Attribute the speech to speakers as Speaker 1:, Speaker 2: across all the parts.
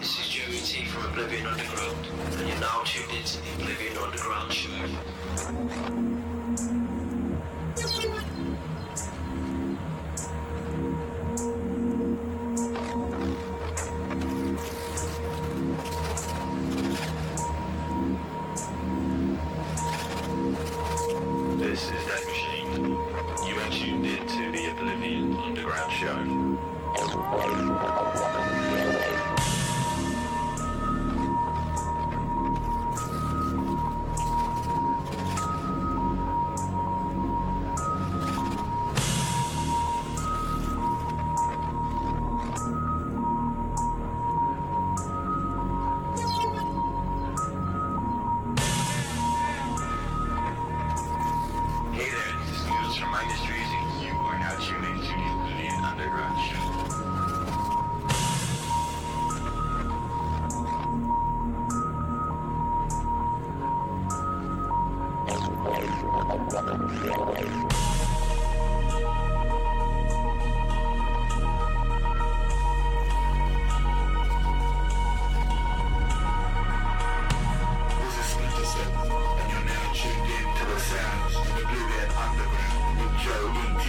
Speaker 1: this is Joey T from Oblivion Underground, and you're now tuned into the Oblivion Underground show.
Speaker 2: This is Deathmachine. You are tuned into the Oblivion Underground show. Hey there, this is News from My Mysteries, and you are now tuned into the Oblivion Underground show. This is Splinter Cell, and you're now tuned in to the sounds of the Oblivion Underground with Joe E.T.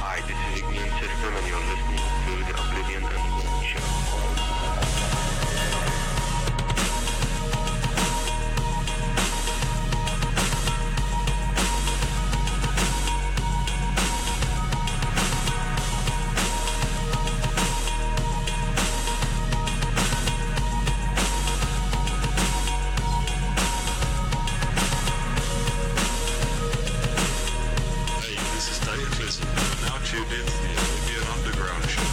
Speaker 2: Hi, this is Ignite System, and you're listening to the Oblivion Underground show. Hey, this is Dolphin. Now tuned in to the Oblivion Underground show.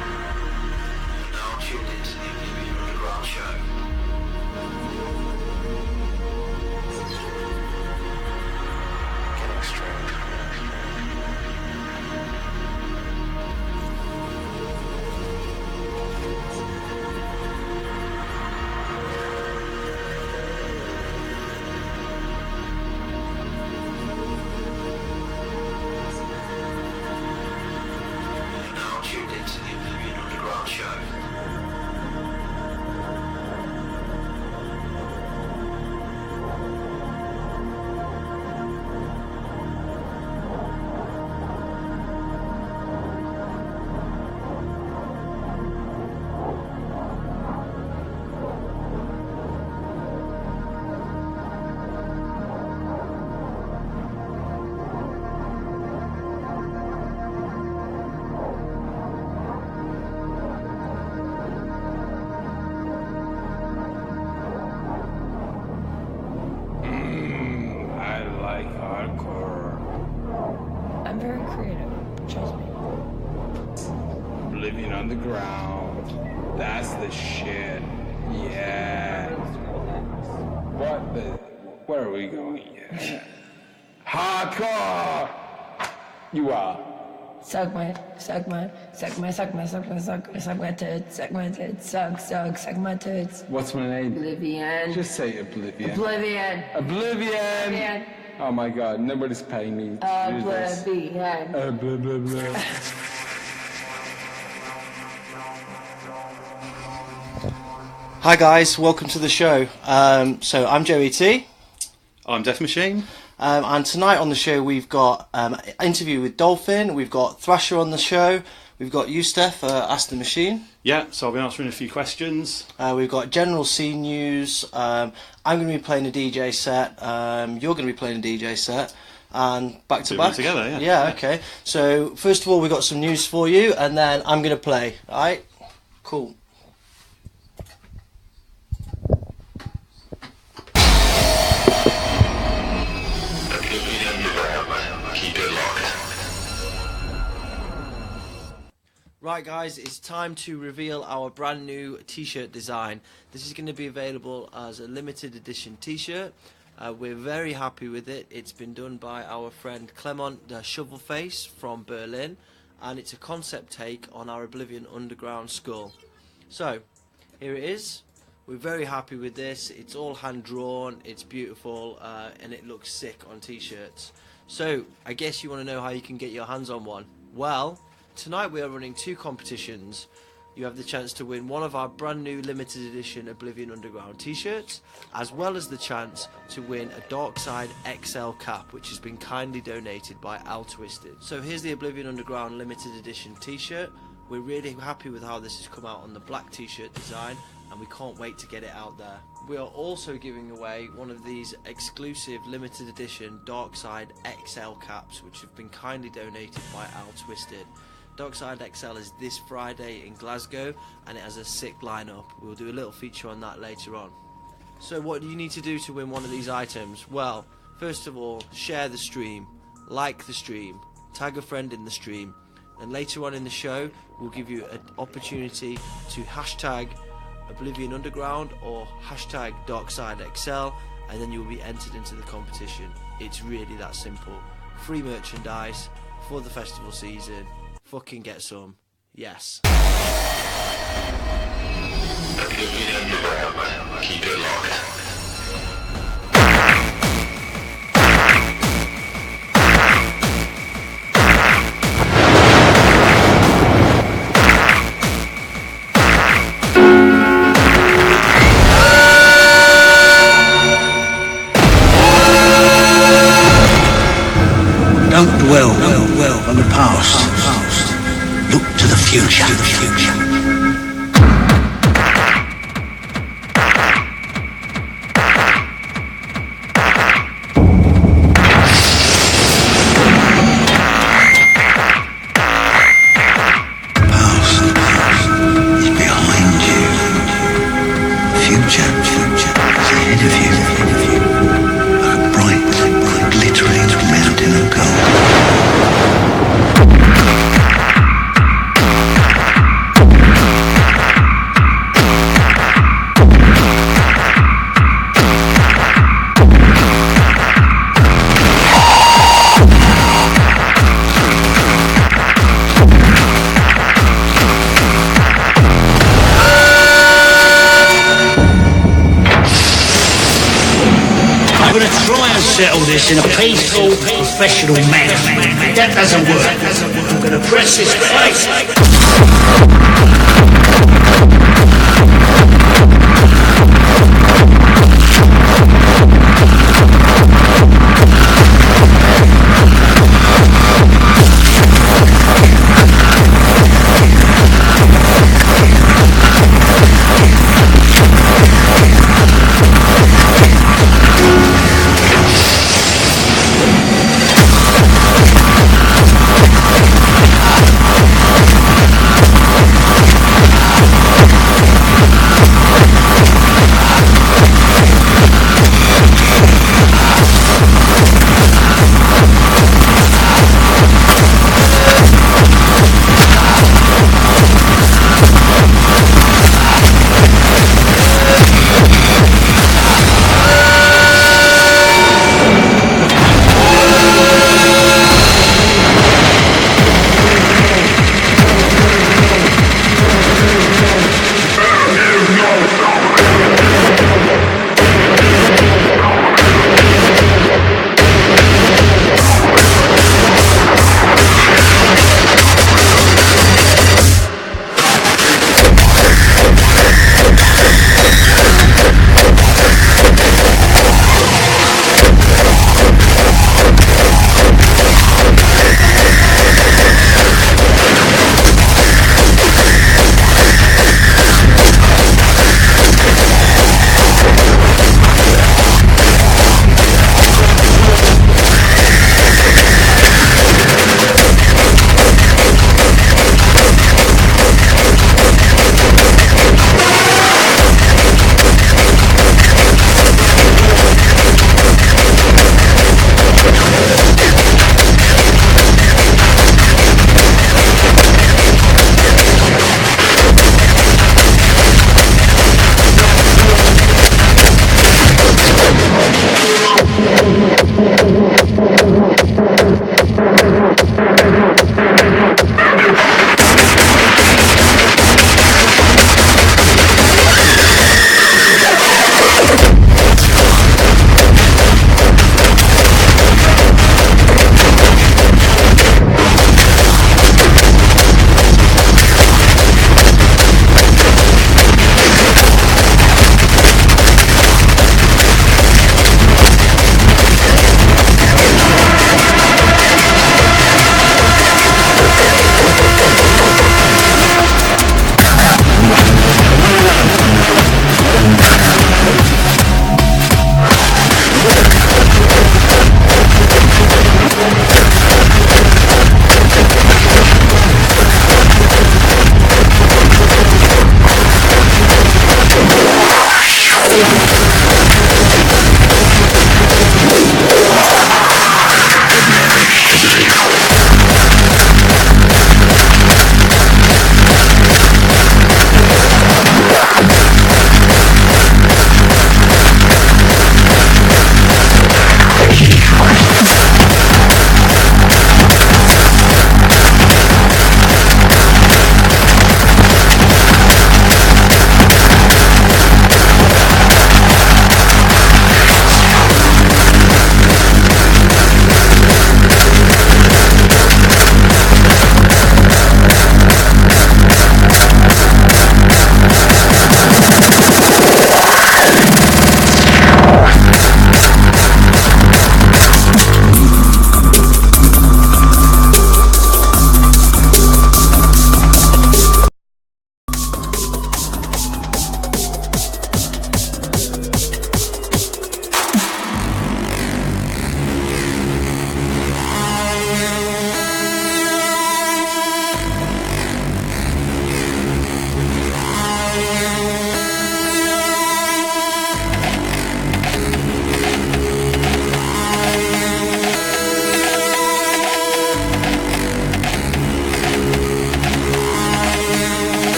Speaker 2: You're now tuned into the Oblivion Underground show. Getting strange. You're now tuned into the Oblivion Underground show.
Speaker 3: I like hardcore.
Speaker 4: I'm very creative, trust me.
Speaker 3: Oblivion Underground. That's the shit. Yeah. What the? Where are we going? Yeah. Hardcore! You are.
Speaker 4: Suck my tits, suck my tits.
Speaker 3: What's my name?
Speaker 4: Oblivion.
Speaker 3: Just say Oblivion.
Speaker 4: Oblivion.
Speaker 3: Oblivion! Oh my god, nobody's paying me to do this.
Speaker 4: Oblivion.
Speaker 3: Blah, blah, blah.
Speaker 5: Hi guys, welcome to the show. So I'm Joey T,
Speaker 6: I'm Deathmachine.
Speaker 5: and tonight on the show we've got an interview with Dolphin, we've got Thrasher on the show, we've got you, Steph, Ask the Machine,
Speaker 6: Yeah, so I'll be answering a few questions.
Speaker 5: we've got general scene news, I'm going to be playing a DJ set, you're going to be playing a DJ set, and back to
Speaker 6: Do them
Speaker 5: back.
Speaker 6: together, yeah.
Speaker 5: Yeah, okay. So first of all we've got some news for you, and then I'm going to play, alright? Cool.
Speaker 2: Oblivion Underground. Keep it
Speaker 5: Right guys, it's time to reveal our brand new t-shirt design. This is going to be available as a limited edition t-shirt. We're very happy with it. It's been done by our friend Clement Shovelface from Berlin, and it's a concept take on our Oblivion Underground skull. So, here it is. We're very happy with this. It's all hand drawn, it's beautiful, and it looks sick on t-shirts. So, I guess you want to know how you can get your hands on one. Well, tonight we are running 2 competitions. You have the chance to win one of our brand new limited edition Oblivion Underground t-shirts, as well as the chance to win a Darkside XL cap, which has been kindly donated by Al Twisted. So here's the Oblivion Underground limited edition t-shirt. We're really happy with how this has come out on the black t-shirt design, and we can't wait to get it out there. We are also giving away one of these exclusive limited edition Darkside XL caps, which have been kindly donated by Al Twisted. Darkside XL is this Friday in Glasgow, and it has a sick lineup. We'll do a little feature on that later on. So what do you need to do to win one of these items? Well, first of all, share the stream, like the stream, tag a friend in the stream, and later on in the show we'll give you an opportunity to hashtag Oblivion Underground or hashtag Darkside XL, and then you'll be entered into the competition. It's really that simple. Free merchandise for the festival season. Fucking get some. Yes.
Speaker 2: Oblivion Underground. Keep it locked.
Speaker 7: Don't dwell on the past. Look to the future.
Speaker 8: Settle this in a peaceful, professional manner. If that doesn't work, I'm going to press this place.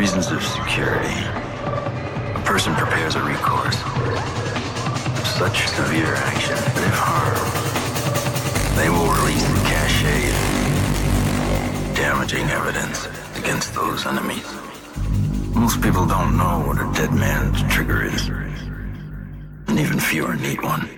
Speaker 9: reasons of security, a person prepares a recourse. Such severe action, if harmed, they will release the cachet of damaging evidence against those enemies. Most people don't know what a dead man's trigger is, and even fewer need one.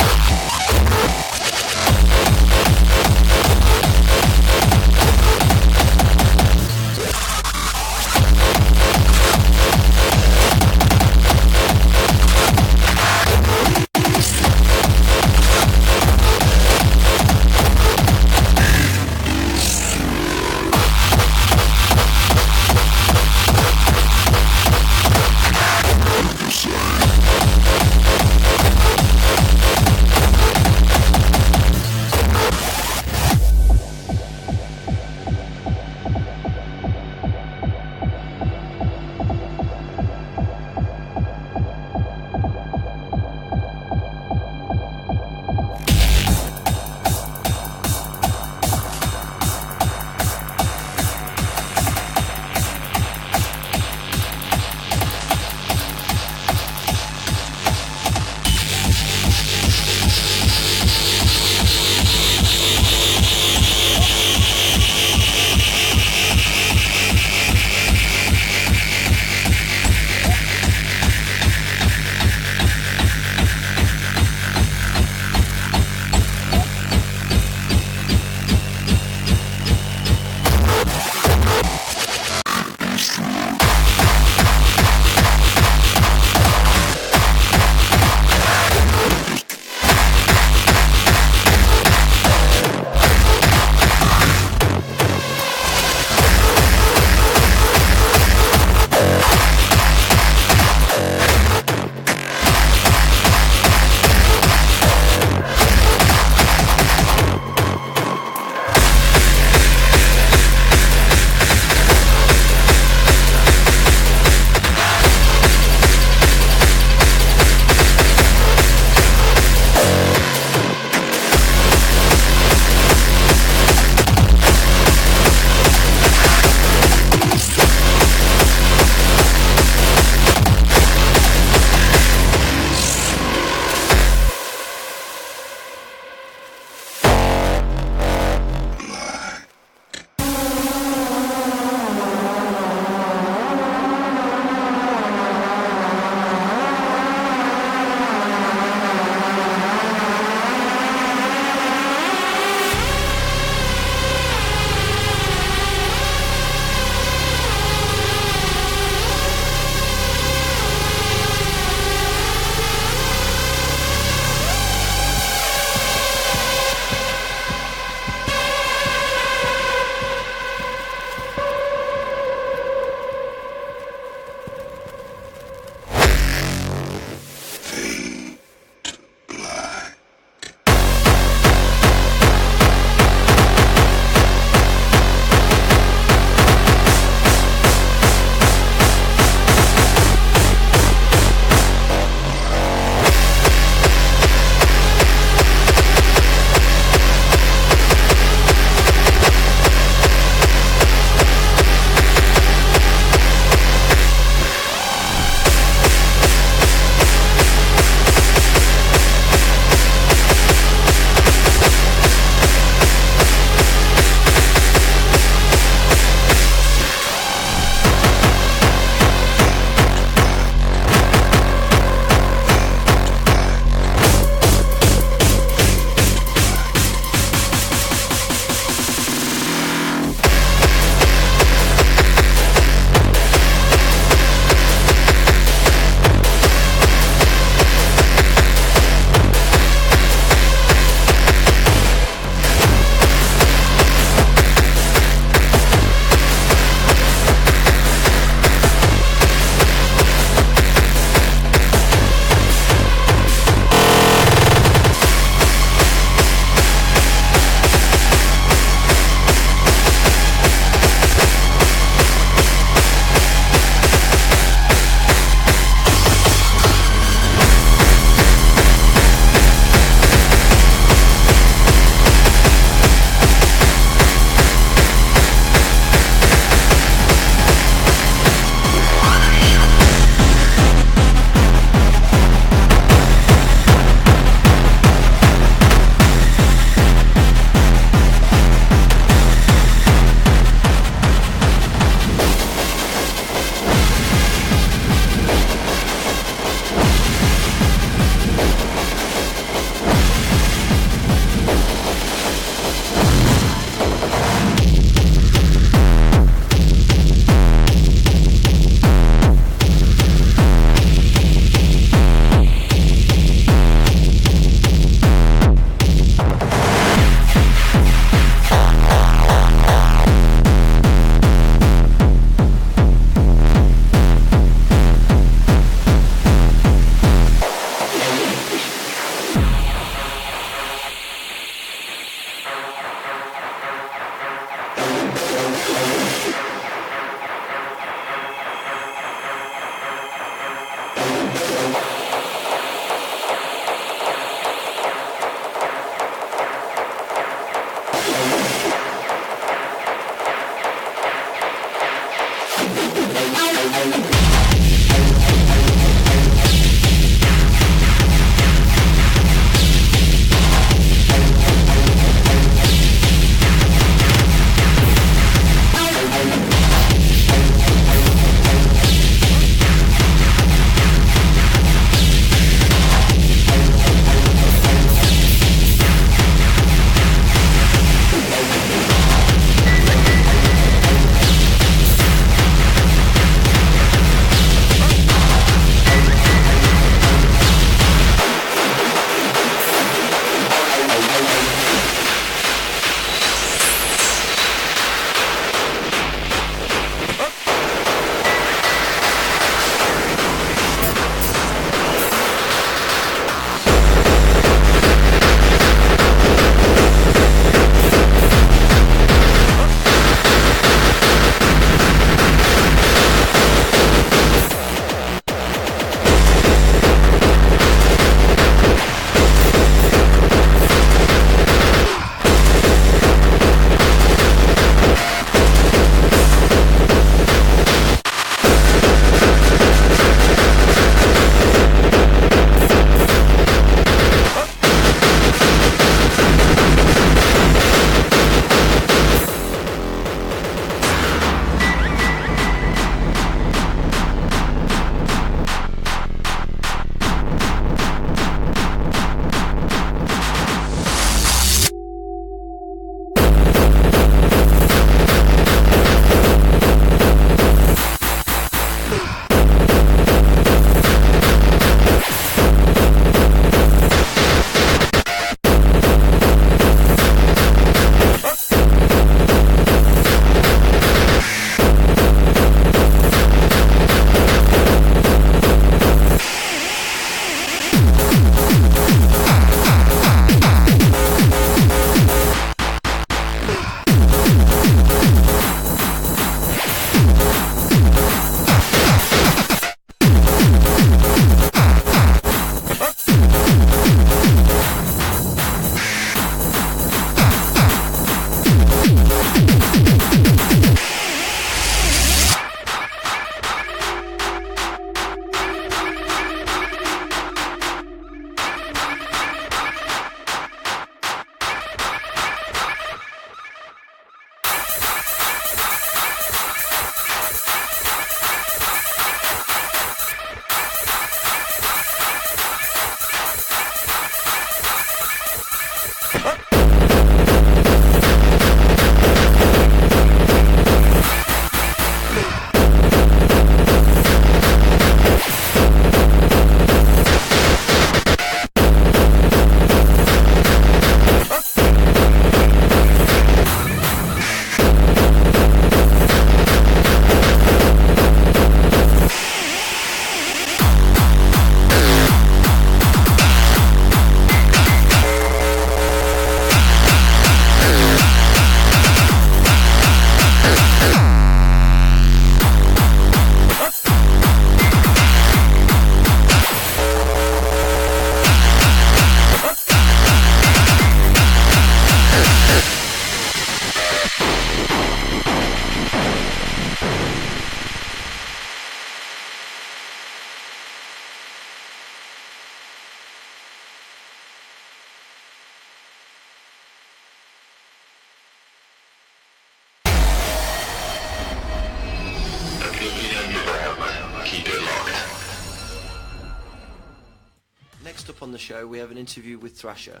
Speaker 5: up on the show, we have an interview with Thrasher.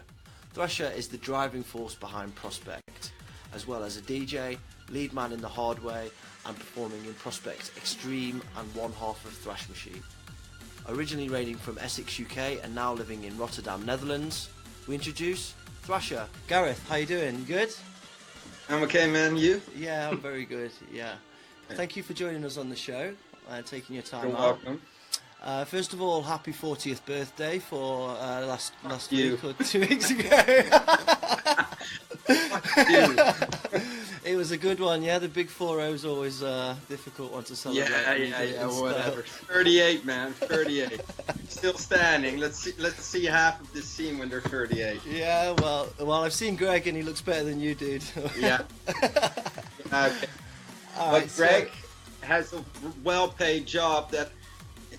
Speaker 5: Thrasher is the driving force behind Prospect, as well as a DJ, lead man in The Hard Way, and performing in Prospect Extreme and one half of Thrasmachine. Originally reigning from Essex, UK, and now living in Rotterdam, Netherlands, we introduce Thrasher. Gareth, how you doing? Good?
Speaker 10: I'm okay, man. You?
Speaker 5: Yeah, I'm very good. Yeah. Thank you for joining us on the show and taking your time
Speaker 10: You're
Speaker 5: out.
Speaker 10: welcome.
Speaker 5: First of all, happy 40th birthday for last
Speaker 10: you.
Speaker 5: week or 2 weeks ago. It was a good one, yeah. The big 4-0 is always a difficult one to celebrate.
Speaker 10: Yeah, whatever. 38, man, 38. Still standing. Let's see half of this scene when they're 38.
Speaker 5: Yeah, well, I've seen Greg and he looks better than you, dude.
Speaker 10: Yeah. Okay. But Greg has a well-paid job that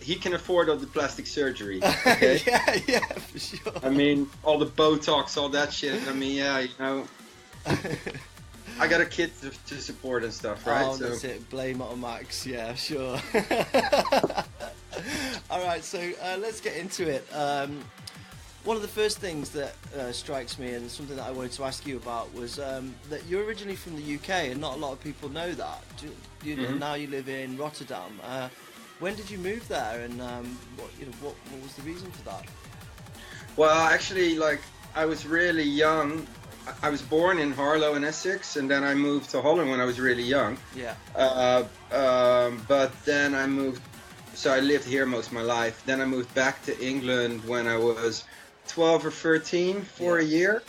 Speaker 10: he can afford all the plastic surgery. Okay?
Speaker 5: yeah, for sure.
Speaker 10: I mean, all the Botox, all that shit. I mean, yeah, you know. I got a kid to support and stuff, right?
Speaker 5: Oh, that's it. Blame it on Max. Yeah, sure. All right, so let's get into it. One of the first things that strikes me, and something that I wanted to ask you about, was that you're originally from the UK, and not a lot of people know that. Now you live in Rotterdam. When did you move there, and what was the reason for that?
Speaker 10: Well, actually, like, I was really young. I was born in Harlow in Essex, and then I moved to Holland when I was really young.
Speaker 5: Yeah.
Speaker 10: But then I moved, so I lived here most of my life. Then I moved back to England when I was 12 or 13 for a year.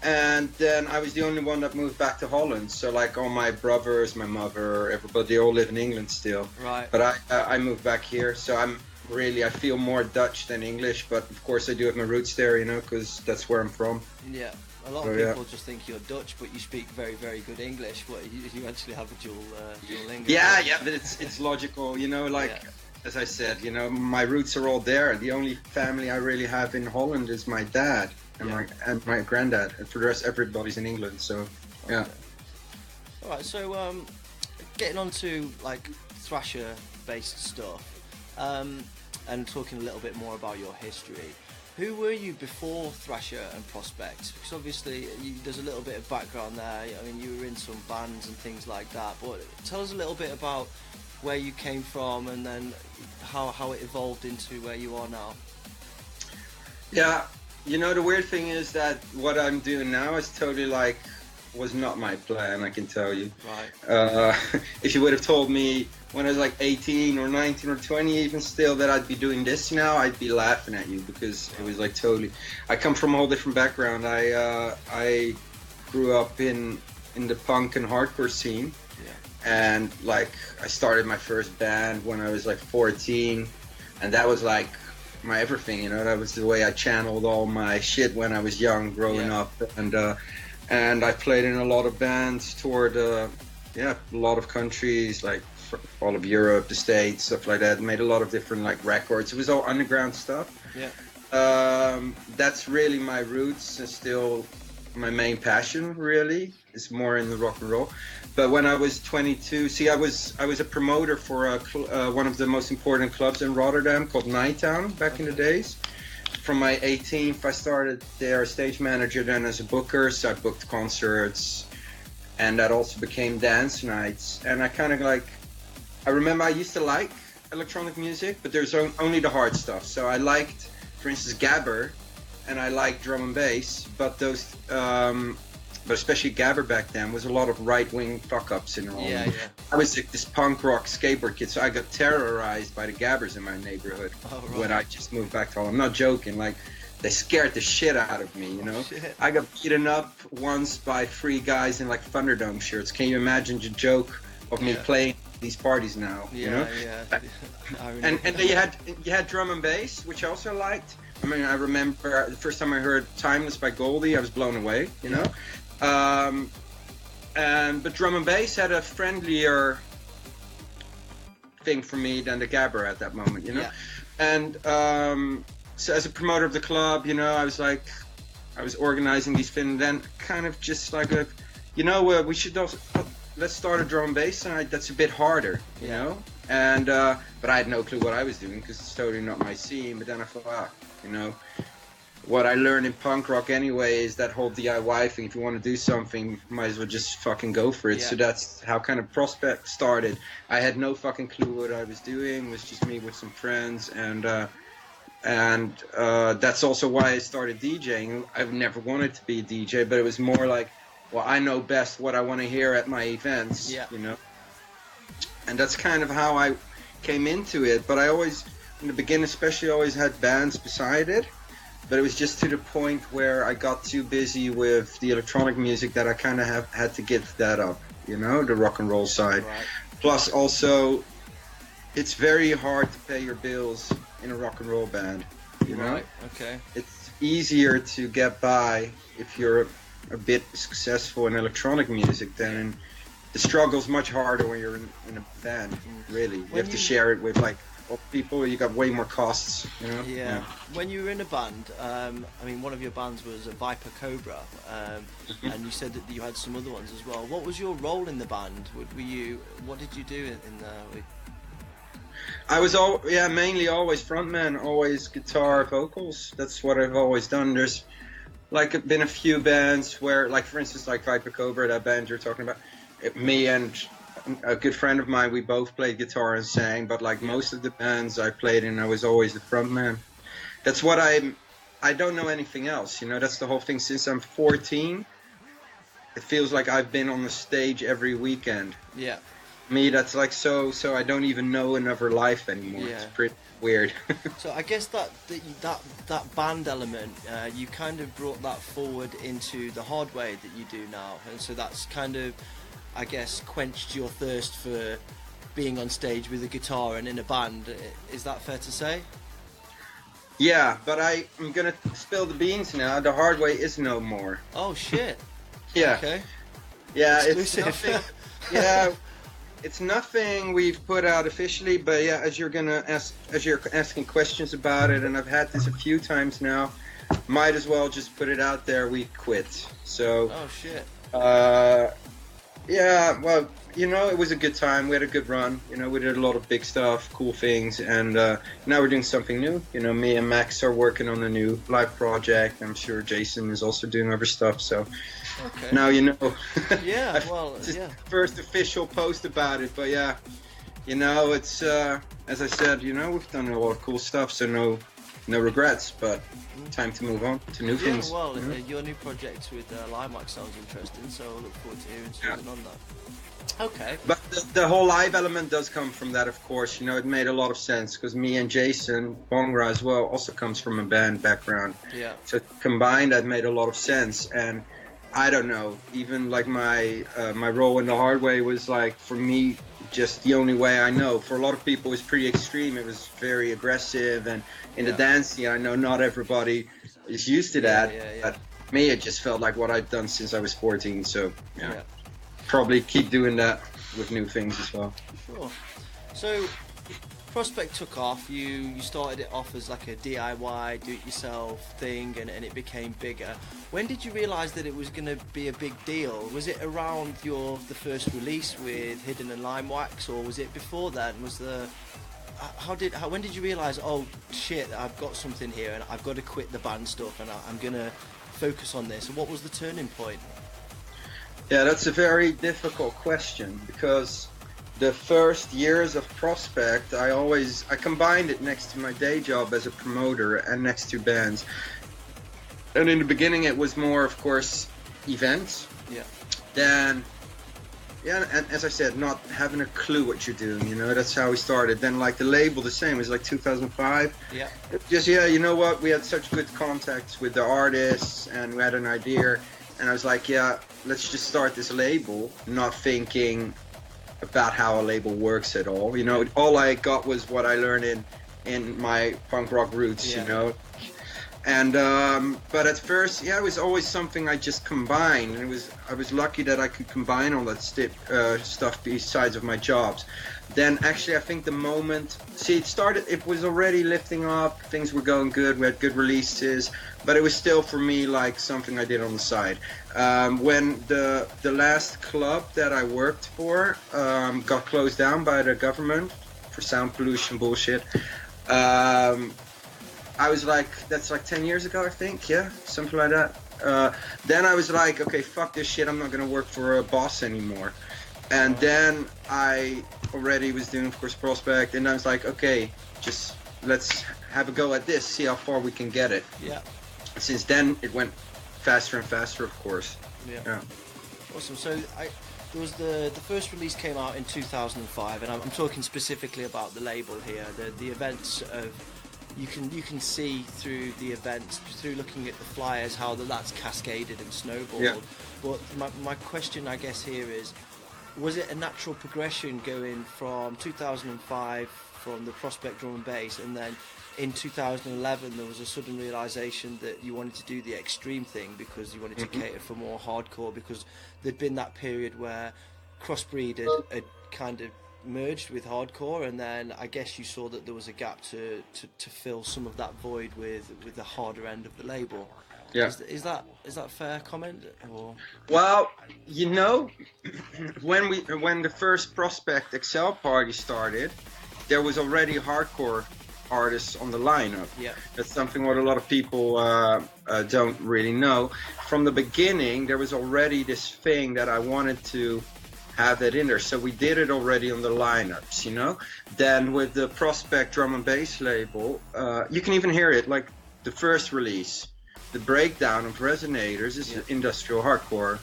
Speaker 10: And then I was the only one that moved back to Holland. So like all my brothers, my mother, everybody, they all live in England still.
Speaker 5: Right.
Speaker 10: But I moved back here, so I feel more Dutch than English. But of course I do have my roots there, you know, because that's where I'm from.
Speaker 5: Yeah. A lot of people just think you're Dutch, but you speak very, very good English. But you actually have a dual language.
Speaker 10: Yeah, but it's logical, you know. Like as I said, you know, my roots are all there. The only family I really have in Holland is my dad and my granddad. And for the rest, everybody's in England. So yeah.
Speaker 5: All right. So getting on to like Thrasher-based stuff, and talking a little bit more about your history. Who were you before Thrasher and Prospect? Because obviously there's a little bit of background there. I mean, you were in some bands and things like that. But tell us a little bit about where you came from and then how it evolved into where you are now.
Speaker 10: Yeah, you know, the weird thing is that what I'm doing now is totally was not my plan, I can tell you.
Speaker 5: Right.
Speaker 10: If you would have told me when I was like 18 or 19 or 20 even still that I'd be doing this now, I'd be laughing at you, because it was like totally, I come from a whole different background. I grew up in the punk and hardcore scene. And like I started my first band when I was like 14, and that was like my everything, you know. That was the way I channeled all my shit when I was young, growing up. And I played in a lot of bands, toured a lot of countries, like all of Europe, the States, stuff like that. Made a lot of different like records. It was all underground stuff. That's really my roots, and still my main passion really is more in the rock and roll. But when I was 22, I was a promoter for one of the most important clubs in Rotterdam called Nighttown back in the days. From my 18th, I started there as stage manager, then as a booker, so I booked concerts, and that also became dance nights. And I kind of I remember I used to like electronic music, but there's only the hard stuff. So I liked, for instance, gabber, and I liked drum and bass, but those, but especially gabber back then was a lot of right-wing fuck-ups in Holland. I was like this punk rock skateboard kid, so I got terrorized by the gabbers in my neighborhood when I just moved back to Holland. I'm not joking, like they scared the shit out of me, you know. I got beaten up once by 3 guys in like Thunderdome shirts. Can you imagine the joke of me playing these parties now? You know? And then you had drum and bass, which I also liked. I mean, I remember the first time I heard Timeless by Goldie, I was blown away, you know. But drum and bass had a friendlier thing for me than the gabber at that moment, you know. And so as a promoter of the club, you know, I was organizing these things, and then kind of just like we should also let's start a drum and bass night that's a bit harder, you know. And but I had no clue what I was doing because it's totally not my scene. But then I thought, you know, what I learned in punk rock anyway is that whole DIY thing. If you want to do something, might as well just fucking go for it.
Speaker 5: Yeah.
Speaker 10: So that's how kind of Prospect started. I had no fucking clue what I was doing. It was just me with some friends, and that's also why I started DJing. I've never wanted to be a DJ, but it was more like, well, I know best what I want to hear at my events, you know. And that's kind of how I came into it. But I always, in the beginning especially, always had bands beside it. But it was just to the point where I got too busy with the electronic music that I kind of had to give that up, you know, the rock and roll side.
Speaker 5: Right.
Speaker 10: Plus, also, it's very hard to pay your bills in a rock and roll band, you know?
Speaker 5: Right, okay.
Speaker 10: It's easier to get by if you're a bit successful in electronic music than the struggle's much harder when you're in a band, really. You have to share it with, like, people. You got way more costs, you know?
Speaker 5: Yeah. When you were in a band, I mean, one of your bands was Viper Cobra, and you said that you had some other ones as well. What was your role in the band? What did you do in the...
Speaker 10: I was mainly always frontman, always guitar, vocals. That's what I've always done. There's like been a few bands where, like for instance, like Viper Cobra, that band you're talking about. Me and a good friend of mine, we both played guitar and sang. But like most of the bands I played in, I was always the frontman. That's what I don't know anything else. You know, that's the whole thing. Since I'm 14, it feels like I've been on the stage every weekend.
Speaker 5: Yeah.
Speaker 10: Me, that's like so I don't even know another life anymore.
Speaker 5: Yeah.
Speaker 10: It's pretty weird.
Speaker 5: So I guess that band element, you kind of brought that forward into the hard way that you do now, and so that's kind of, I guess, quenched your thirst for being on stage with a guitar and in a band. Is that fair to say?
Speaker 10: Yeah, but I'm gonna spill the beans now. The hard way is no more.
Speaker 5: Oh shit.
Speaker 10: Yeah.
Speaker 5: Okay.
Speaker 10: Yeah,
Speaker 5: Exclusive.
Speaker 10: it's nothing. Yeah. It's nothing we've put out officially, but yeah, as you're asking questions about it, and I've had this a few times now, might as well just put it out there. We quit. So.
Speaker 5: Oh shit.
Speaker 10: Yeah. Well, you know, it was a good time. We had a good run. You know, we did a lot of big stuff, cool things, and now we're doing something new. You know, me and Max are working on a new live project. I'm sure Jason is also doing other stuff. So.
Speaker 5: Okay.
Speaker 10: Now you know.
Speaker 5: Yeah, well, yeah.
Speaker 10: First official post about it, but yeah, you know, it's as I said, you know, we've done a lot of cool stuff, so no regrets, but time to move on to new things.
Speaker 5: Well, your new project with Limax sounds interesting, so I look forward to hearing something on that. Okay.
Speaker 10: But the whole live element does come from that, of course. You know, it made a lot of sense because me and Jason Bongra as well also comes from a band background.
Speaker 5: Yeah.
Speaker 10: So combined, that made a lot of sense. And I don't know, even like my role in the hard way was like, for me, just the only way I know. For a lot of people, it was pretty extreme. It was very aggressive, and in the dance scene, I know not everybody is used to that. But me, it just felt like what I've done since I was 14. So yeah. Probably keep doing that with new things as well.
Speaker 5: Sure. So Prospect took off. You started it off as like a DIY, do-it-yourself thing, and it became bigger. When did you realise that it was going to be a big deal? Was it around the first release with Hidden and Lime Wax, or was it before then? When did you realise, oh shit, I've got something here and I've got to quit the band stuff and I'm going to focus on this? And what was the turning point?
Speaker 10: Yeah, that's a very difficult question, because the first years of Prospect, I combined it next to my day job as a promoter and next to bands. And in the beginning, it was more, of course, events.
Speaker 5: Yeah.
Speaker 10: Then, and as I said, not having a clue what you're doing, you know, that's how we started. Then, like, the label, the same, it was like 2005.
Speaker 5: Yeah.
Speaker 10: Just, you know what, we had such good contacts with the artists, and we had an idea, and I was like, yeah, let's just start this label, not thinking about how a label works at all. You know, all I got was what I learned in my punk rock roots, you know. And but at first, it was always something I just combined, and I was lucky that I could combine all that stuff besides of my jobs. Then actually, I think the moment, it was already lifting up, things were going good, we had good releases, but it was still for me like something I did on the side. When the last club that I worked for got closed down by the government for sound pollution bullshit, I was like, that's like 10 years ago, I think, yeah, something like that. Then I was like, okay, fuck this shit, I'm not gonna work for a boss anymore. And then I already was doing, of course, Prospect, and I was like, okay, just let's have a go at this, see how far we can get it.
Speaker 5: Yeah.
Speaker 10: Since then, it went faster and faster, of course.
Speaker 5: Yeah. Awesome. So there was the first release came out in 2005, and I'm talking specifically about the label here. The events of you can see through the events, through looking at the flyers, how that's cascaded and snowballed.
Speaker 10: Yeah.
Speaker 5: But my question, I guess, here is, was it a natural progression going from 2005 from the Prospect drum and bass, and then in 2011 there was a sudden realization that you wanted to do the extreme thing because you wanted to cater for more hardcore, because there'd been that period where Crossbreed had kind of merged with hardcore, and then I guess you saw that there was a gap to fill some of that void with the harder end of the label.
Speaker 10: Yeah.
Speaker 5: Is that a fair comment? Or?
Speaker 10: Well, you know, when the first Prospect Excel party started, there was already hardcore artists on the lineup.
Speaker 5: Yeah.
Speaker 10: That's something what a lot of people don't really know. From the beginning, there was already this thing that I wanted to have that in there, so we did it already on the lineups, you know. Then with the Prospect drum and bass label, you can even hear it, like the first release. The breakdown of Resonators is industrial hardcore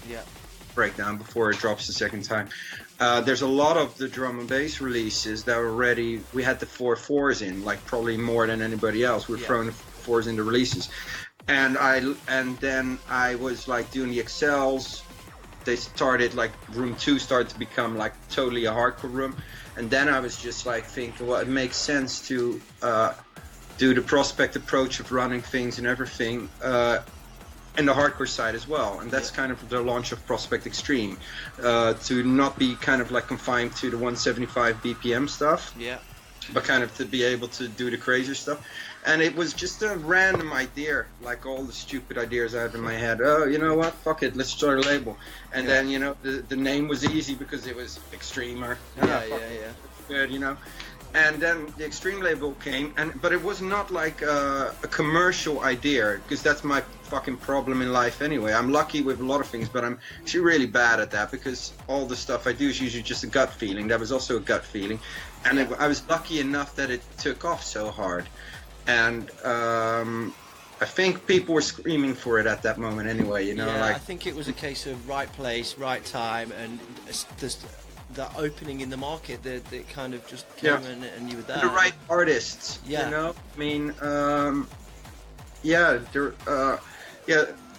Speaker 10: breakdown before it drops the second time. There's a lot of the drum and bass releases that already, we had the 4/4s in, like probably more than anybody else. We're throwing the 4/4s into releases. And then I was like doing the Excels. They started, like room 2 started to become like totally a hardcore room. And then I was just like thinking, well, it makes sense to do the Prospect approach of running things and everything and the hardcore side as well. And that's kind of the launch of Prospect Extreme, to not be kind of like confined to the 175 BPM stuff, but kind of to be able to do the crazier stuff. And it was just a random idea, like all the stupid ideas I had in my head. Oh, you know what, fuck it, let's start a label. And then, you know, the name was easy because it was Extremer. Good, you know. And then the Extreme label came, but it was not like a commercial idea, because that's my fucking problem in life anyway. I'm lucky with a lot of things, but I'm actually really bad at that, because all the stuff I do is usually just a gut feeling. That was also a gut feeling, and I was lucky enough that it took off so hard. And I think people were screaming for it at that moment anyway, you know.
Speaker 5: I think it was a case of right place, right time, and the opening in the market that kind of just came and you were there.
Speaker 10: The right artists, you know. I mean,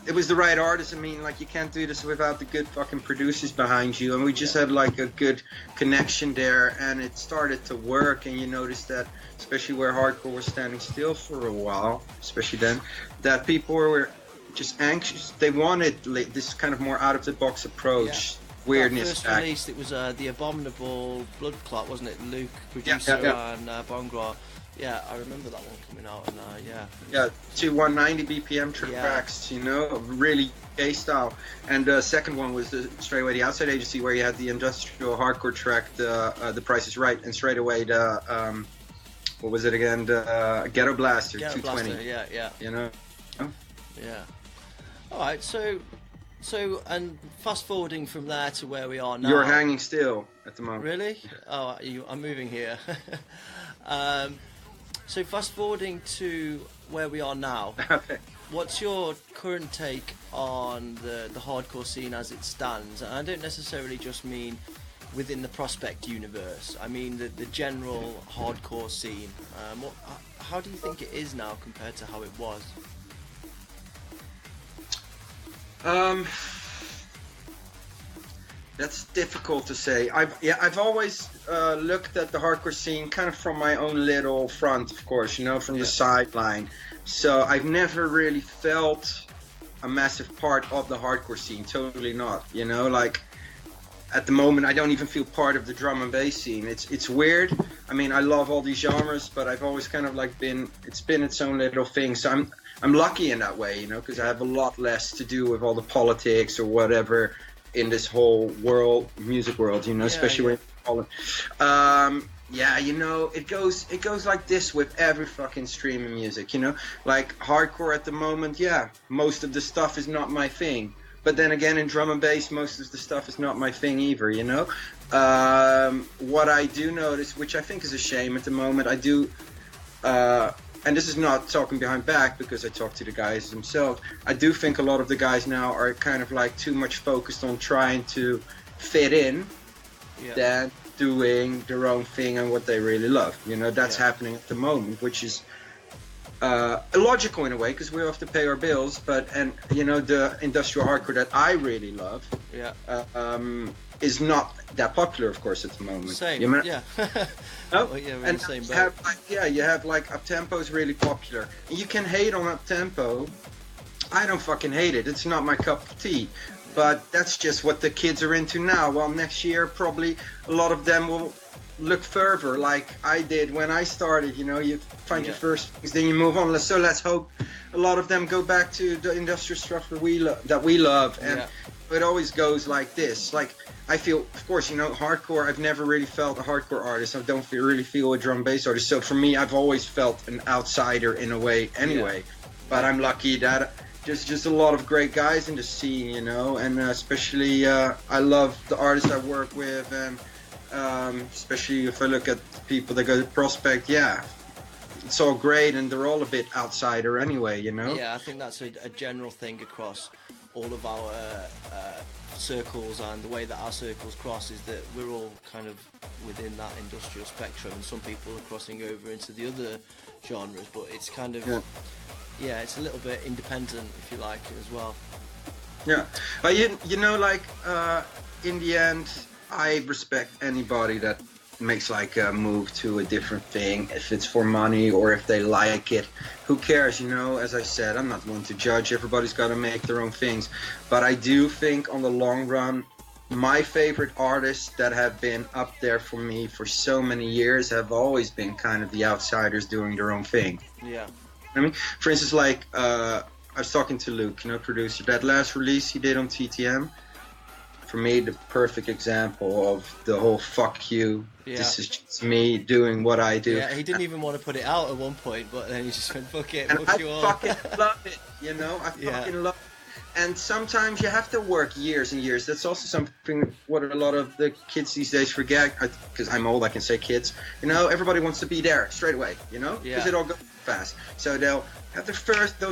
Speaker 10: it was the right artists. I mean, like, you can't do this without the good fucking producers behind you. And we just had like a good connection there, and it started to work. And you noticed that, especially where hardcore was standing still for a while, especially then, that people were just anxious. They wanted like this kind of more out of the box approach. Weirdness.
Speaker 5: First release, it was the Abominable Blood Clot, wasn't it? Luke, producer, and Bongra. Yeah, I remember that one coming out, and
Speaker 10: to 190 BPM tracks, you know, really gay style. And the second one was straight away the Outside Agency, where you had the industrial hardcore track, the Price is Right, and straight away the what was it again? The Ghetto Blaster, 220.
Speaker 5: Blaster,
Speaker 10: you know.
Speaker 5: All right, so and fast forwarding from there to where we are now.
Speaker 10: You're hanging still at the moment.
Speaker 5: Really? Oh, I'm moving here. So fast forwarding to where we are now. What's your current take on the hardcore scene as it stands? And I don't necessarily just mean within the Prospect universe. I mean the general hardcore scene. How do you think it is now compared to how it was?
Speaker 10: That's difficult to say. I've always looked at the hardcore scene kind of from my own little front, of course, you know, from the sideline. So I've never really felt a massive part of the hardcore scene. Totally not, you know. Like, at the moment, I don't even feel part of the drum and bass scene. It's weird. I mean, I love all these genres, but I've always kind of like it's been its own little thing. So I'm lucky in that way, you know, because I have a lot less to do with all the politics or whatever in this whole music world, you know, especially when Yeah, you know, it goes like this with every fucking stream of music, you know? Like, hardcore at the moment, yeah, most of the stuff is not my thing. But then again, in drum and bass, most of the stuff is not my thing either, you know? What I do notice, which I think is a shame at the moment, I do, and this is not talking behind back because I talk to the guys themselves, I do think a lot of the guys now are kind of like too much focused on trying to fit in than doing their own thing and what they really love. You know, that's happening at the moment, which is illogical in a way because we have to pay our bills. But you know, the industrial hardcore that I really love, is not that popular, of course, at the moment.
Speaker 5: Same,
Speaker 10: you know?
Speaker 5: yeah.
Speaker 10: No?
Speaker 5: Well, yeah, we're in
Speaker 10: And
Speaker 5: the same
Speaker 10: you
Speaker 5: boat.
Speaker 10: have like, you have like up-tempo is really popular. And you can hate on up-tempo. I don't fucking hate it. It's not my cup of tea. But that's just what the kids are into now. Well, next year probably a lot of them will look further like I did when I started. You know, you find your first things, then you move on. So let's hope a lot of them go back to the industrial stuff that we love. And it always goes like this. Like, I feel, of course, you know, hardcore, I've never really felt a hardcore artist. I don't really feel a drum bass artist. So for me, I've always felt an outsider in a way anyway. But I'm lucky that there's just a lot of great guys in the scene, you know, and especially I love the artists I work with, and especially if I look at the people that go to Prospect, it's all great, and they're all a bit outsider anyway, you know?
Speaker 5: Yeah, I think that's a general thing across all of our circles, and the way that our circles cross is that we're all kind of within that industrial spectrum, and some people are crossing over into the other genres, but it's kind of... Yeah, it's a little bit independent, if you like, as well.
Speaker 10: Yeah, but you know, like, in the end, I respect anybody that makes like a move to a different thing, if it's for money or if they like it. Who cares, you know? As I said, I'm not one to judge. Everybody's got to make their own things. But I do think on the long run, my favorite artists that have been up there for me for so many years have always been kind of the outsiders doing their own thing.
Speaker 5: Yeah.
Speaker 10: I mean, for instance, like, I was talking to Luke, you know, producer. That last release he did on TTM, for me, the perfect example of the whole fuck you.
Speaker 5: Yeah.
Speaker 10: This is just me doing what I do.
Speaker 5: Yeah, he didn't even want to put it out at one point, but then he just went, fuck it,
Speaker 10: And
Speaker 5: fuck
Speaker 10: I
Speaker 5: you all.
Speaker 10: fucking love it, you know? I fucking love it. And sometimes you have to work years and years. That's also something what a lot of the kids these days forget. Because I'm old, I can say kids. You know, everybody wants to be there straight away, you know? Because it all goes fast. So they'll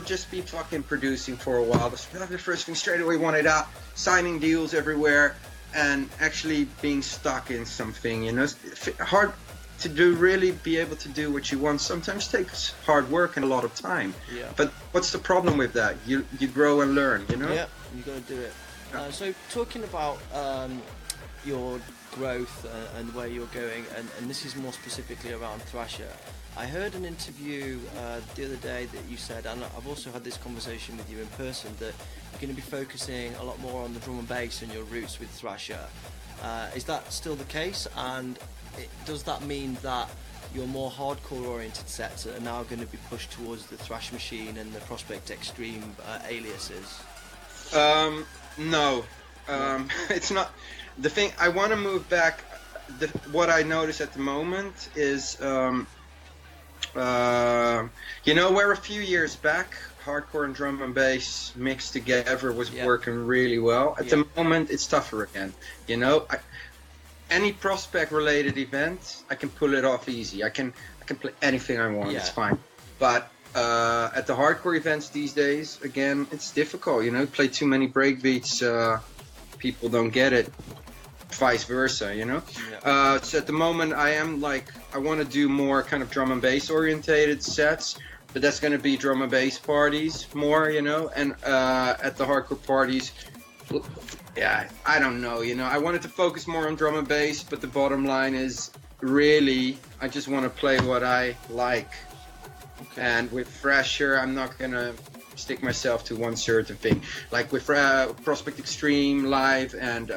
Speaker 10: just be fucking producing for a while. They'll have the first thing straight away, want it out, signing deals everywhere, and actually being stuck in something, you know? It's hard to really be able to do what you want sometimes takes hard work and a lot of time.
Speaker 5: Yeah.
Speaker 10: But what's the problem with that? You grow and learn, you know?
Speaker 5: Yeah, you got to do it. So talking about your growth and where you're going, and this is more specifically around Thrasher, I heard an interview the other day that you said, and I've also had this conversation with you in person, that you're going to be focusing a lot more on the drum and bass and your roots with Thrasher. Is that still the case? And does that mean that your more hardcore oriented sets are now going to be pushed towards the Thrasmachine and the Prospect Extreme aliases?
Speaker 10: No. It's not. The thing, I want to move back. What I notice at the moment is, you know, where a few years back, hardcore and drum and bass mixed together was working really well. At the moment, it's tougher again. You know, any Prospect-related event, I can pull it off easy. I can play anything I want. It's fine. But at the hardcore events these days, again, it's difficult. You know, play too many breakbeats, people don't get it. Vice versa, you know. So at the moment, I want to do more kind of drum and bass orientated sets, but that's going to be drum and bass parties more, you know. And at the hardcore parties, I don't know, you know. I wanted to focus more on drum and bass, but the bottom line is really I just want to play what I like. Okay. And with Thrasher, I'm not gonna stick myself to one certain thing. Like with Prospect Extreme Live and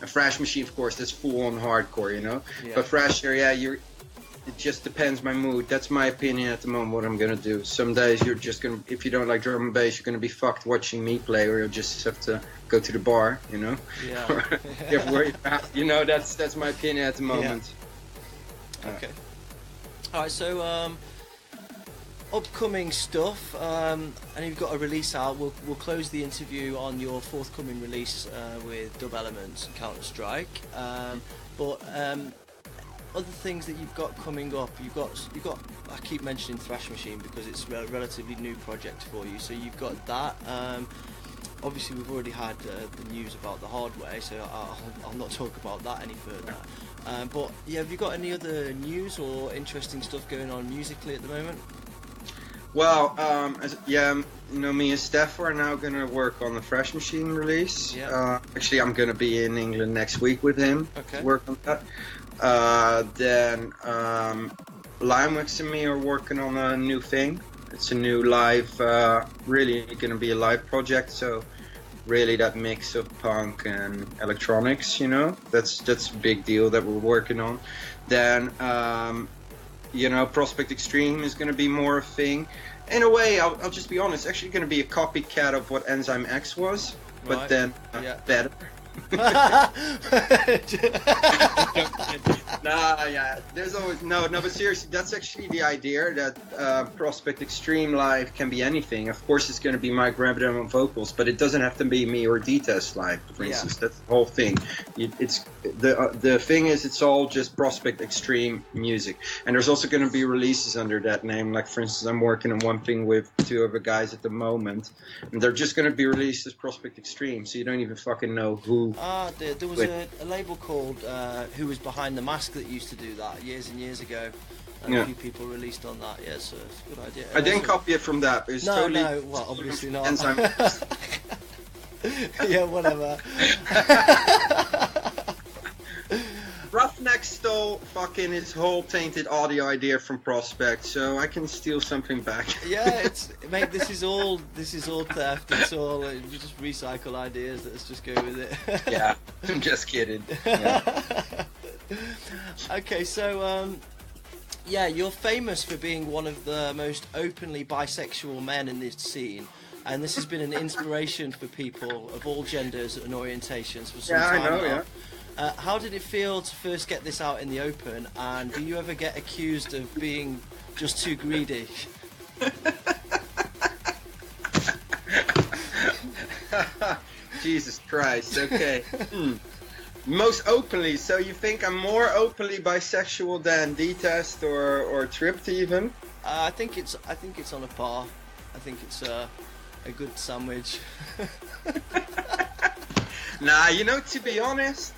Speaker 10: Thrasmachine, of course, that's full on hardcore, you know. But Thrasher, it just depends my mood. That's my opinion at the moment. What I'm gonna do. Some days you're just gonna, if you don't like drum and bass, you're gonna be fucked watching me play, or you'll just have to go to the bar, you know. You know, that's my opinion at the moment.
Speaker 5: Okay. All right. So upcoming stuff, and you've got a release out. We'll close the interview on your forthcoming release with Dub Elements and Counter Strike. But other things that you've got coming up, you've got. I keep mentioning Thrasher because it's a relatively new project for you. So you've got that. Obviously, we've already had the news about the hardware, so I'll not talk about that any further. But yeah, have you got any other news or interesting stuff going on musically at the moment?
Speaker 10: Well, me and Steph are now going to work on the Thrasher release.
Speaker 5: Yeah.
Speaker 10: Actually, I'm going to be in England next week with him to work on that. Then Limeworks and me are working on a new thing. It's a new live, really going to be a live project. So really that mix of punk and electronics, that's a big deal that we're working on. Then, Prospect Extreme is going to be more a thing. In a way, I'll just be honest, it's actually going to be a copycat of what Enzyme X was, but then better. There's always but seriously, that's actually the idea that Prospect Extreme live can be anything. Of course, it's going to be Mike Rabidon on vocals, but it doesn't have to be me or D-Test live, for instance. That's the whole thing. It's the thing is, it's all just Prospect Extreme music, and there's also going to be releases under that name. Like, for instance, I'm working on one thing with two other guys at the moment, and they're just going to be released as Prospect Extreme, so you don't even fucking know who.
Speaker 5: There was a label called Who Was Behind the Mask that used to do that years and years ago. And a few people released on that. Yeah, so it's a good idea.
Speaker 10: I didn't copy it from that. But it's totally
Speaker 5: well, obviously not.
Speaker 10: Enzyme.
Speaker 5: Yeah, whatever.
Speaker 10: Roughneck stole fucking his whole tainted audio idea from Prospect, so I can steal something back.
Speaker 5: Yeah, mate. This is all theft. It's all you just recycle ideas. Let's just go with it.
Speaker 10: Yeah, I'm just kidding. Yeah.
Speaker 5: Okay, so you're famous for being one of the most openly bisexual men in this scene. And this has been an inspiration for people of all genders and orientations for some time now. Yeah. How did it feel to first get this out in the open, and do you ever get accused of being just too greedy?
Speaker 10: Jesus Christ, okay. Most openly, so you think I'm more openly bisexual than D-Test or Tripped even?
Speaker 5: I think it's on a par. I think it's a good sandwich.
Speaker 10: Nah, to be honest,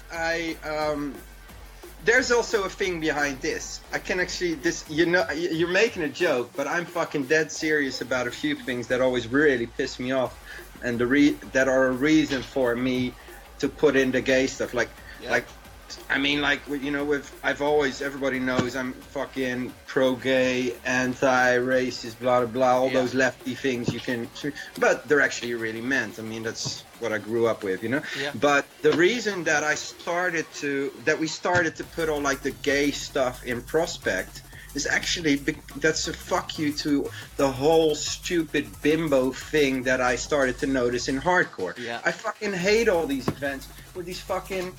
Speaker 10: there's also a thing behind this. I can actually, you're making a joke, but I'm fucking dead serious about a few things that always really piss me off, and that are a reason for me to put in the gay stuff. Everybody knows I'm fucking pro-gay, anti-racist, blah, blah, blah, all those lefty things but they're actually really meant. I mean, that's what I grew up with, Yeah. But the reason that we started to put all like the gay stuff in Prospect is actually, that's a fuck you to the whole stupid bimbo thing that I started to notice in hardcore.
Speaker 5: Yeah.
Speaker 10: I fucking hate all these events with these fucking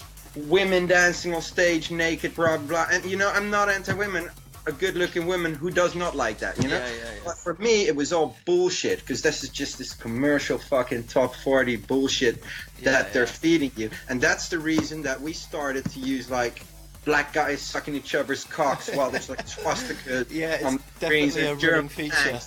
Speaker 10: women dancing on stage naked, blah blah. And I'm not anti-women. A good-looking woman who does not like that,
Speaker 5: Yeah.
Speaker 10: But for me, it was all bullshit, because this is just this commercial fucking top 40 bullshit that they're feeding you, and that's the reason that we started to use like black guys sucking each other's cocks while there's like swastika on the screens and German feature.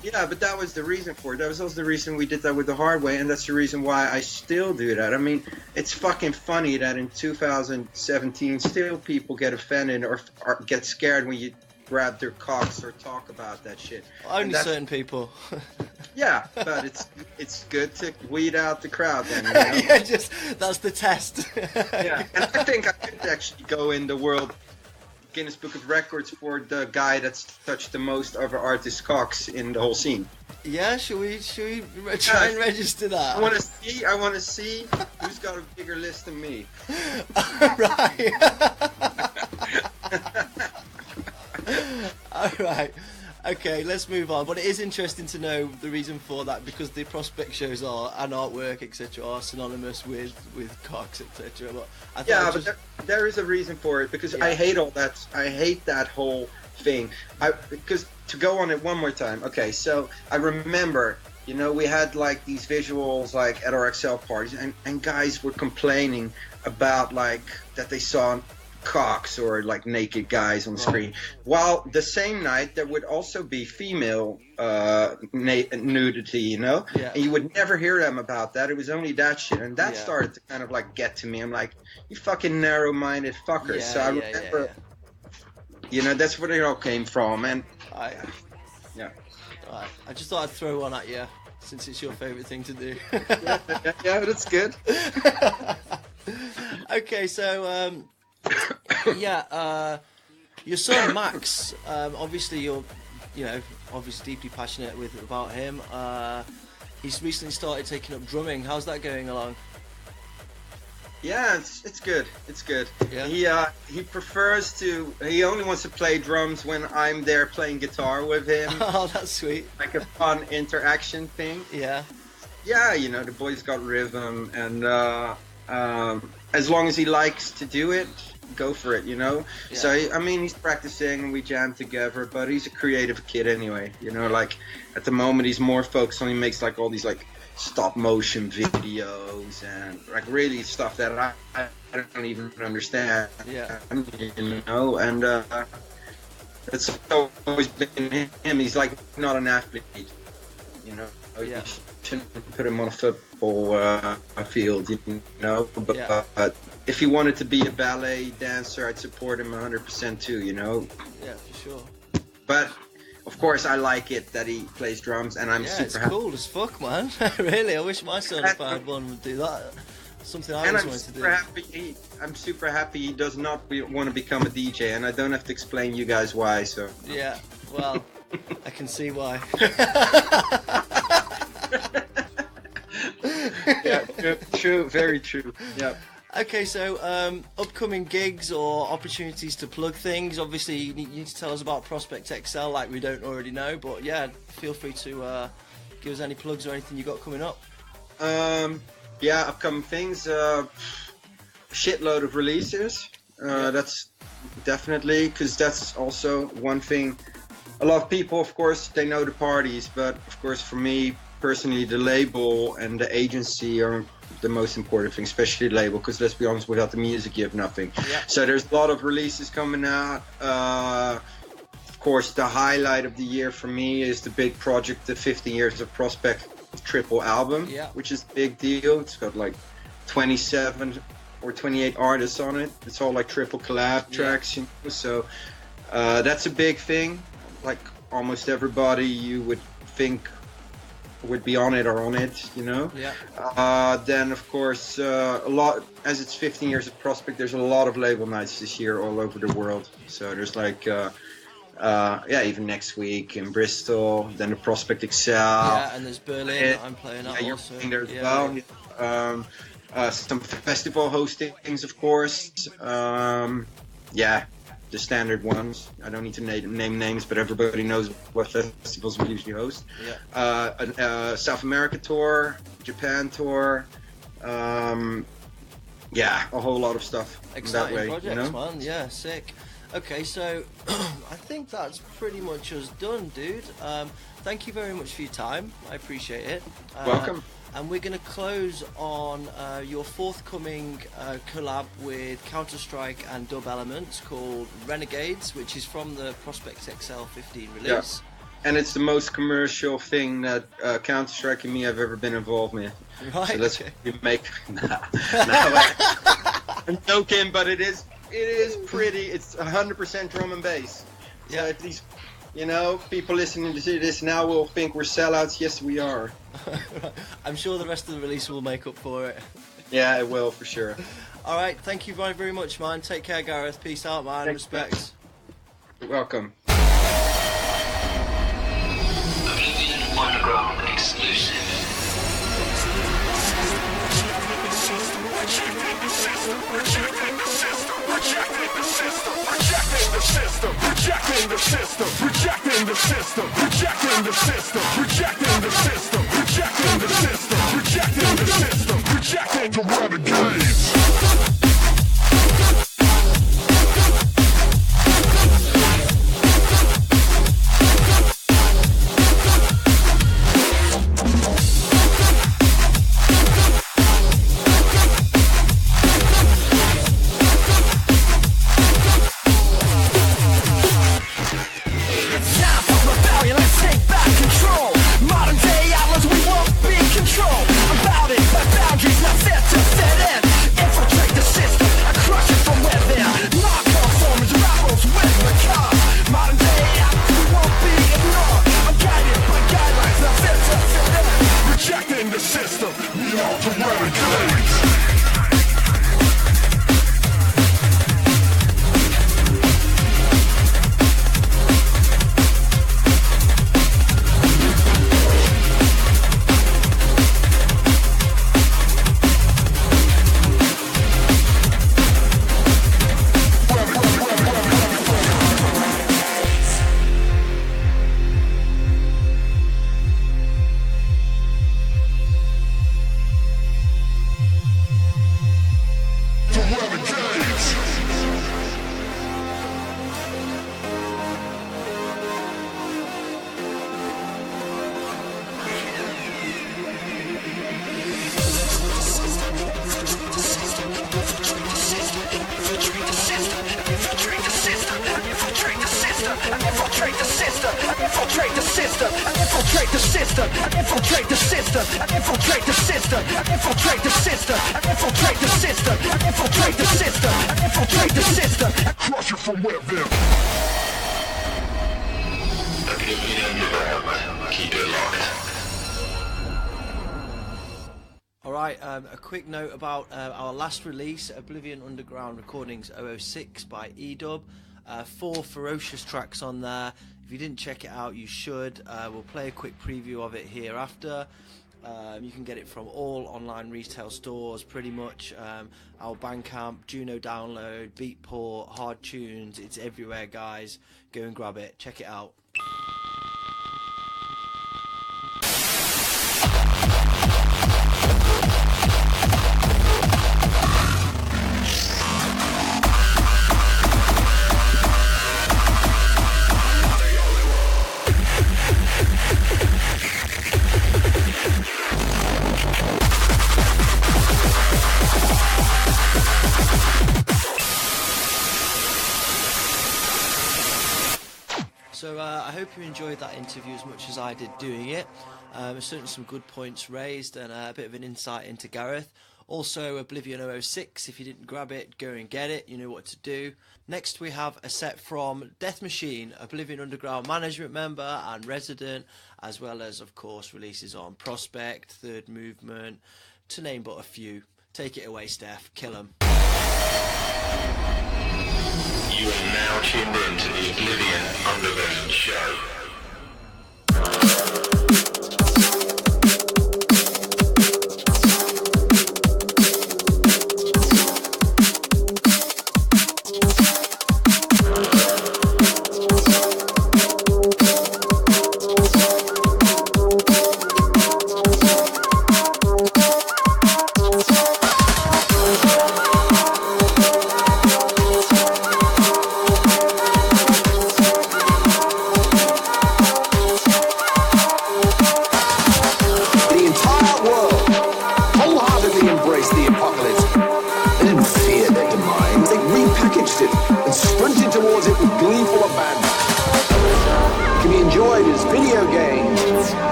Speaker 10: Yeah, but that was the reason for it. That was also the reason we did that with the hard way, and that's the reason why I still do that. I mean, it's fucking funny that in 2017 still people get offended or get scared when you grab their cocks or talk about that shit.
Speaker 5: Only certain people.
Speaker 10: Yeah, but it's good to weed out the crowd then.
Speaker 5: Yeah, that's the test.
Speaker 10: Yeah, and I think I could actually go in the world Guinness Book of Records for the guy that's touched the most other artists' cocks in the whole scene.
Speaker 5: Yeah, should we try and register that?
Speaker 10: I want to see who's got a bigger list than me.
Speaker 5: Right. All right. Okay, let's move on. But it is interesting to know the reason for that, because the Prospect shows and artwork, etc., are synonymous with cocks, etc. But I thought
Speaker 10: but there is a reason for it, because I hate all that. I hate that whole thing. Because to go on it one more time. Okay, so I remember, you know, we had like these visuals like at our XL parties, and guys were complaining about like that they saw cocks or like naked guys on the screen. While the same night there would also be female nudity, you know, and you would never hear them about that. It was only that shit, and that started to kind of like get to me. I'm like, you fucking narrow-minded fuckers. So I remember, you know, that's where it all came from, and
Speaker 5: I just thought I'd throw one at you since it's your favourite thing to do.
Speaker 10: yeah, that's good.
Speaker 5: Okay, so your son Max, obviously you're, you know, obviously deeply passionate about him. He's recently started taking up drumming. How's that going along?
Speaker 10: Yeah, it's good. It's good.
Speaker 5: Yeah.
Speaker 10: He prefers to. He only wants to play drums when I'm there playing guitar with him.
Speaker 5: Oh, that's sweet.
Speaker 10: Like a fun interaction thing.
Speaker 5: Yeah.
Speaker 10: Yeah, you know, the boy's got rhythm, and as long as he likes to do it, go for it, you know.
Speaker 5: Yeah.
Speaker 10: So I mean, he's practicing and we jam together, but he's a creative kid anyway, you know. Like at the moment, he's more focused on, he makes like all these like stop motion videos and like really stuff that I don't even understand.
Speaker 5: Yeah.
Speaker 10: You know, and it's always been him. He's like not an athlete, you know.
Speaker 5: Yeah.
Speaker 10: You shouldn't put him on a football field, you know. But if he wanted to be a ballet dancer, I'd support him 100% too, you know.
Speaker 5: Yeah, for sure.
Speaker 10: But of course, I like it that he plays drums, and I'm super happy.
Speaker 5: It's cool as fuck, man. Really, I wish my son, if I had one, would do that. Something I always wanted to do.
Speaker 10: I'm super happy he does not want to become a DJ, and I don't have to explain you guys why. So
Speaker 5: yeah, well, I can see why.
Speaker 10: Yeah, true, very true. Yeah.
Speaker 5: Okay, so upcoming gigs or opportunities to plug things. Obviously, you need to tell us about Prospect XL, like we don't already know. But yeah, feel free to give us any plugs or anything you got coming up.
Speaker 10: Yeah, upcoming things. Shitload of releases. That's definitely, because that's also one thing. A lot of people, of course, they know the parties, but of course, for me personally, the label and the agency are the most important thing, especially the label, because let's be honest, without the music you have nothing.
Speaker 5: Yeah.
Speaker 10: So there's a lot of releases coming out. Of course, the highlight of the year for me is the big project, the 15 Years of Prospect triple album, which is a big deal. It's got like 27 or 28 artists on it. It's all like triple collab tracks, you know? So that's a big thing. Like almost everybody you would think would be on it or on it, you know. Then of course a lot, as it's 15 Years of Prospect, there's a lot of label nights this year all over the world. So there's like even next week in Bristol, then the Prospect XL.
Speaker 5: Yeah, and there's Berlin that I'm playing at
Speaker 10: you're
Speaker 5: also.
Speaker 10: playing there as well. Some festival hostings, of course. The standard ones. I don't need to name names, but everybody knows what festivals we usually host. South America tour, Japan tour, a whole lot of stuff.
Speaker 5: Exciting
Speaker 10: that way,
Speaker 5: projects,
Speaker 10: you know?
Speaker 5: man. Yeah, sick. Okay, so I think that's pretty much us done, dude. Thank you very much for your time. I appreciate it.
Speaker 10: Welcome.
Speaker 5: And we're going to close on your forthcoming collab with Counter-Strike and Dub Elements called Renegades, which is from the Prospect XL 15 release.
Speaker 10: Yeah. And it's the most commercial thing that Counter-Strike and me have ever been involved with.
Speaker 5: Right.
Speaker 10: So let's make... I'm joking, but it is pretty... It's 100% drum and bass. So at least... You know, people listening to this now will think we're sellouts. Yes, we are.
Speaker 5: I'm sure the rest of the release will make up for it.
Speaker 10: Yeah, it will, for sure.
Speaker 5: All right, thank you very, very much, man. Take care, Gareth. Peace out, man.
Speaker 10: Thanks,
Speaker 5: Respect.
Speaker 10: You're welcome.
Speaker 1: Oblivion Underground exclusive.
Speaker 11: Rejecting the system, rejecting the system, rejecting the system. Rejecting the system, rejecting the system, rejecting the system, rejecting the system, rejecting the renegades.
Speaker 5: A quick note about our last release, Oblivion Underground Recordings 006 by E-Dub. 4 ferocious tracks on there. If you didn't check it out, you should. We'll play a quick preview of it hereafter. You can get it from all online retail stores, pretty much. Our Bandcamp, Juno Download, Beatport, Hard Tunes, it's everywhere, guys. Go and grab it. Check it out. So I hope you enjoyed that interview as much as I did doing it. Certainly some good points raised and a bit of an insight into Gareth. Also Oblivion 006, if you didn't grab it, go and get it, you know what to do. Next we have a set from Deathmachine, Oblivion Underground management member and resident, as well as of course releases on Prospect, Third Movement, to name but a few. Take it away, Steph, kill 'em.
Speaker 2: You are now tuned in to the Oblivion Underground Show.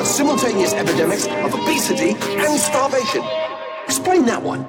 Speaker 12: Simultaneous epidemics of obesity and starvation. Explain that one.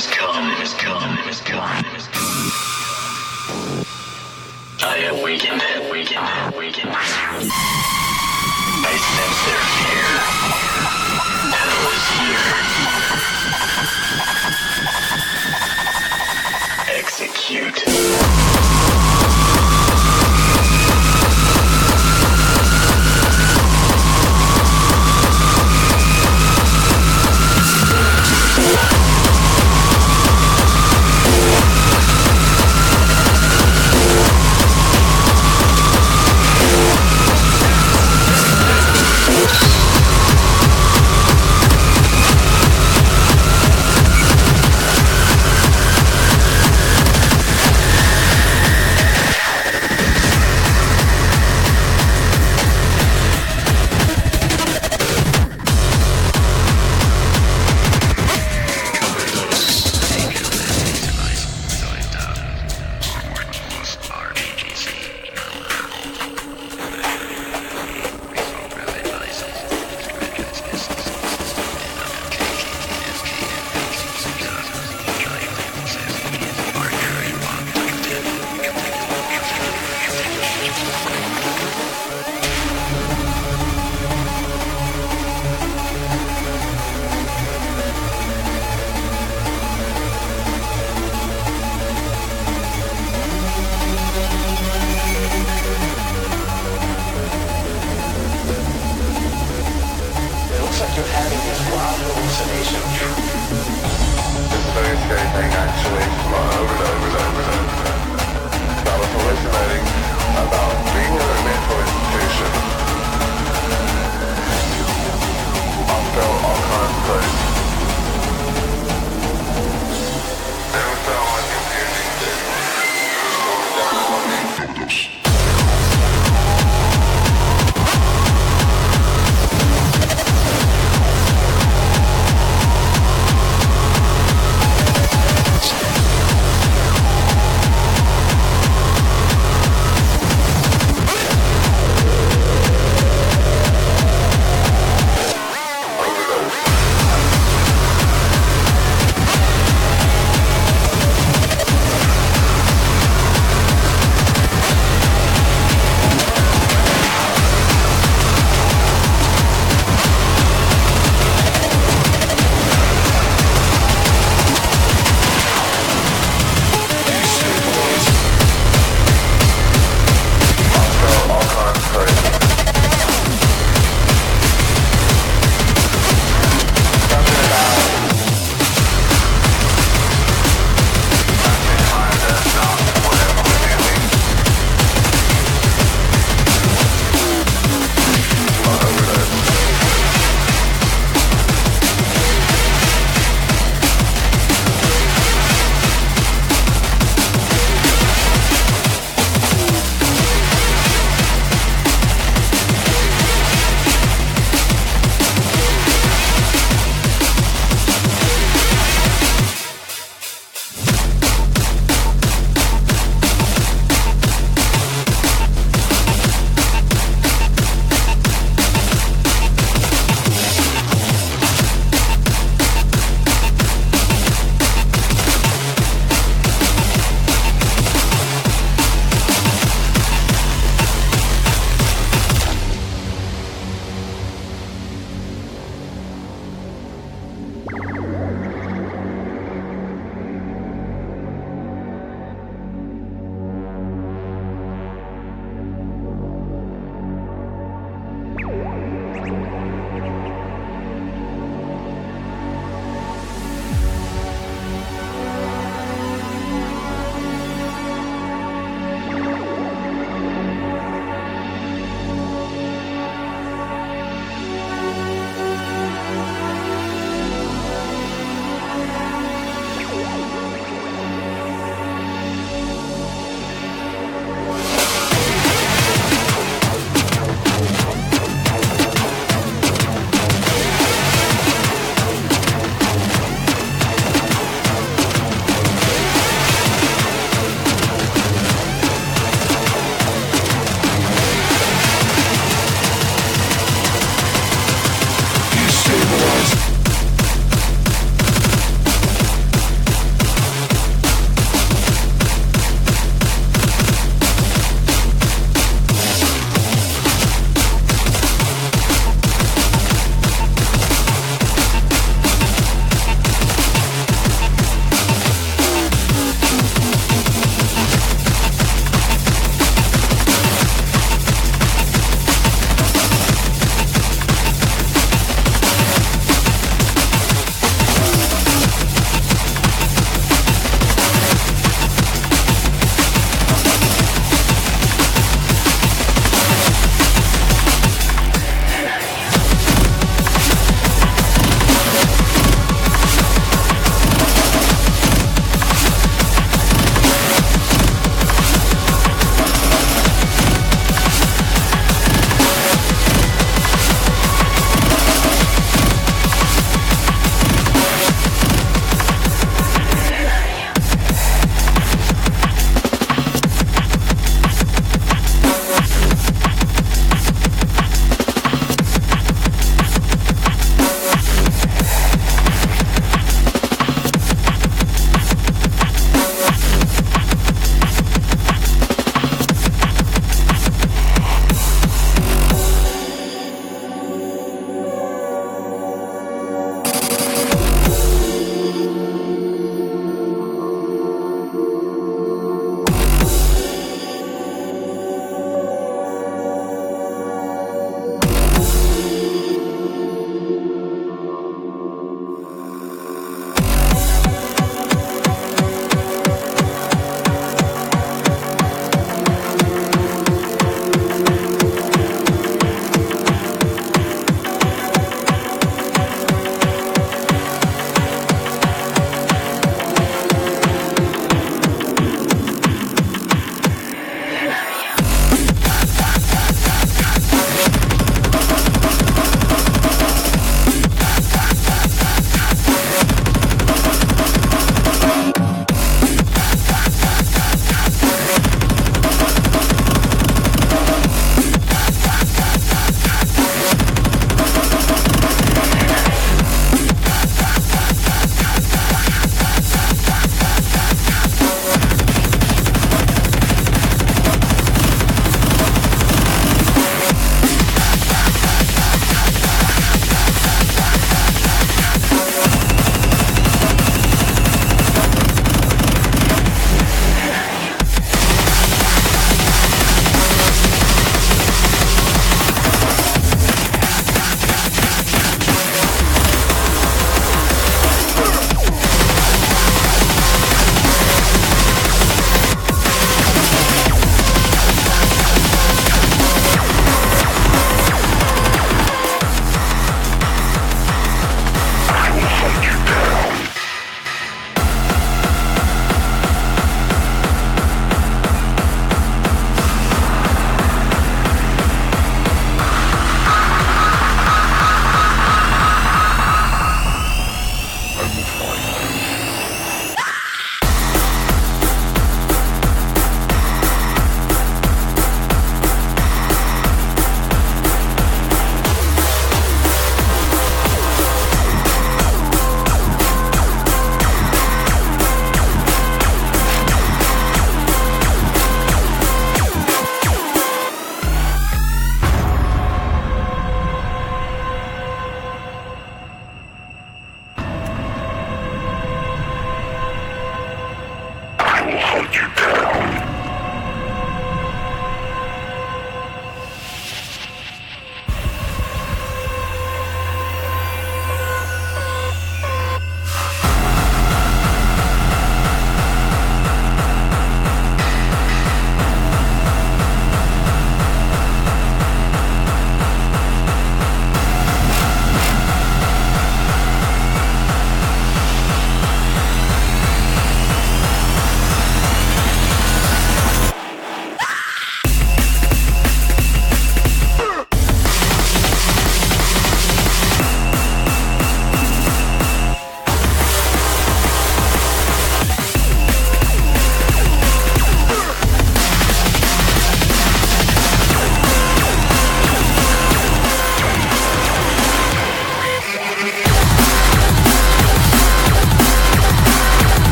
Speaker 9: has come, it has come, it has come, it has come. I awakened, awakened, awakened. I sense their fear. Hell is here. Execute.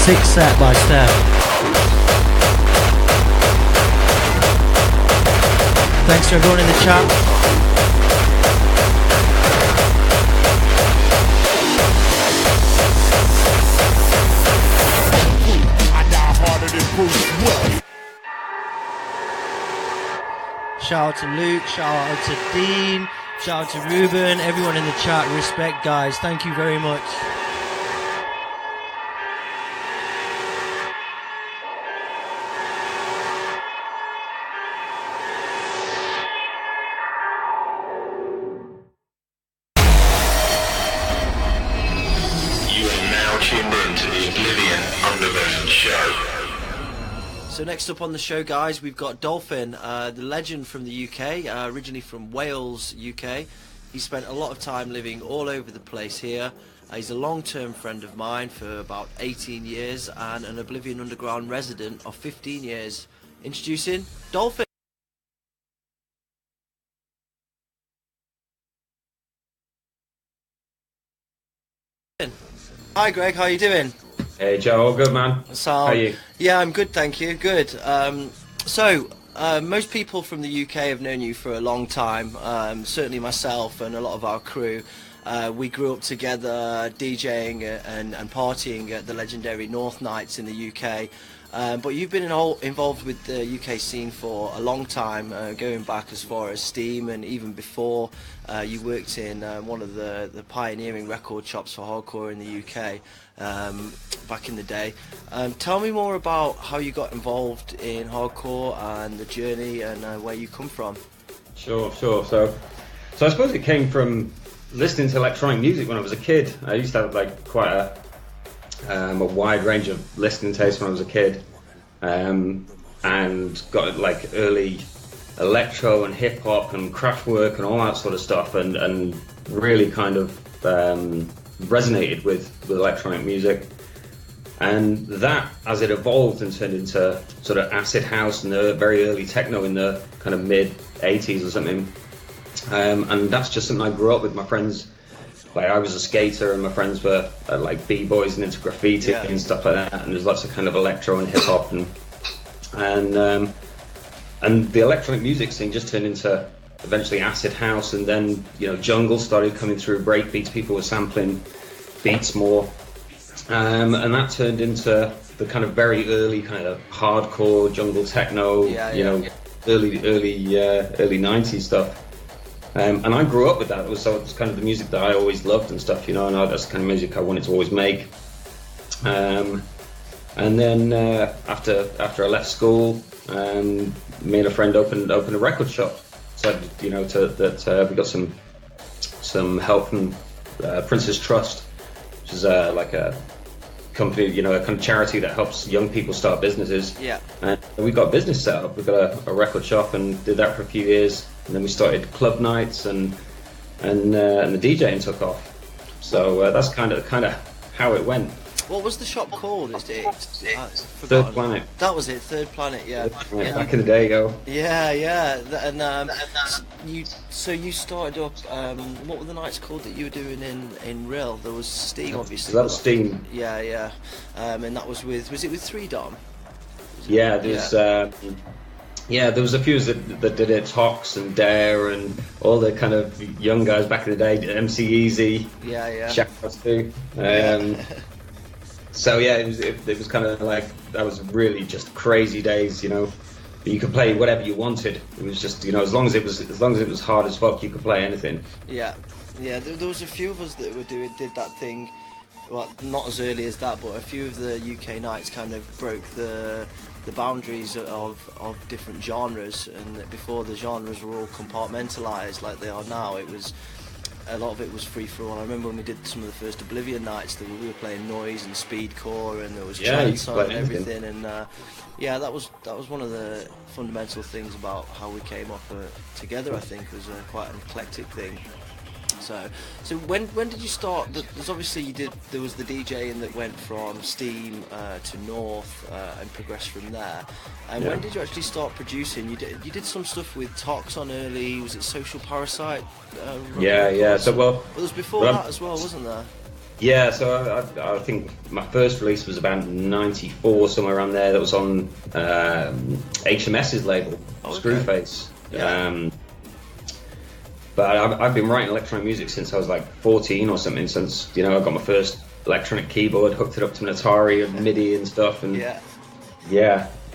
Speaker 13: Sick set by Steph. Thanks to everyone in the chat. Shout out to Luke, shout out to Dean, shout out to Ruben, everyone in the chat. Respect, guys. Thank you very much. So next up on the show, guys, we've got Dolphin, the legend from the UK, originally from Wales, UK. He spent a lot of time living all over the place here. He's a long-term friend of mine for about 18 years and an Oblivion Underground resident of 15 years. Introducing Dolphin. Hi Greg, how you doing?
Speaker 14: Hey Joe, all good man.
Speaker 13: So,
Speaker 14: how are you?
Speaker 13: Yeah, I'm good, thank you. Good. Most people from the UK have known you for a long time. Certainly myself and a lot of our crew. We grew up together DJing and partying at the legendary North Nights in the UK. But you've been involved with the UK scene for a long time, going back as far as Steam, and even before. You worked in one of the pioneering record shops for hardcore in the UK back in the day. Tell me more about how you got involved in hardcore and the journey and where you come from.
Speaker 14: Sure. So I suppose it came from listening to electronic music when I was a kid. I used to have like quite a wide range of listening tastes when I was a kid, and got like early electro and hip hop and Kraftwerk and all that sort of stuff, and really kind of resonated with electronic music. And that, as it evolved and turned into sort of acid house and the very early techno in the kind of mid 80s or something, and that's just something I grew up with. My friends, like I was a skater and my friends were like b-boys and into graffiti and stuff like that, and there's lots of kind of electro and hip hop and the electronic music scene just turned into eventually acid house, and then jungle started coming through, break beats, people were sampling beats more, and that turned into the kind of very early kind of hardcore jungle techno, early 90s stuff. And I grew up with that. It was kind of the music that I always loved and stuff, and that's the kind of music I wanted to always make. And then after I left school, me and a friend opened a record shop. So we got some help from Princess Trust, which is like a company, a kind of charity that helps young people start businesses. Yeah. And we got a business set up. We got a record shop and did that for a few years. And then we started club nights and the DJing took off. So that's kind of how it went.
Speaker 13: What was the shop called?
Speaker 14: Third Planet.
Speaker 13: That was it, Third Planet, yeah.
Speaker 14: Back in the day ago.
Speaker 13: Yeah. And you started up, what were the nights called that you were doing in Rill? There was Steam, obviously.
Speaker 14: That was Steam.
Speaker 13: Yeah. And that was it with 3 Dom?
Speaker 14: Yeah, there's Yeah, there was a few that did it, Tox and Dare and all the kind of young guys back in the day, MC Easy, shout out to. So yeah, it was kind of like, that was really just crazy days, you know. You could play whatever you wanted. It was just, you know, as long as it was hard as fuck, you could play anything.
Speaker 13: Yeah, there was a few of us that did that thing. Well, not as early as that, but a few of the UK nights kind of broke the boundaries of different genres, and before the genres were all compartmentalised like they are now, a lot of it was free for all. I remember when we did some of the first Oblivion nights, we were playing noise and speedcore, and there was chainsaw and everything, and that was one of the fundamental things about how we came up together. I think was quite an eclectic thing. So when did you start? There's obviously there was the DJing that went from Steam to North and progressed from there. And when did you actually start producing? You did some stuff with Tox on early. Was it Social Parasite?
Speaker 14: So
Speaker 13: but there was before that as well, wasn't there?
Speaker 14: Yeah, so I think my first release was about 94, somewhere around there. That was on HMS's label, Screwface.
Speaker 13: Yeah.
Speaker 14: But I've been writing electronic music since I was like 14 or something. Since, you know, I got my first electronic keyboard, hooked it up to an Atari and MIDI and stuff, and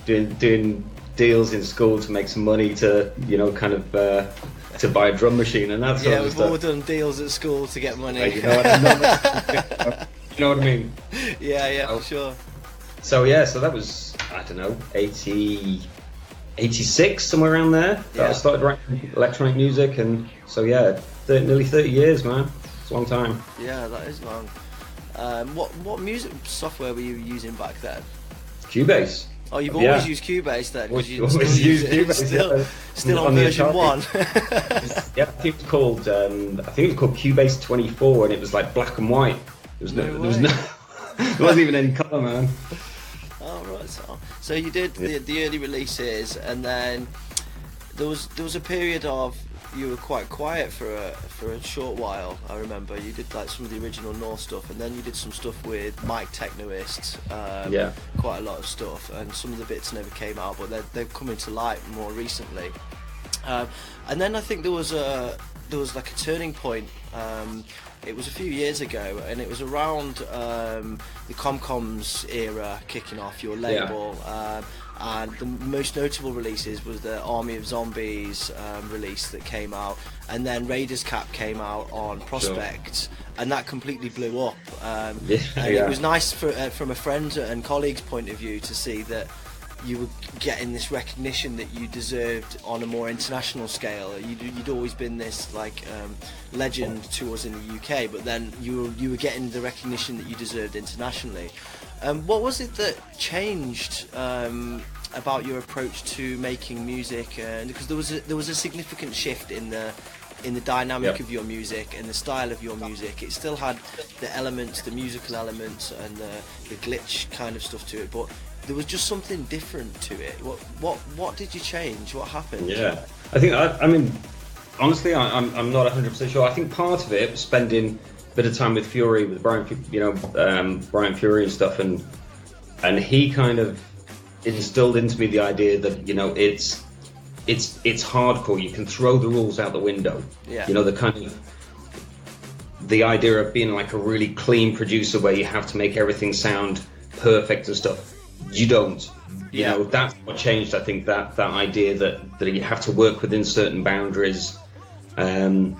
Speaker 14: doing deals in school to make some money to, you know, kind of to buy a drum machine and that sort of stuff.
Speaker 13: Yeah, we've all done deals at school to get money.
Speaker 14: You know what I mean?
Speaker 13: Yeah, for sure.
Speaker 14: So that was, I don't know, 86, somewhere around there. I started writing electronic music, and so nearly 30 years, man. It's a long time.
Speaker 13: Yeah, that is long. What music software were you using back then?
Speaker 14: Cubase.
Speaker 13: Oh, you've always used Cubase then?
Speaker 14: Always used Cubase.
Speaker 13: Still on version 1.
Speaker 14: Yeah, I think it was called Cubase 24, and it was like black and white. There wasn't even any colour, man.
Speaker 13: Oh right, so you did the early releases, and then there was a period of you were quite quiet for a short while. I remember you did like some of the original North stuff, and then you did some stuff with Mike Technoist, quite a lot of stuff, and some of the bits never came out, but they've come into light more recently. And then I think there was like a turning point. It was a few years ago, and it was around the Comcom's era kicking off, your label, and the most notable releases was the Army of Zombies release that came out, and then Raiders Cap came out on Prospect, and that completely blew up. It was nice from a friend and colleague's point of view to see that you were getting this recognition that you deserved on a more international scale. You'd always been this legend to us in the UK, but then you were getting the recognition that you deserved internationally. What was it that changed about your approach to making music? Because there was a significant shift in the dynamic of your music and the style of your music. It still had the elements, the musical elements, and the glitch kind of stuff to it, but there was just something different to it. What did you change? What happened?
Speaker 14: Yeah, I think I mean, honestly, I'm not 100% sure. I think part of it was spending a bit of time with Fury, with Brian, Brian Fury and stuff, and he kind of instilled into me the idea that, you know, it's hardcore. You can throw the rules out the window.
Speaker 13: Yeah.
Speaker 14: You know, the idea of being like a really clean producer where you have to make everything sound perfect and stuff. You don't. You know, that's what changed. I think that idea that you have to work within certain boundaries, and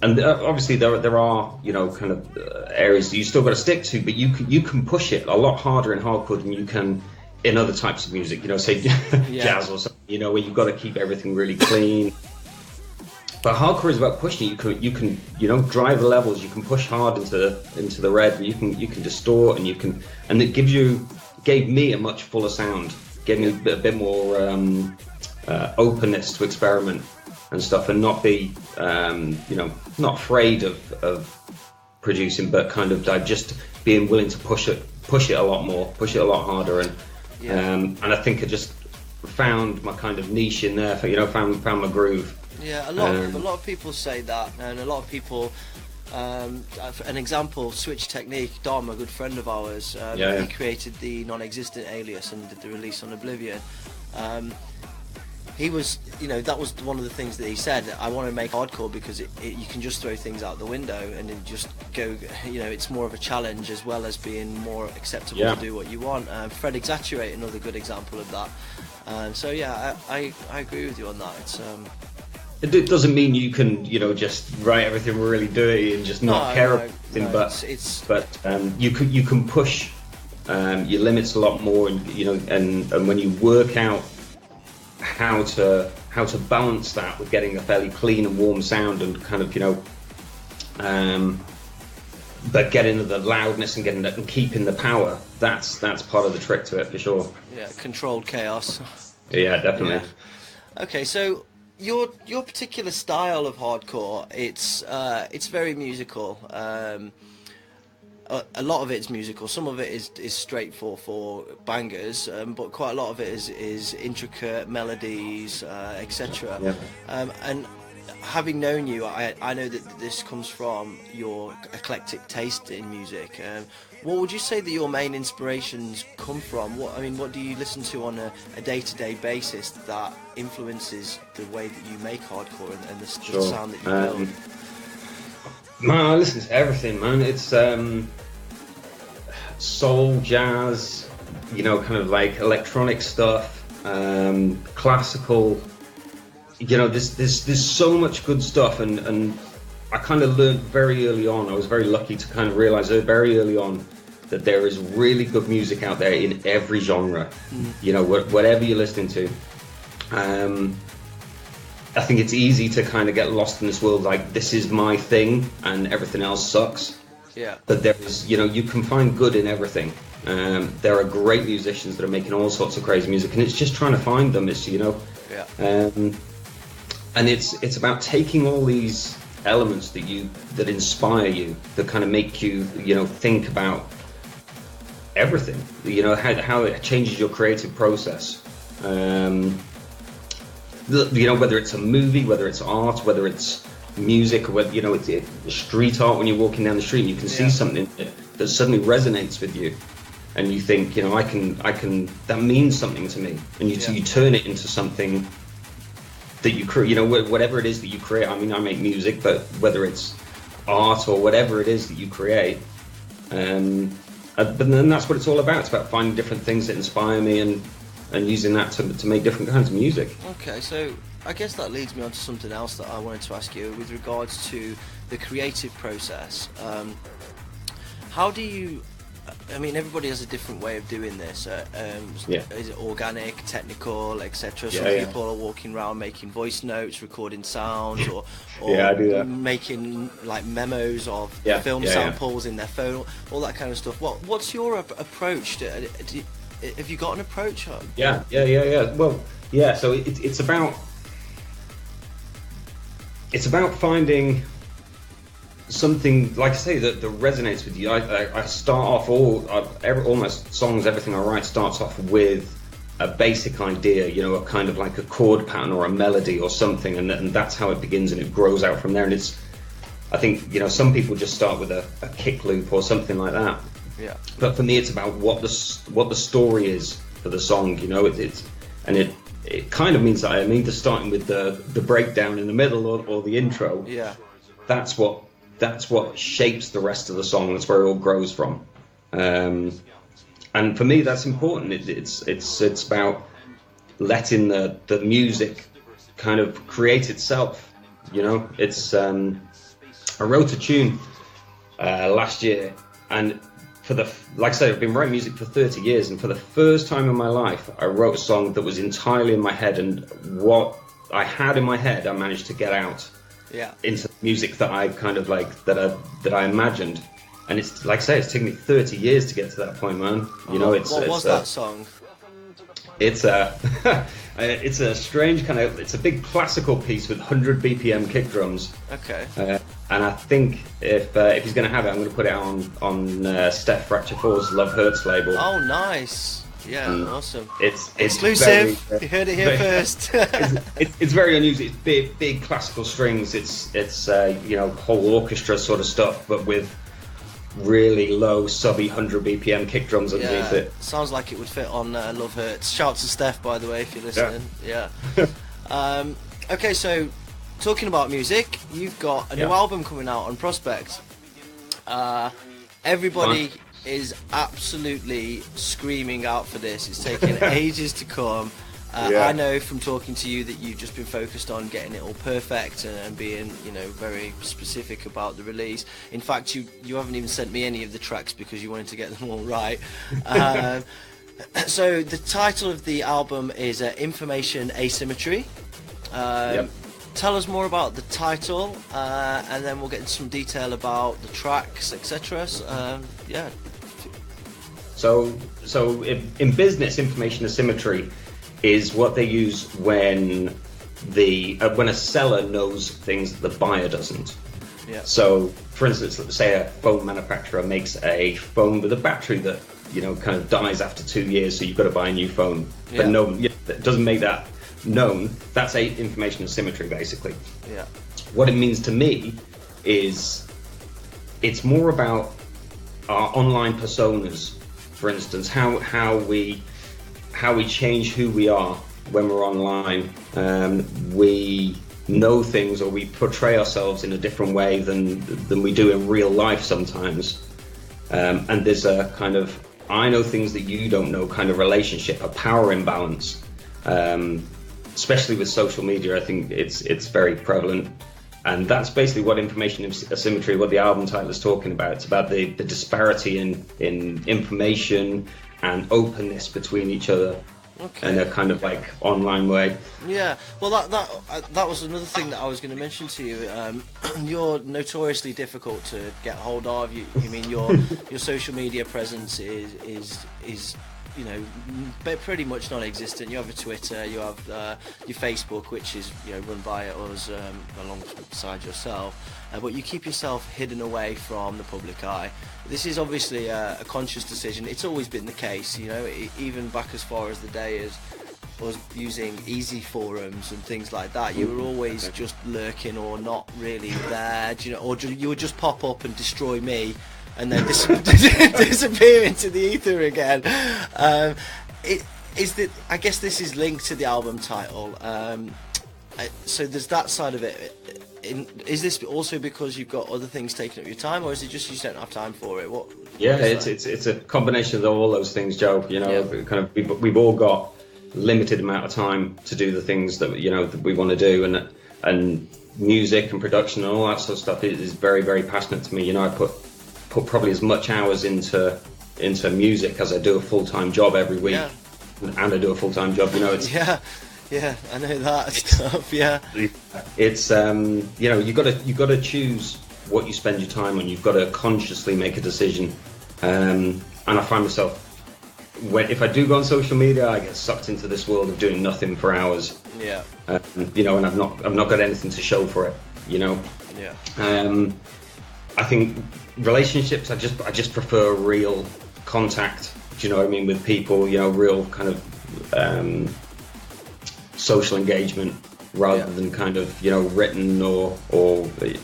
Speaker 14: obviously there are, you know, kind of areas that you still got to stick to, but you can push it a lot harder in hardcore than you can in other types of music. You know, say jazz or something. You know, where you've got to keep everything really clean. But hardcore is about pushing. You can you know, drive the levels. You can push hard into the red. You can distort, and it gave me a much fuller sound, gave me a bit more openness to experiment and stuff, and not be, you know, not afraid of producing, but kind of just being willing to push it a lot more, push it a lot harder, and I think I just found my kind of niche in there, you know, found my groove.
Speaker 13: Yeah, a lot of people say that, and a lot of people. An example, Switch Technique, Dom, a good friend of ours, he created the non-existent alias and did the release on Oblivion. he was, you know, that was one of the things that he said. I want to make hardcore because you can just throw things out the window and then just go. You know, it's more of a challenge as well as being more acceptable to do what you want. Fred Exaggerate, another good example of that. So yeah, I agree with you on that. It's
Speaker 14: It doesn't mean you can, you know, just write everything really dirty and just not care about anything, but you can push your limits a lot more, and you know, and when you work out how to balance that with getting a fairly clean and warm sound and kind of, you know, but getting the loudness and getting and keeping the power, that's part of the trick to it for sure.
Speaker 13: Yeah, controlled chaos.
Speaker 14: Yeah, definitely.
Speaker 13: Yeah. Okay, so your particular style of hardcore, it's very musical. A lot of it is musical. Some of it is straight for bangers, but quite a lot of it is intricate melodies, etc.
Speaker 14: Yeah.
Speaker 13: And having known you, I know that this comes from your eclectic taste in music. What would you say that your main inspirations come from? What do you listen to on a day-to-day basis that influences the way that you make hardcore and the sound that you build?
Speaker 14: Man, I listen to everything, man. It's soul, jazz, you know, kind of like electronic stuff, classical. You know, there's so much good stuff, and I kind of learned very early on. I was very lucky to kind of realize very early on that there is really good music out there in every genre. You know, whatever you're listening to. I think it's easy to kind of get lost in this world, like this is my thing and everything else sucks.
Speaker 13: Yeah. But
Speaker 14: there is, you know, you can find good in everything. There are great musicians that are making all sorts of crazy music, and it's just trying to find them. It's, you know, and it's about taking all these elements that inspire you, that kind of make you, you know, think about everything. You know, how it changes your creative process. You know, whether it's a movie, whether it's art, whether it's music, or whether, you know, it's street art. When you're walking down the street and you can see something that suddenly resonates with you, and you think, you know, I can that means something to me, and you turn it into something that you create. You know, whatever it is that you create. I mean, I make music, but whether it's art or whatever it is that you create, but then that's what it's all about. It's about finding different things that inspire me and using that to make different kinds of music.
Speaker 13: Okay, so I guess that leads me on to something else that I wanted to ask you with regards to the creative process. How do you, I mean, everybody has a different way of doing this. Is it organic, technical, etc.? Some people are walking around making voice notes, recording sounds, or
Speaker 14: I do that.
Speaker 13: Making like memos of film samples in their phone, all that kind of stuff. What's your approach? Have you got an approach?
Speaker 14: Yeah. Well, yeah. So it's about finding something, like I say, that resonates with you. I start off almost songs, everything I write starts off with a basic idea, you know, a kind of like a chord pattern or a melody or something, and that's how it begins, and it grows out from there. And I think, you know, some people just start with a kick loop or something like that.
Speaker 13: Yeah.
Speaker 14: But for me, it's about what the story is for the song. You know, it kind of means that I'm either starting with the breakdown in the middle or the intro.
Speaker 13: Yeah.
Speaker 14: That's what shapes the rest of the song. That's where it all grows from. And for me, that's important. It's about letting the music kind of create itself. You know, it's I wrote a tune last year, and like I said, I've been writing music for 30 years, and for the first time in my life, I wrote a song that was entirely in my head, and what I had in my head, I managed to get out into music that I kind of like, that I imagined. And it's, like I say, it's taken me 30 years to get to that point, man. You know,
Speaker 13: what was that song?
Speaker 14: It's a strange kind of, it's a big classical piece with 100 BPM kick drums.
Speaker 13: Okay.
Speaker 14: And I think if he's going to have it, I'm going to put it on Steph Ratchafor's Love Hurts label.
Speaker 13: Oh, nice. Yeah, awesome.
Speaker 14: It's
Speaker 13: exclusive.
Speaker 14: Very,
Speaker 13: you heard it here first.
Speaker 14: it's very unusual. It's big classical strings. It's you know, whole orchestra sort of stuff, but with really low subby 100 BPM kick drums underneath it.
Speaker 13: Sounds like it would fit on Love Hurts. Shout to Steph, by the way, if you're listening. Yeah. Okay, so talking about music, you've got a new album coming out on Prospect. Everybody is absolutely screaming out for this. It's taken ages to come. I know from talking to you that you've just been focused on getting it all perfect and being, very specific about the release. In fact, you haven't even sent me any of the tracks because you wanted to get them all right. So the title of the album is Information Asymmetry. Tell us more about the title, and then we'll get into some detail about the tracks, etc.
Speaker 14: So in business, information asymmetry is what they use when a seller knows things that the buyer doesn't.
Speaker 13: Yeah.
Speaker 14: So, for instance, let's say a phone manufacturer makes a phone with a battery that kind of dies after 2 years, so you've got to buy a new phone. But that doesn't make that known. That's information asymmetry, basically.
Speaker 13: Yeah.
Speaker 14: What it means to me is it's more about our online personas. For instance, how we change who we are when we're online. We know things, or we portray ourselves in a different way than we do in real life sometimes. And there's a kind of I know things that you don't know kind of relationship, a power imbalance. Especially with social media, I think it's very prevalent. And that's basically what information asymmetry, what the album title is talking about. It's about the disparity in information and openness between each other in a kind of like online way.
Speaker 13: Yeah, well, that was another thing that I was going to mention to you. You're notoriously difficult to get hold of. You mean your social media presence is pretty much non-existent. You have a Twitter, you have your Facebook, which is run by us alongside yourself, but you keep yourself hidden away from the public eye. This is obviously a conscious decision. It's always been the case, even back as far as the day as us using easy forums and things like that. You were always just lurking or not really there, or you would just pop up and destroy me and then disappear into the ether again. I guess this is linked to the album title. So there's that side of it. Is this also because you've got other things taking up your time, or is it just you don't have time for it?
Speaker 14: It's a combination of all those things, Joe. Kind of we've all got limited amount of time to do the things that that we want to do, and music and production and all that sort of stuff is very, very passionate to me. I put probably as much hours into music as I do a full-time job every week, and I do a full-time job.
Speaker 13: Yeah, I know that stuff. Yeah,
Speaker 14: it's you've got to choose what you spend your time on. You've got to consciously make a decision, and I find myself if I do go on social media, I get sucked into this world of doing nothing for hours.
Speaker 13: Yeah,
Speaker 14: and I've not got anything to show for it.
Speaker 13: Yeah.
Speaker 14: I think relationships, I just prefer real contact. Do you know what I mean, with people? Real kind of social engagement rather than kind of written or the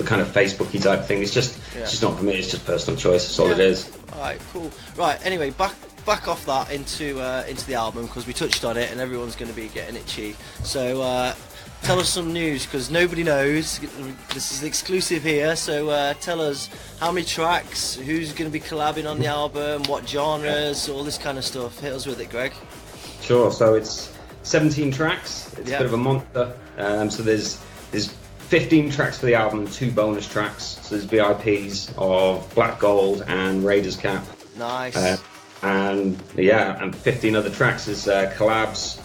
Speaker 14: kind of Facebooky type thing. It's just not for me. It's just personal choice. That's all it is.
Speaker 13: All right, cool. Right. Anyway, back off that into the album, because we touched on it and everyone's going to be getting itchy. So. Tell us some news, because nobody knows. This is exclusive here, so tell us how many tracks, who's going to be collabing on the album, what genres, all this kind of stuff. Hit us with it, Greg.
Speaker 14: Sure. So it's 17 tracks. It's a bit of a monster. So there's 15 tracks for the album, and 2 bonus tracks. So there's VIPs of Black Gold and Raiders Cap.
Speaker 13: Nice.
Speaker 14: And 15 other tracks is collabs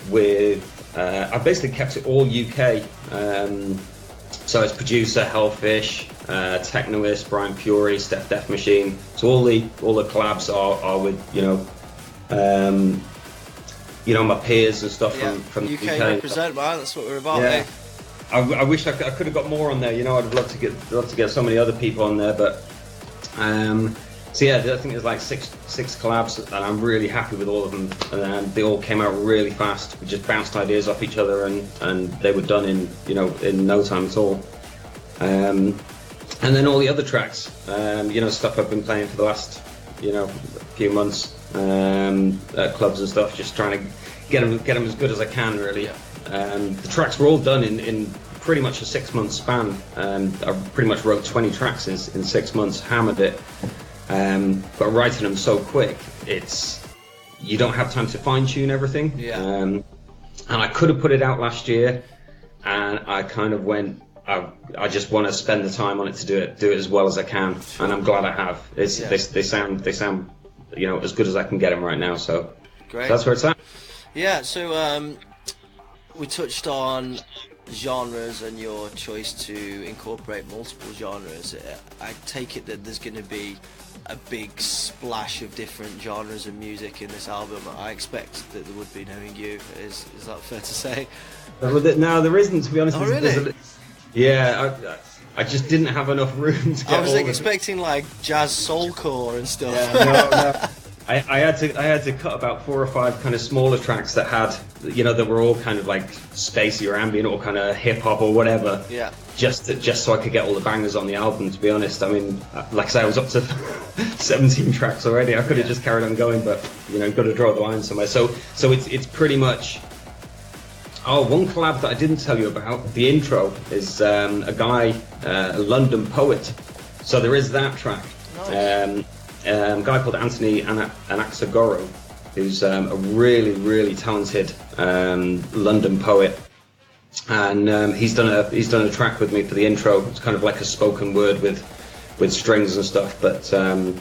Speaker 14: with. I've basically kept it all UK. So it's producer Hellfish, Technoist, Brian Fury, Steph Deathmachine. So all the collabs are with my peers and stuff from the UK.
Speaker 13: Represent, man. That's what we're about. Yeah.
Speaker 14: I wish I could have got more on there. I'd love to get so many other people on there, but. So I think there's like six collabs, and I'm really happy with all of them. And they all came out really fast. We just bounced ideas off each other, and they were done in no time at all. And then all the other tracks, stuff I've been playing for the last few months, at clubs and stuff, just trying to get them as good as I can, really. The tracks were all done in pretty much a 6-month span. I pretty much wrote 20 tracks in 6 months, hammered it. But writing them so quick, you don't have time to fine tune everything. And I could have put it out last year, and I kind of went, I just want to spend the time on it to do it as well as I can, and I'm glad I have. They sound as good as I can get them right now. So
Speaker 5: great.
Speaker 14: That's where it's at.
Speaker 5: Yeah. So we touched on genres and your choice to incorporate multiple genres. I take it that there's going to be a big splash of different genres of music in this album. I expect that there would be, knowing you. Is that fair to say?
Speaker 14: No, there isn't, to be honest.
Speaker 5: Oh, really?
Speaker 14: I just didn't have enough room to get
Speaker 5: I was expecting like jazz soulcore and stuff.
Speaker 14: No. I had to cut about 4 or 5 kind of smaller tracks that had, that were all kind of like spacey or ambient or kind of hip hop or whatever.
Speaker 5: Yeah.
Speaker 14: Just so I could get all the bangers on the album. To be honest, I mean, like I say, I was up to 17 tracks already. I could have just carried on going, but got to draw the line somewhere. So it's pretty much. Oh, one collab that I didn't tell you about. The intro is a guy, a London poet. So there is that track. Nice. A guy called Anthony Anaxagoro, who's a really, really talented London poet, and he's done a track with me for the intro. It's kind of like a spoken word with strings and stuff. But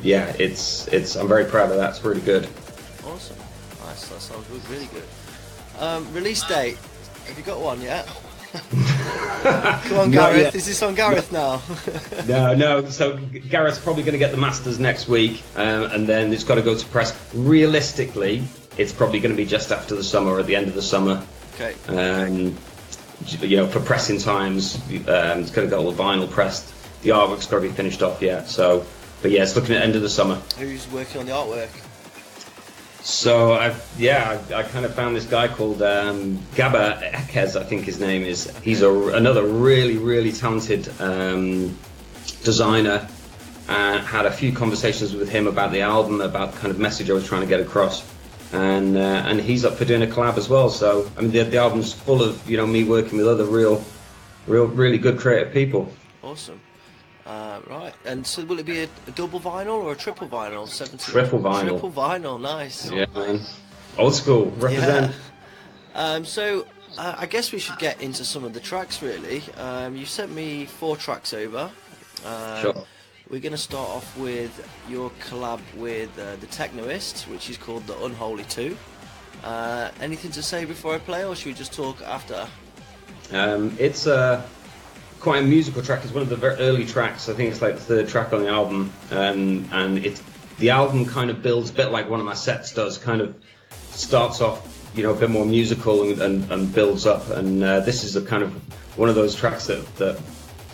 Speaker 14: it's I'm very proud of that. It's really good.
Speaker 5: Awesome, nice. That sounds really good. Release date? Have you got one yet? Come on, Gareth. Is this on Gareth now?
Speaker 14: No. So Gareth's probably going to get the masters next week, and then it's got to go to press. Realistically, it's probably going to be just after the summer, or at the end of the summer.
Speaker 5: Okay.
Speaker 14: For pressing times, it's going to get all the vinyl pressed. The artwork's got to be finished off yet. So, but yeah, it's looking at end of the summer.
Speaker 5: Who's working on the artwork?
Speaker 14: So I kind of found this guy called Gaba Ekez, I think his name is. He's another really, really talented designer, and had a few conversations with him about the album, about the kind of message I was trying to get across, and he's up for doing a collab as well. So I mean, the album's full of me working with other really good creative people.
Speaker 5: Awesome. Right, and so will it be a double vinyl or a triple vinyl? 17?
Speaker 14: Triple vinyl.
Speaker 5: Triple vinyl, nice.
Speaker 14: Yeah, man. Old school, represent.
Speaker 5: Yeah. I guess we should get into some of the tracks, really. You sent me 4 tracks over.
Speaker 14: Sure.
Speaker 5: We're going to start off with your collab with the Technoist, which is called The Unholy 2. Anything to say before I play, or should we just talk after?
Speaker 14: It's quite a musical track. It's one of the very early tracks. I think it's like the 3rd track on the album, and the album kind of builds a bit like one of my sets does. Kind of starts off, a bit more musical and builds up. And this is a kind of one of those tracks that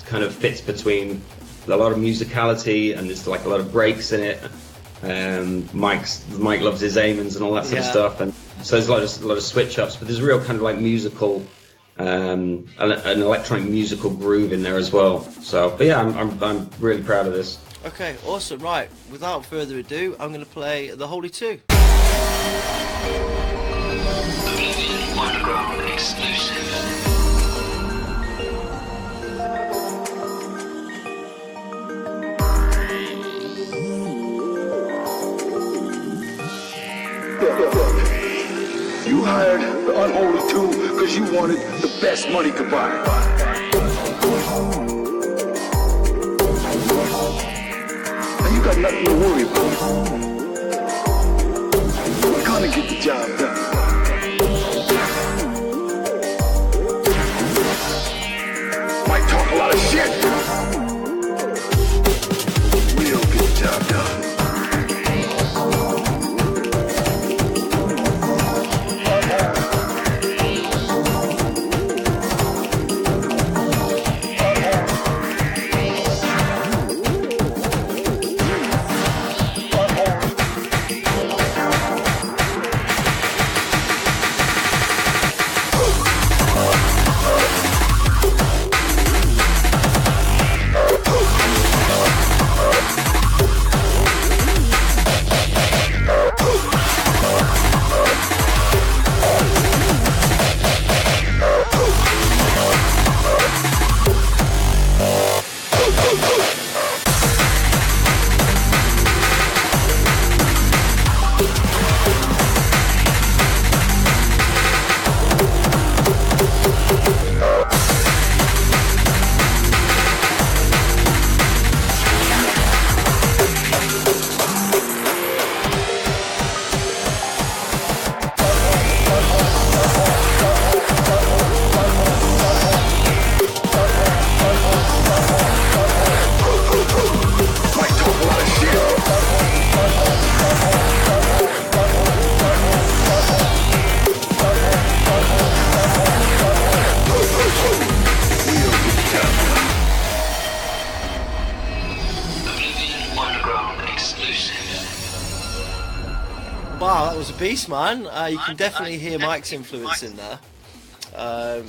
Speaker 14: kind of fits between a lot of musicality and there's like a lot of breaks in it. Mike loves his amens and all that sort of stuff, and so there's a lot of switch ups. But there's a real kind of like musical. An electronic musical groove in there as well. So, but yeah, I'm really proud of this.
Speaker 5: Okay, awesome. Right, without further ado, I'm going to play The Holy 2.
Speaker 1: Oblivion Underground exclusive.
Speaker 11: You hired the Unholy 2 because you wanted the best money could buy. And you got nothing to worry about. We're gonna get the job done. Might talk a lot of shit. We'll get the job done.
Speaker 13: piece, man. You can definitely hear Mike's influence in there. I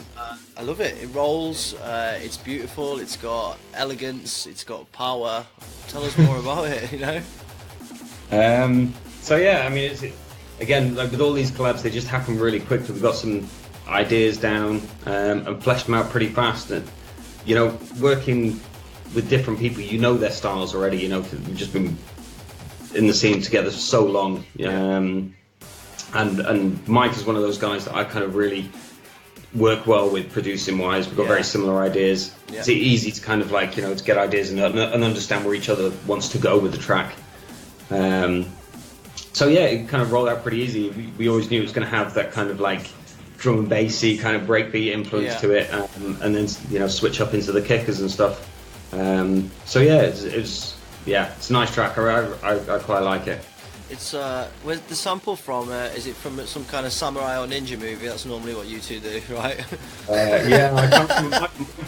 Speaker 13: love it. It rolls. It's beautiful. It's got elegance. It's got power. Tell us more about it. You know.
Speaker 14: So yeah, I mean, again, like with all these collabs, they just happen really quickly. We've got some ideas down and fleshed them out pretty fast. And you know, working with different people, you know their styles already. You know, we've just been in the scene together for so long. And Mike is one of those guys that I kind of really work well with producing wise. We've got very similar ideas. It's easy to kind of like, you know, to get ideas and understand where each other wants to go with the track. So yeah, it kind of rolled out pretty easy. We always knew it was going to have that kind of like drum and bassy kind of breakbeat influence to it, and then, you know, switch up into the kickers and stuff. So yeah, it's a nice track. I quite like it.
Speaker 13: It's where's the sample from? Is it from some kind of samurai or ninja movie? That's normally what you two do, right?
Speaker 14: Yeah, I can't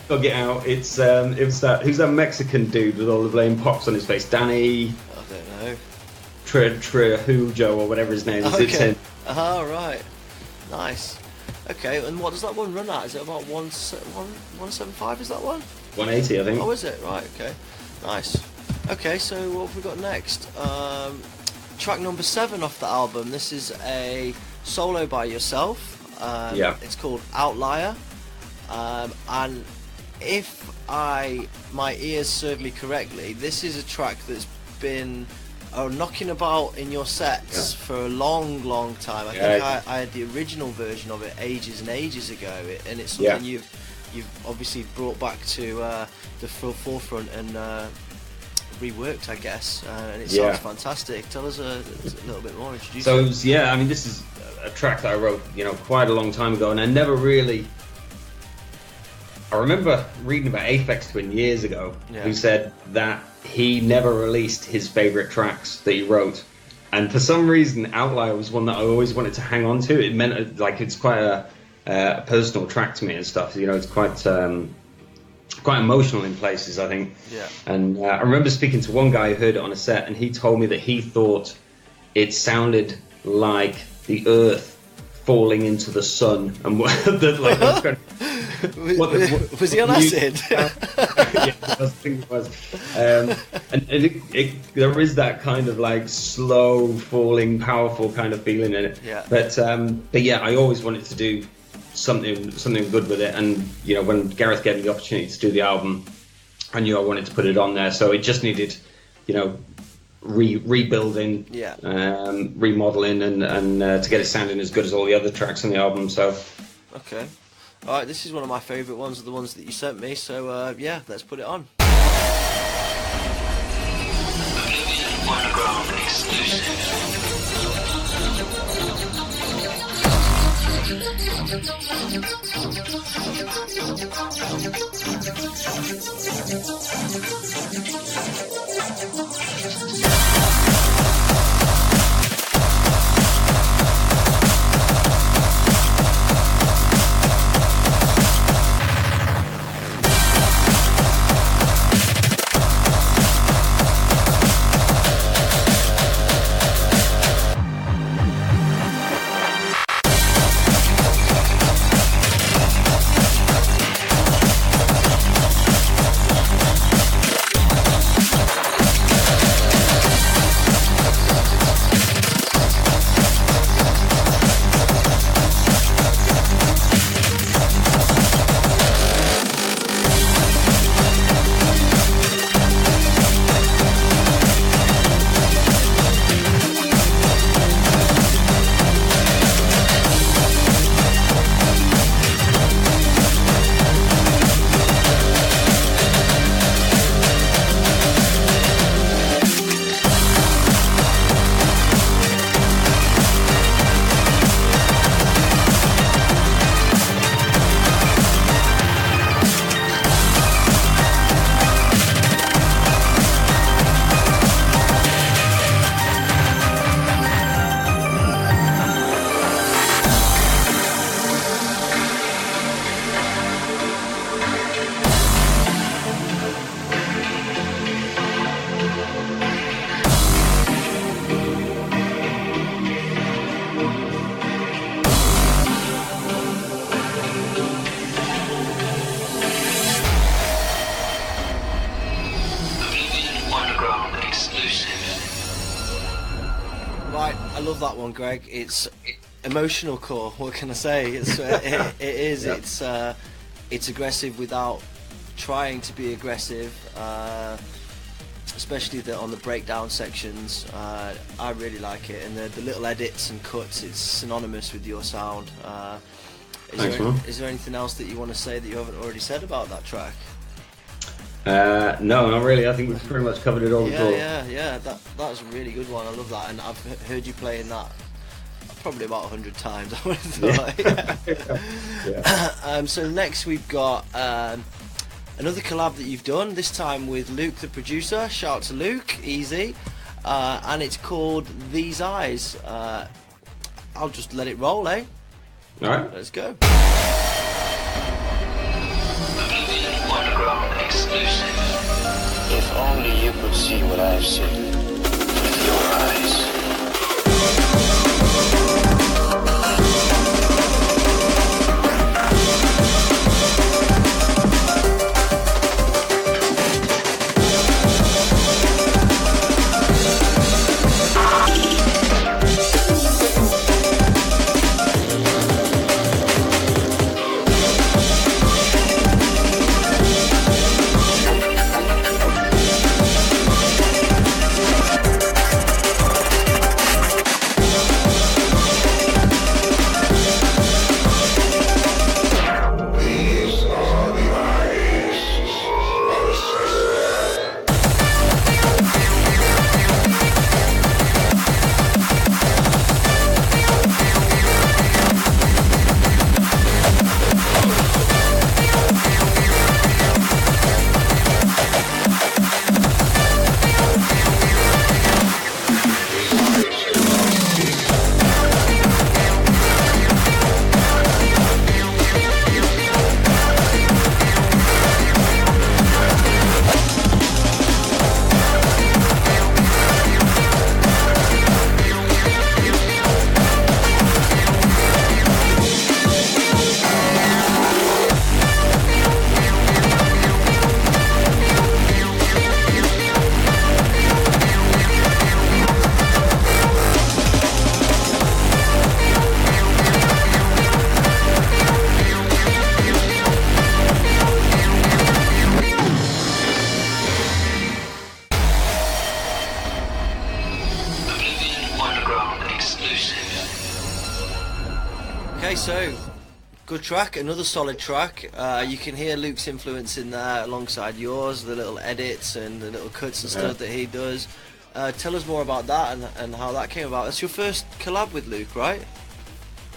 Speaker 14: figure it out. It was that, who's that Mexican dude with all the blame pox on his face? Danny.
Speaker 13: I don't know.
Speaker 14: Trehujo or whatever his name is.
Speaker 13: Okay.
Speaker 14: It's him.
Speaker 13: Oh, right. Nice. Okay, and what does that one run at? Is it about 175? Is that one?
Speaker 14: 180, I think.
Speaker 13: Oh, is it? Right. Okay. Nice. Okay, so what have we got next? Track number 7 off the album. This is a solo by yourself. It's called Outlier. And if my ears serve me correctly, this is a track that's been knocking about in your sets for a long time. I think I had the original version of it ages and ages ago, and it's something you've obviously brought back to the forefront and reworked, I guess, and it sounds fantastic. Tell us a little bit more. Introduce
Speaker 14: So it was, I mean, this is a track that I wrote, you know, quite a long time ago, and I never really. I remember reading about Aphex Twin years ago, who said that he never released his favourite tracks that he wrote, and for some reason, Outlier was one that I always wanted to hang on to. It meant like it's quite a personal track to me and stuff. You know, it's quite emotional in places, I think.
Speaker 13: Yeah.
Speaker 14: And I remember speaking to one guy who heard it on a set, and he told me that he thought it sounded like the Earth falling into the sun, and was
Speaker 13: he on acid?
Speaker 14: Yeah, I think it was. And there is that kind of like slow falling, powerful kind of feeling in it.
Speaker 13: Yeah.
Speaker 14: But yeah, I always wanted to do something good with it, and you know, when Gareth gave me the opportunity to do the album, I knew I wanted to put it on there. So it just needed, you know, rebuilding, remodeling, and to get it sounding as good as all the other tracks on the album. So
Speaker 13: okay, all right, this is one of my favourite ones, the ones that you sent me. So yeah, let's put it on.
Speaker 1: Oblivion Underground exclusive.
Speaker 13: love that one, Greg. It's emotional core. What can I say? It is.
Speaker 14: Yep.
Speaker 13: It's aggressive without trying to be aggressive. Especially on the breakdown sections. I really like it, and the little edits and cuts. It's synonymous with your sound. Is there anything else that you want to say that you haven't already said about that track?
Speaker 14: No, not really. I think we've pretty much covered it all before.
Speaker 13: Yeah. That was a really good one. I love that, and I've heard you playing that probably about 100 times. I would have thought. So next we've got another collab that you've done. This time with Luke, the producer. Shout out to Luke, easy, and it's called These Eyes. I'll just let it roll, eh?
Speaker 14: All right,
Speaker 13: let's go.
Speaker 1: Underground exclusive.
Speaker 2: If only you could see what I've seen with your eyes.
Speaker 13: Okay, so good track, another solid track. You can hear Luke's influence in there alongside yours, the little edits and the little cuts and stuff that he does. Tell us more about that and how that came about. It's your first collab with Luke, right?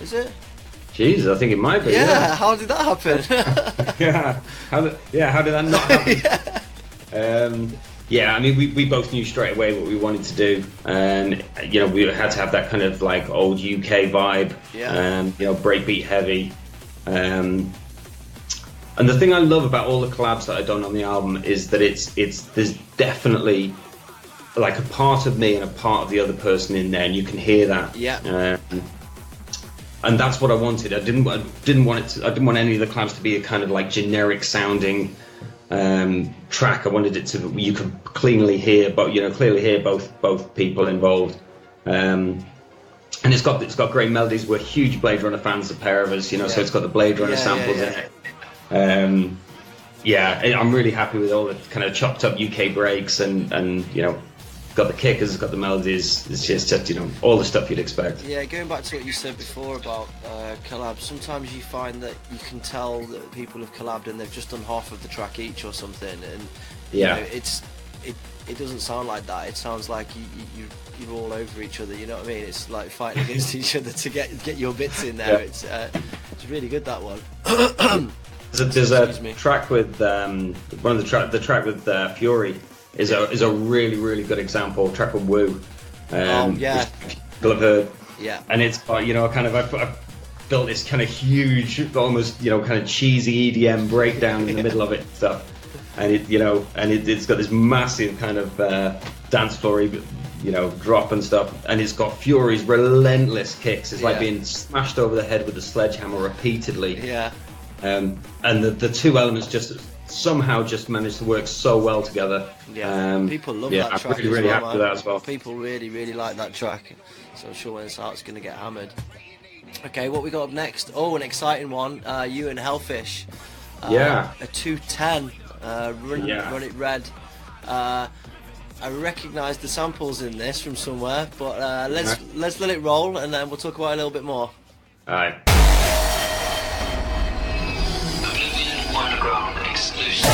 Speaker 13: Is it?
Speaker 14: Jesus, I think it might be.
Speaker 13: Yeah, how did that happen?
Speaker 14: How did that not happen? I mean, we both knew straight away what we wanted to do, and we had to have that kind of like old UK vibe, breakbeat heavy. And the thing I love about all the collabs that I've done on the album is that there's definitely like a part of me and a part of the other person in there, and you can hear that.
Speaker 13: Yeah.
Speaker 14: And that's what I wanted. I didn't want any of the collabs to be a kind of like generic sounding track. I wanted it to, you could clearly hear both people involved. And it's got great melodies. We're huge Blade Runner fans, the pair of us, so it's got the Blade Runner samples in it. I'm really happy with all the kind of chopped up UK breaks and got the kickers, got the melodies. It's just all the stuff you'd expect.
Speaker 13: Yeah, going back to what you said before about collabs, sometimes you find that you can tell that people have collabed and they've just done half of the track each or something, and it doesn't sound like that. It sounds like you're all over each other. You know what I mean? It's like fighting against each other to get your bits in there. Yeah. It's really good, that one.
Speaker 14: There's a track with the track with Fury. Is a really, really good example. A track with Woo. People have heard.
Speaker 13: Yeah.
Speaker 14: And it's I've built this kind of huge, almost kind of cheesy EDM breakdown in the middle of it and stuff. And it's got this massive kind of dance floor, drop and stuff. And it's got Fury's relentless kicks. It's like being smashed over the head with a sledgehammer repeatedly.
Speaker 13: Yeah.
Speaker 14: And the two elements somehow managed to work so well together.
Speaker 13: People love that track.
Speaker 14: I'm really happy with that as well.
Speaker 13: People really, really like that track.
Speaker 5: So I'm sure when it starts, it's going to get hammered. Okay, what we got up next? Oh, an exciting one. You and Hellfish.
Speaker 14: Yeah.
Speaker 5: A 210. Run It Red. I recognise the samples in this from somewhere, but let's let it roll, and then we'll talk about it a little bit more.
Speaker 14: All right.
Speaker 1: Oblivion Underground exclusive.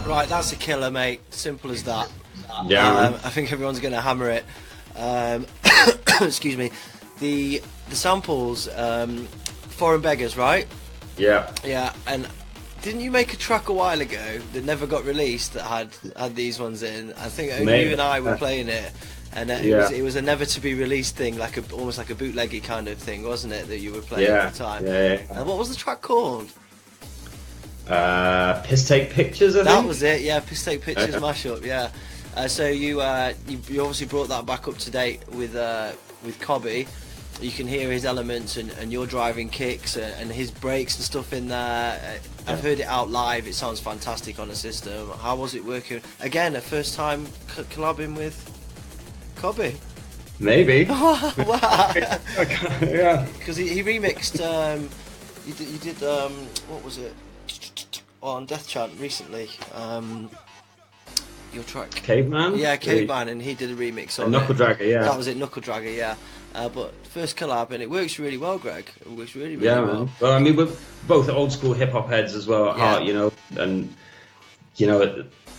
Speaker 5: Right, that's a killer, mate. Simple as that.
Speaker 14: Yeah.
Speaker 5: I think everyone's going to hammer it. Excuse me. The samples, Foreign Beggars, right?
Speaker 14: Yeah.
Speaker 5: Yeah, and didn't you make a track a while ago that never got released that had these ones in? I think only you and I were playing it, and it was a never to be released thing, like almost like a bootleggy kind of thing, wasn't it? That you were playing at the time.
Speaker 14: Yeah.
Speaker 5: And what was the track called?
Speaker 14: Piss Take Pictures, I think.
Speaker 5: That was it. Yeah, Piss Take Pictures mashup. Yeah. So you obviously brought that back up to date with Cobby. You can hear his elements and your driving kicks and his breaks and stuff in there. I've heard it out live. It sounds fantastic on the system. How was it working? Again, a first time collabing with Cobby.
Speaker 14: Maybe.
Speaker 5: Wow.
Speaker 14: Yeah.
Speaker 5: Because he remixed. You did what was it? On Death Chant recently. Your track.
Speaker 14: Caveman?
Speaker 5: Yeah, Caveman, and he did a remix on
Speaker 14: Knuckle Dragger, yeah.
Speaker 5: That was it, Knuckle Dragger, yeah. But first collab, and it works really well, Greg. It works really, really well.
Speaker 14: Man. Well, I mean, we're both old school hip hop heads as well at heart, you know, and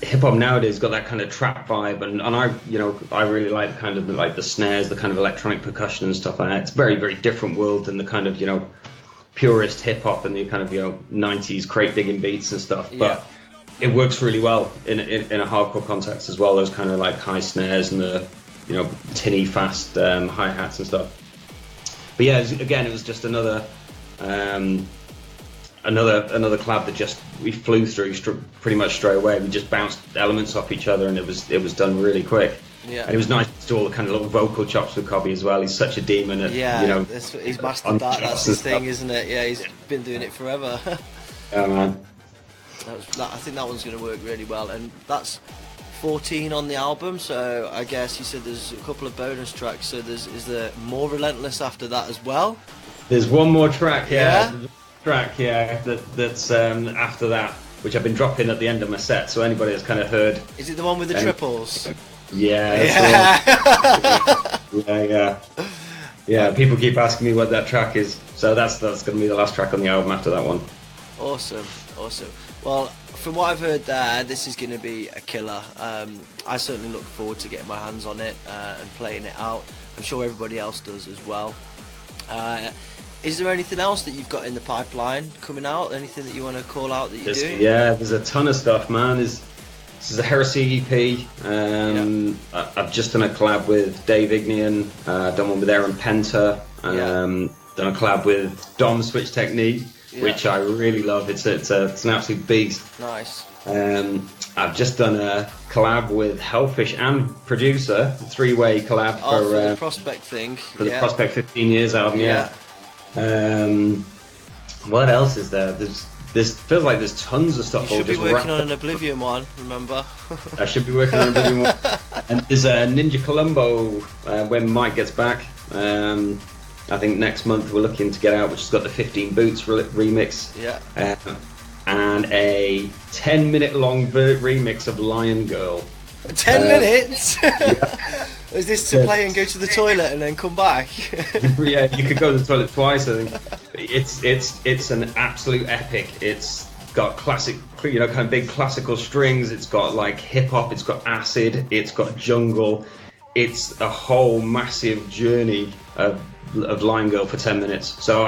Speaker 14: hip hop nowadays got that kind of trap vibe, and I really like kind of the snares, the kind of electronic percussion and stuff like that. It's a very, very different world than the kind of purist hip hop and the kind of 90s crate digging beats and stuff, but it works really well in a hardcore context as well. Those kind of like high snares and the tinny fast hi hats and stuff. But yeah, it was just another collab that we flew through pretty much straight away. We just bounced elements off each other, and it was done really quick.
Speaker 5: Yeah.
Speaker 14: And it was nice to do all the kind of little vocal chops with Cobby as well. He's such a demon at
Speaker 5: he's mastered that. That's his thing, isn't it? Yeah, he's been doing it forever.
Speaker 14: Yeah, man.
Speaker 5: I think that one's going to work really well, and that's 14 on the album. So I guess you said there's a couple of bonus tracks. So is there more Relentless after that as well?
Speaker 14: There's one more track, that's after that, which I've been dropping at the end of my set. So anybody that's kind of heard.
Speaker 5: Is it the one with the triples?
Speaker 14: Yeah. Yeah, people keep asking me what that track is, so that's going to be the last track on the album after that one.
Speaker 5: Awesome. Well, from what I've heard there, this is going to be a killer. I certainly look forward to getting my hands on it and playing it out. I'm sure everybody else does as well. Is there anything else that you've got in the pipeline coming out? Anything that you want to call out that you're doing?
Speaker 14: Yeah, there's a ton of stuff, man. This is a Heresy EP. I've just done a collab with Dave Ignian, done one with Aaron Penta, done a collab with Dom Switch Technique, which I really love. It's an absolute beast.
Speaker 5: Nice.
Speaker 14: I've just done a collab with Hellfish and Producer, a 3-way collab
Speaker 5: for the Prospect thing.
Speaker 14: For the Prospect 15 Years album, what else is there? There's feels like there's tons of stuff.
Speaker 5: You should be working on an Oblivion one, remember?
Speaker 14: I should be working on an Oblivion one. And there's a Ninja Columbo when Mike gets back. I think next month we're looking to get out, which has got the 15 Boots remix.
Speaker 5: Yeah.
Speaker 14: And a 10-minute long remix of Lion Girl.
Speaker 5: 10 minutes? Is this to play and go to the toilet and then come back?
Speaker 14: Yeah, you could go to the toilet twice, I think. It's an absolute epic. It's got classic, kind of big classical strings. It's got like hip hop. It's got acid. It's got jungle. It's a whole massive journey of Lion Girl for 10 minutes. So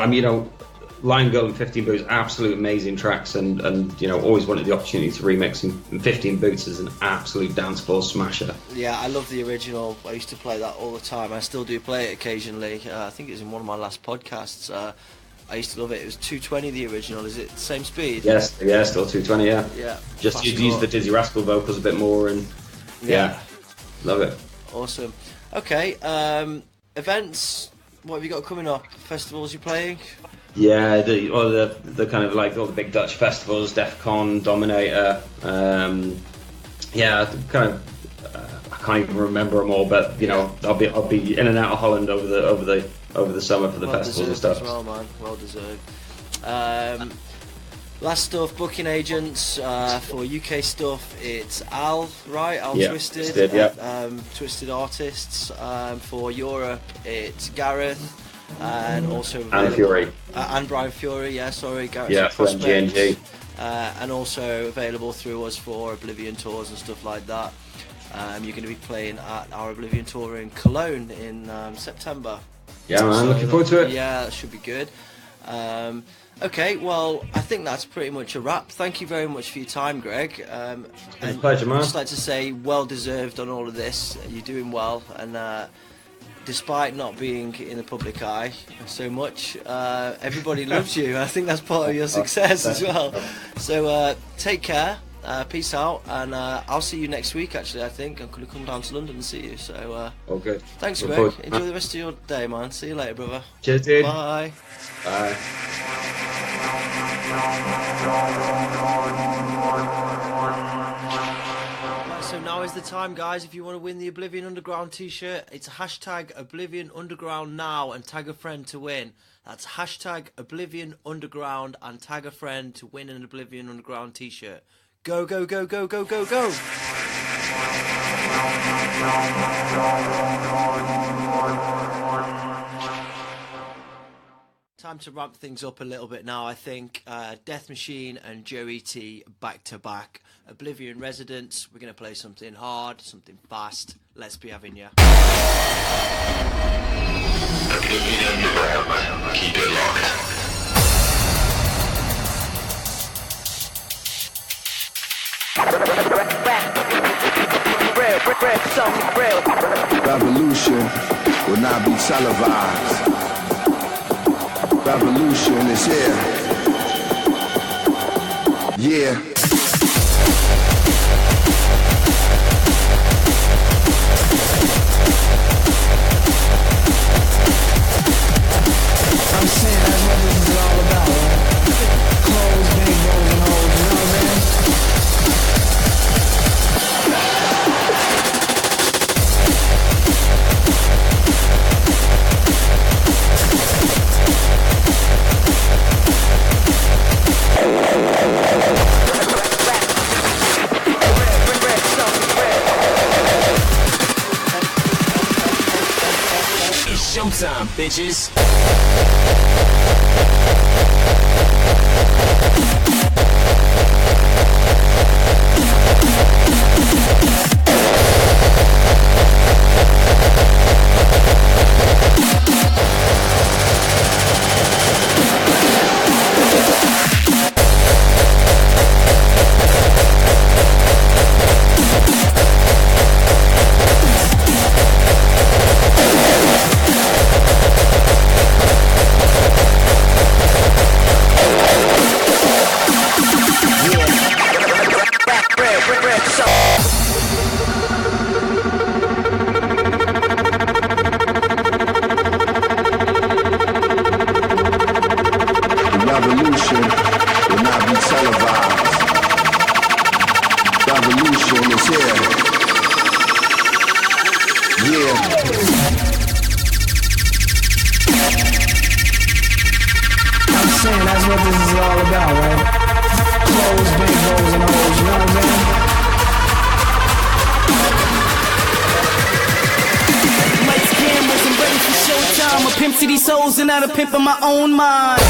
Speaker 14: Lion Girl and 15 Boots, absolute amazing tracks, and always wanted the opportunity to remix, and 15 Boots is an absolute dance floor smasher.
Speaker 5: Yeah, I love the original. I used to play that all the time. I still do play it occasionally. I think it was in one of my last podcasts. I used to love it. It was 220, the original. Is it the same speed?
Speaker 14: Yes, still 220, yeah.
Speaker 5: Yeah.
Speaker 14: Just use the Dizzy Rascal vocals a bit more, and love it.
Speaker 5: Awesome. Okay, events, what have you got coming up? Festivals you're playing?
Speaker 14: Yeah, the kind of like all the big Dutch festivals, Def Con, Dominator. I can't even remember them all, but I'll be in and out of Holland over the summer for the festivals and stuff.
Speaker 5: As well, man. Well deserved. Last stuff, booking agents for UK stuff. It's Al, right? Al Twisted. Twisted Artists. For Europe, it's Gareth. And also
Speaker 14: and Fury
Speaker 5: and Brian Fury, Gareth
Speaker 14: for MGNG.
Speaker 5: And also available through us for Oblivion tours and stuff like that. You're going to be playing at our Oblivion tour in Cologne in September.
Speaker 14: Yeah, man, looking forward to it.
Speaker 5: Yeah, that should be good. Okay, well, I think that's pretty much a wrap. Thank you very much for your time, Greg.
Speaker 14: It's a pleasure, man.
Speaker 5: I'd just like to say, well deserved on all of this. You're doing well, and despite not being in the public eye so much, everybody loves you. I think that's part of your success as well. So take care, peace out, and I'll see you next week. Actually, I think I'm going to come down to London and see you. So
Speaker 14: all good.
Speaker 5: Thanks, Greg. Enjoy the rest of your day, man. See you later, brother.
Speaker 14: Cheers, dude.
Speaker 5: Bye.
Speaker 14: Bye.
Speaker 5: So now is the time, guys. If you want to win the Oblivion Underground t-shirt, it's hashtag Oblivion Underground now and tag a friend to win. That's hashtag Oblivion Underground and tag a friend to win an Oblivion Underground t-shirt. Go, go, go, go, go, go, go! Time to ramp things up a little bit now, I think. Deathmachine and Joey T back to back. Oblivion residents, we're going to play something hard, something fast. Let's be having ya.
Speaker 1: Oblivion Underground, keep it locked.
Speaker 15: Revolution will not be televised. Revolution is here. Yeah. I'm saying that's what this is all about. Clothes, big bowls, and hoes, you know what I mean?
Speaker 16: time, bitches.
Speaker 17: Revolution will not be televised. Revolution is here. Yeah.
Speaker 15: I'm saying that's what this is all about, right? Clothes, big hoes, and hoes, you know what I'm saying?
Speaker 18: Lights, cameras, I'm ready for showtime. A pimp to these souls and not a pimp in my own mind.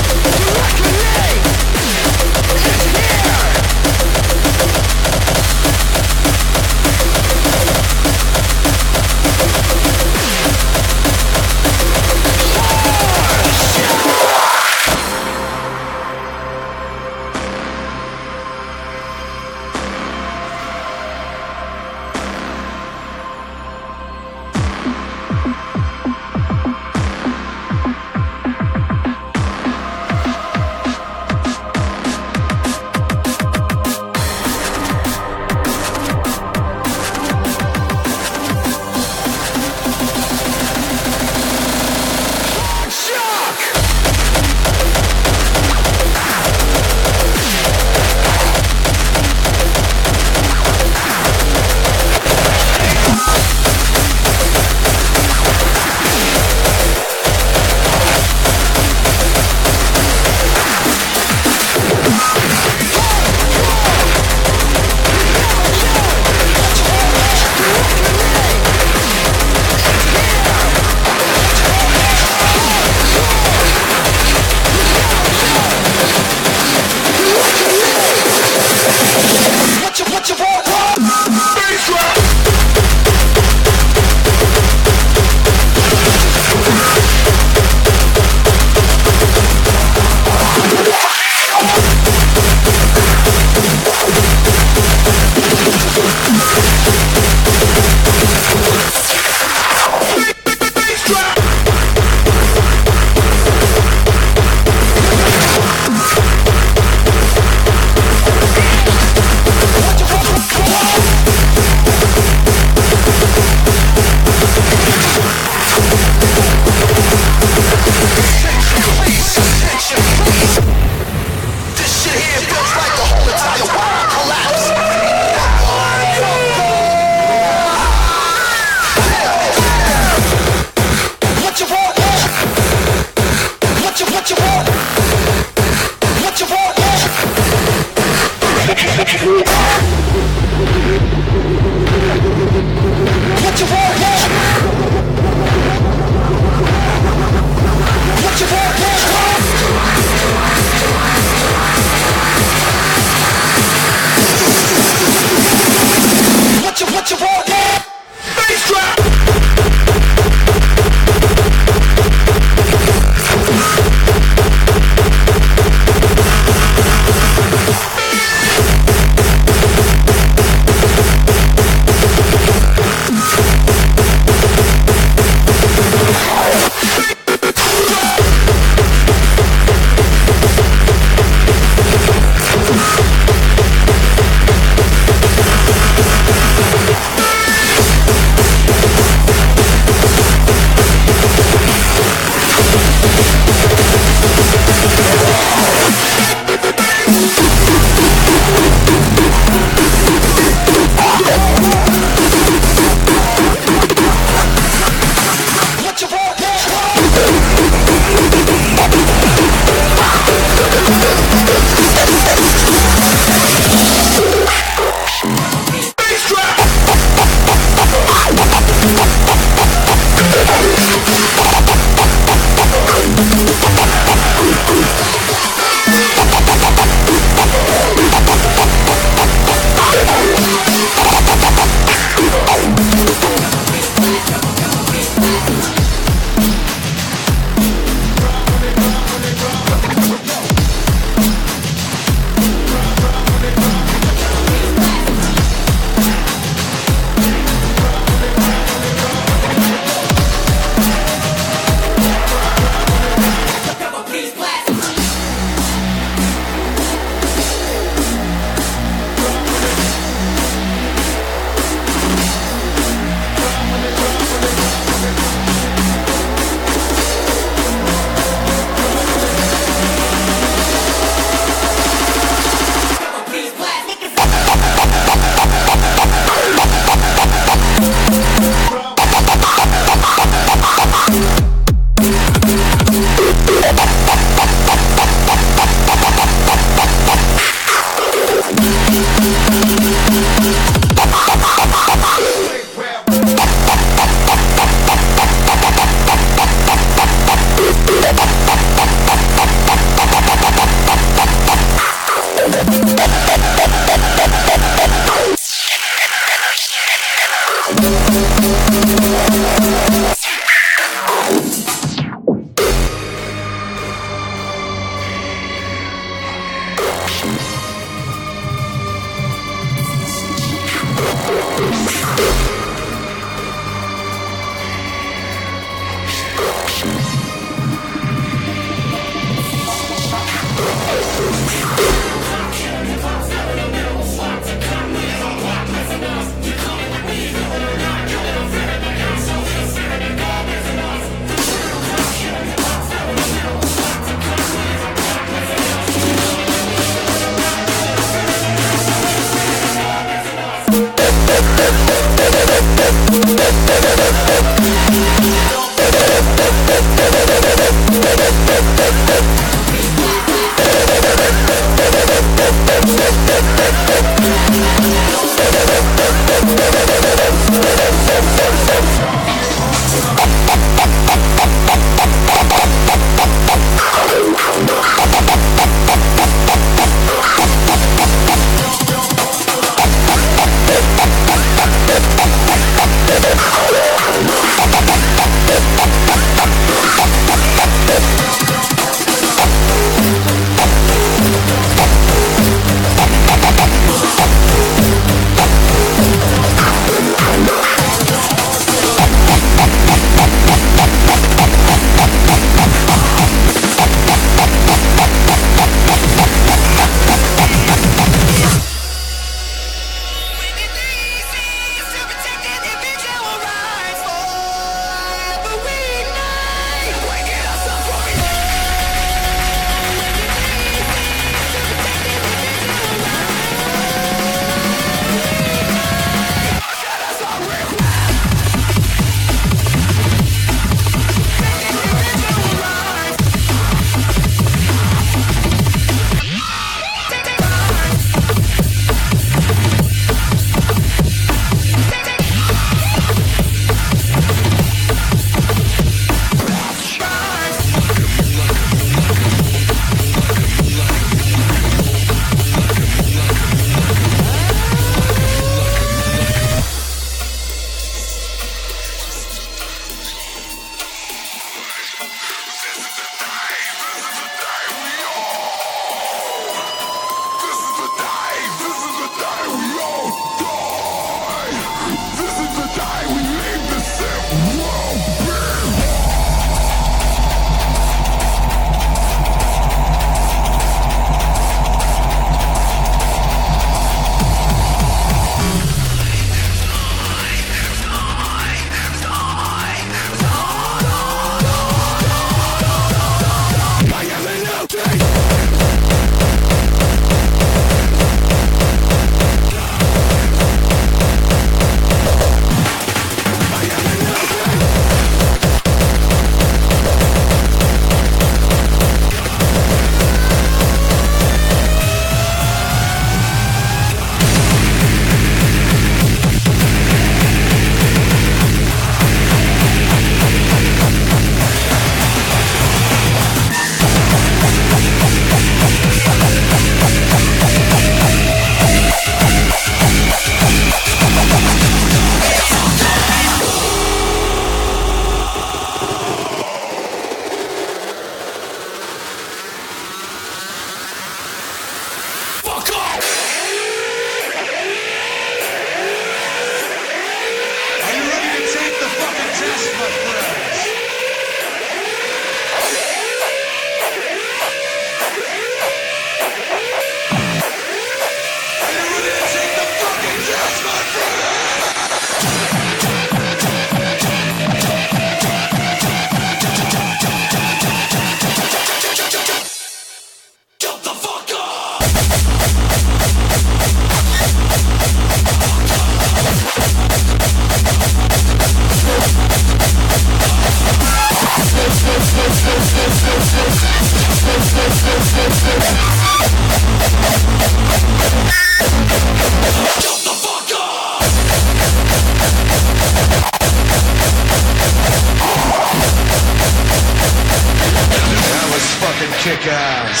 Speaker 11: That was fucking kick-ass.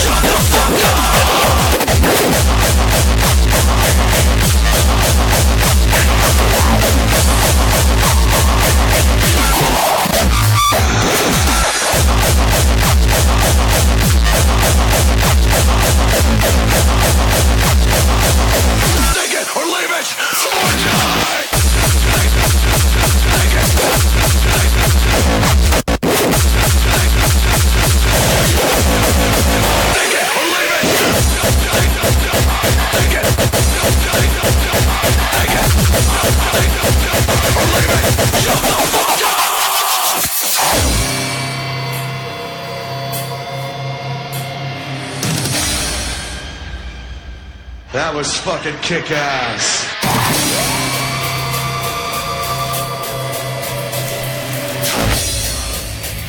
Speaker 11: Shut the fuck up! Take it or leave it! That was fucking kick-ass.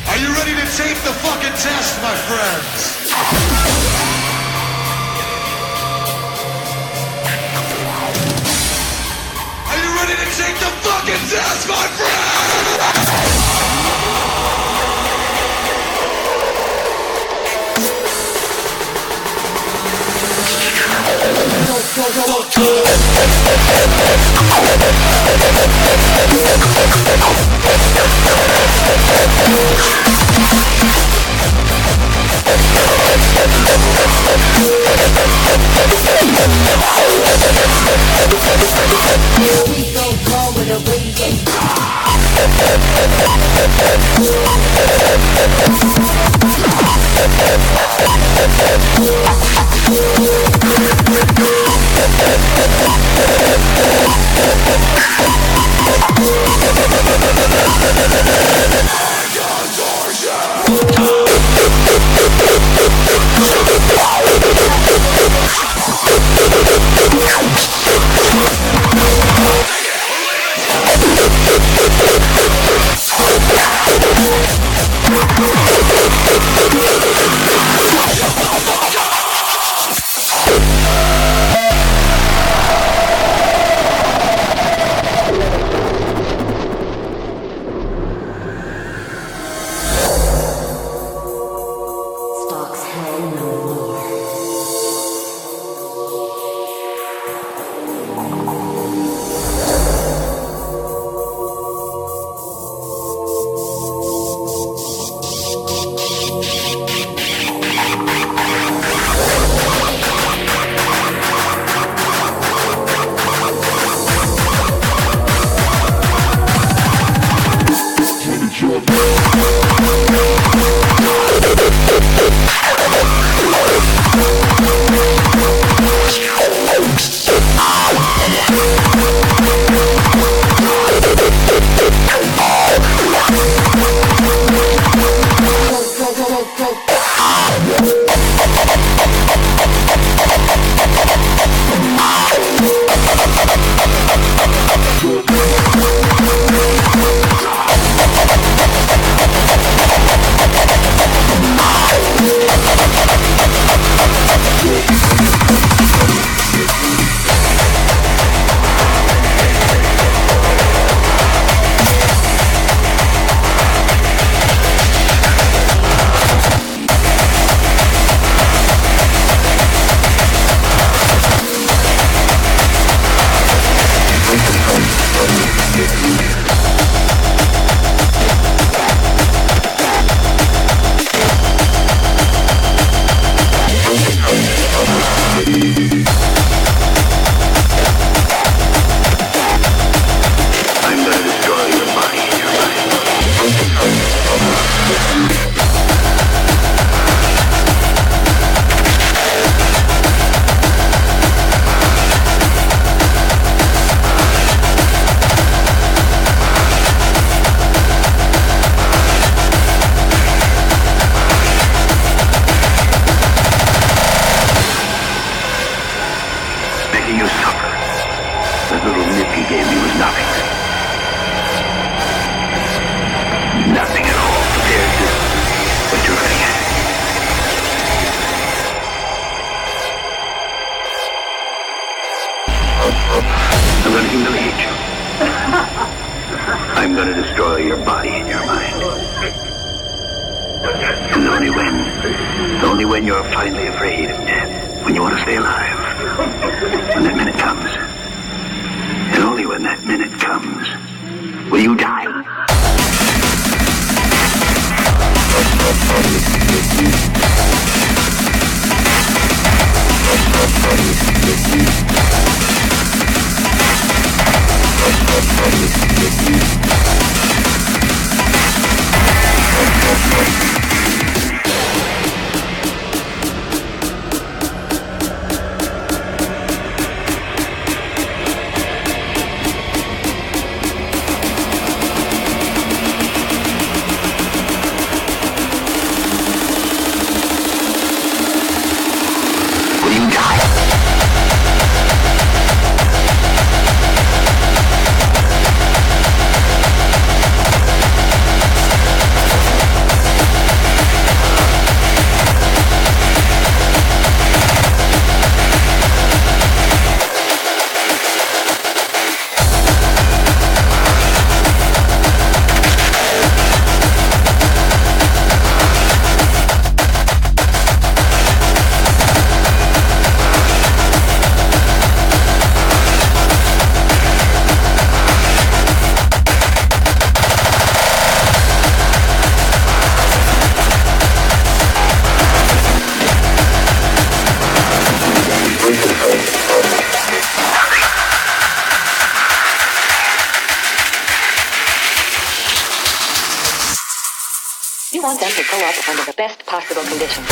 Speaker 11: Are you ready to take the fucking test, my friends? Are you ready to take the fucking test, my friends?
Speaker 18: We go call with a weekend.
Speaker 9: only when you're finally afraid of death, when you want to stay alive, when that minute comes. And only when that minute comes will you die.
Speaker 16: You want them to grow up under the best possible conditions.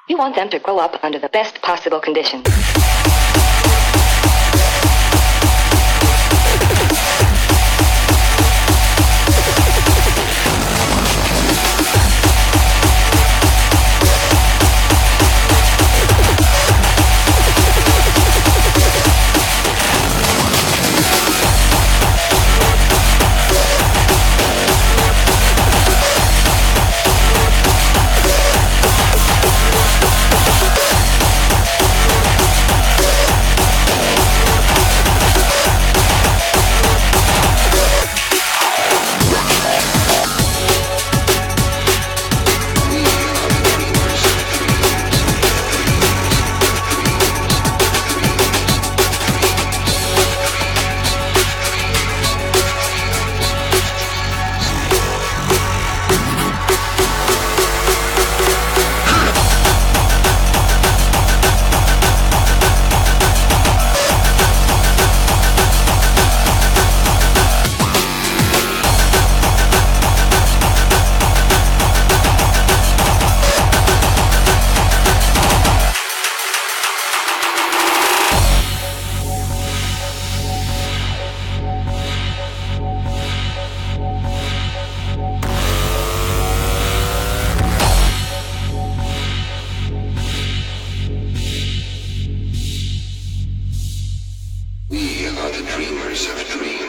Speaker 16: You want them to grow up under the best possible conditions.
Speaker 11: universe of dreams.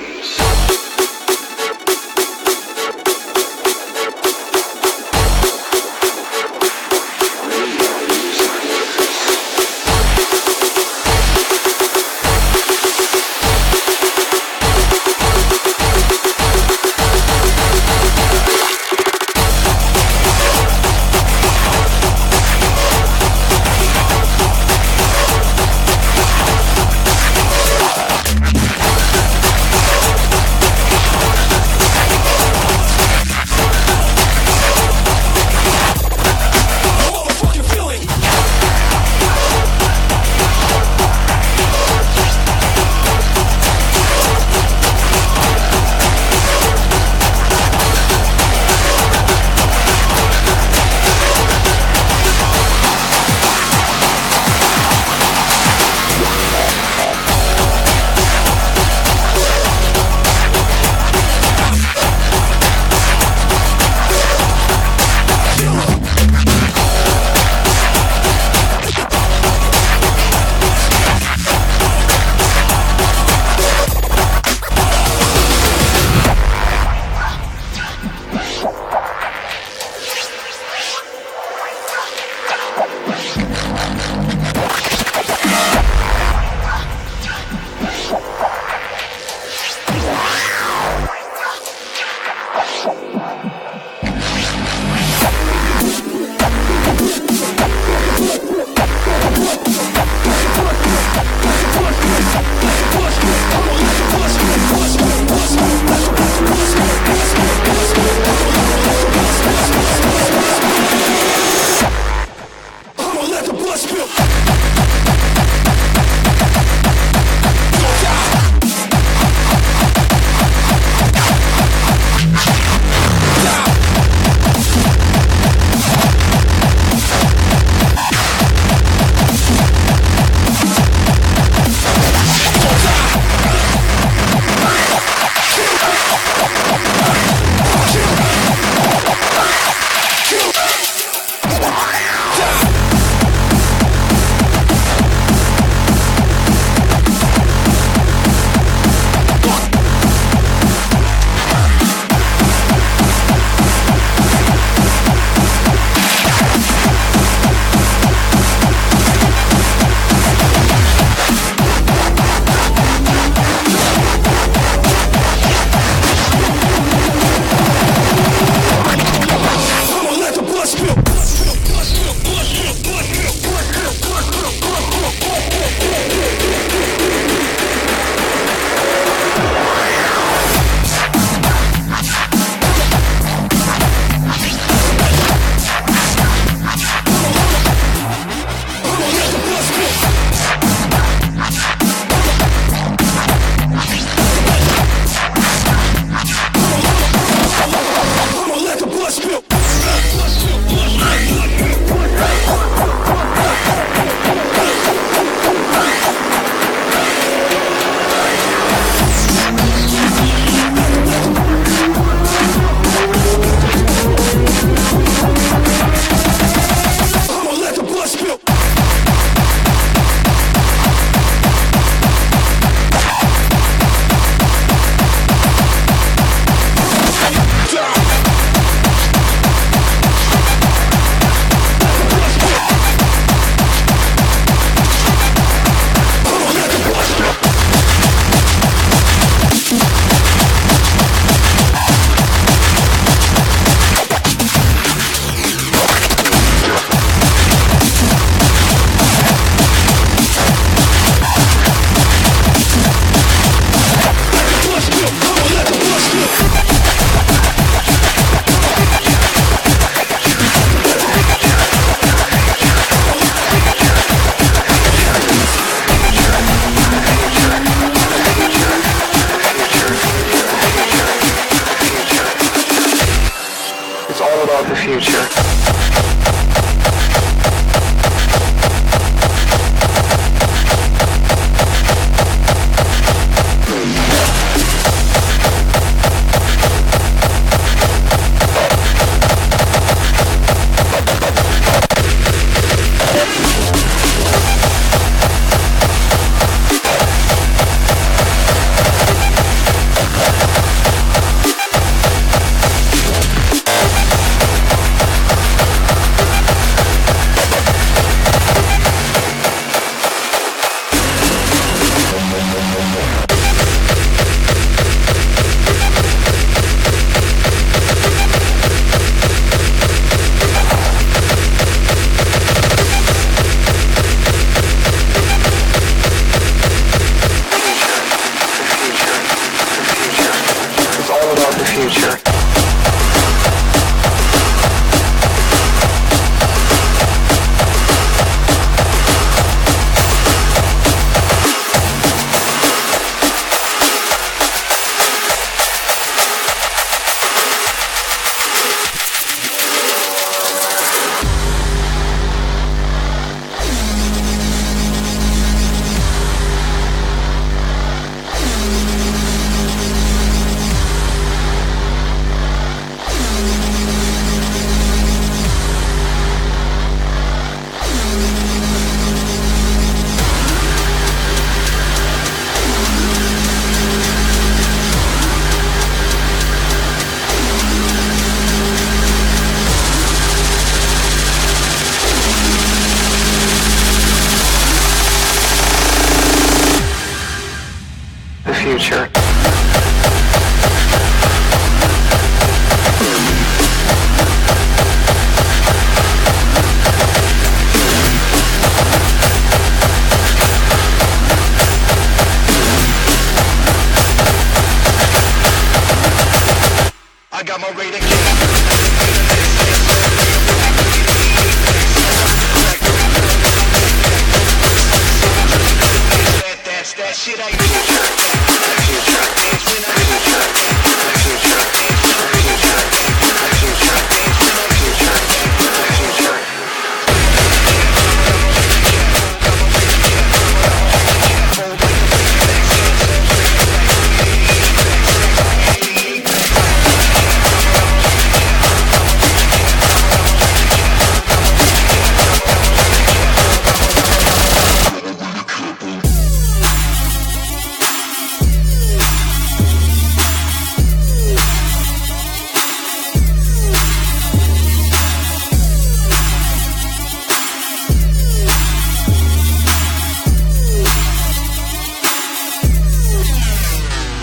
Speaker 19: future.
Speaker 11: I got my radar that shit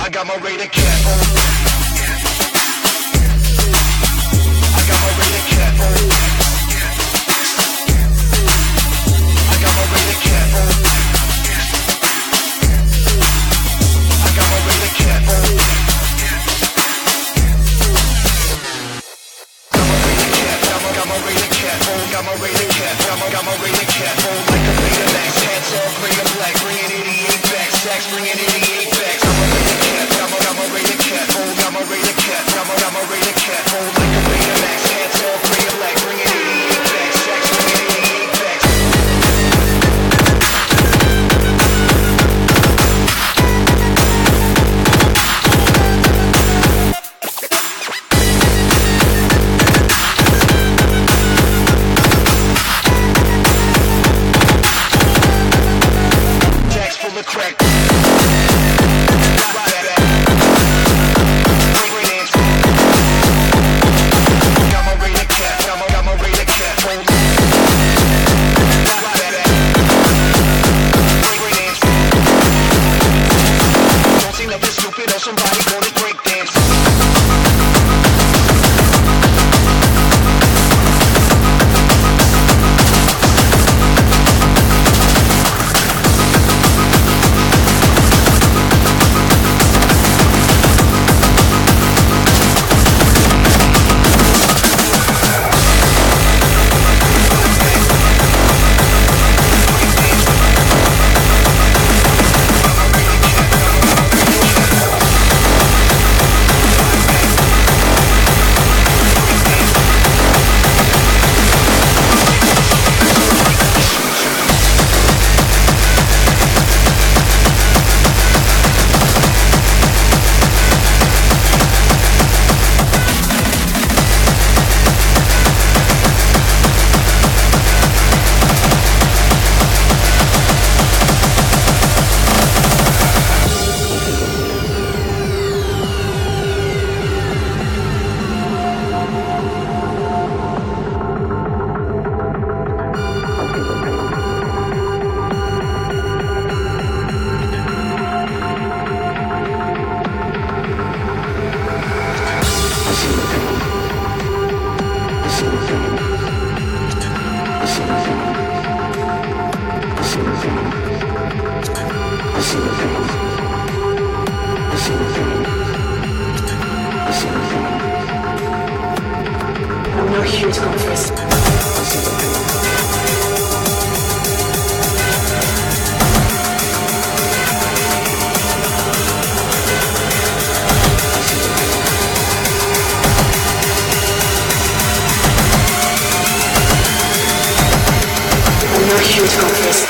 Speaker 11: I got my radar cap on. I got my radar cap on. I got my radar cap on. I got my radar cap on. Got my radar cap on. Got my radar cap. Got my radar cap on. Like a radar max, hats all gray and black, bringing 88 back, sacks bringing 88 back. Got my radar cap. Got my radar cap on. Got my radar cap. Got my radar cap on. Like a radar max, hats all gray and black, bringing 88 back, sacks bringing 88 back. Jacks full of crack. Somebody gonna break dance.
Speaker 4: I'm not here to confess. I'm not here to confess.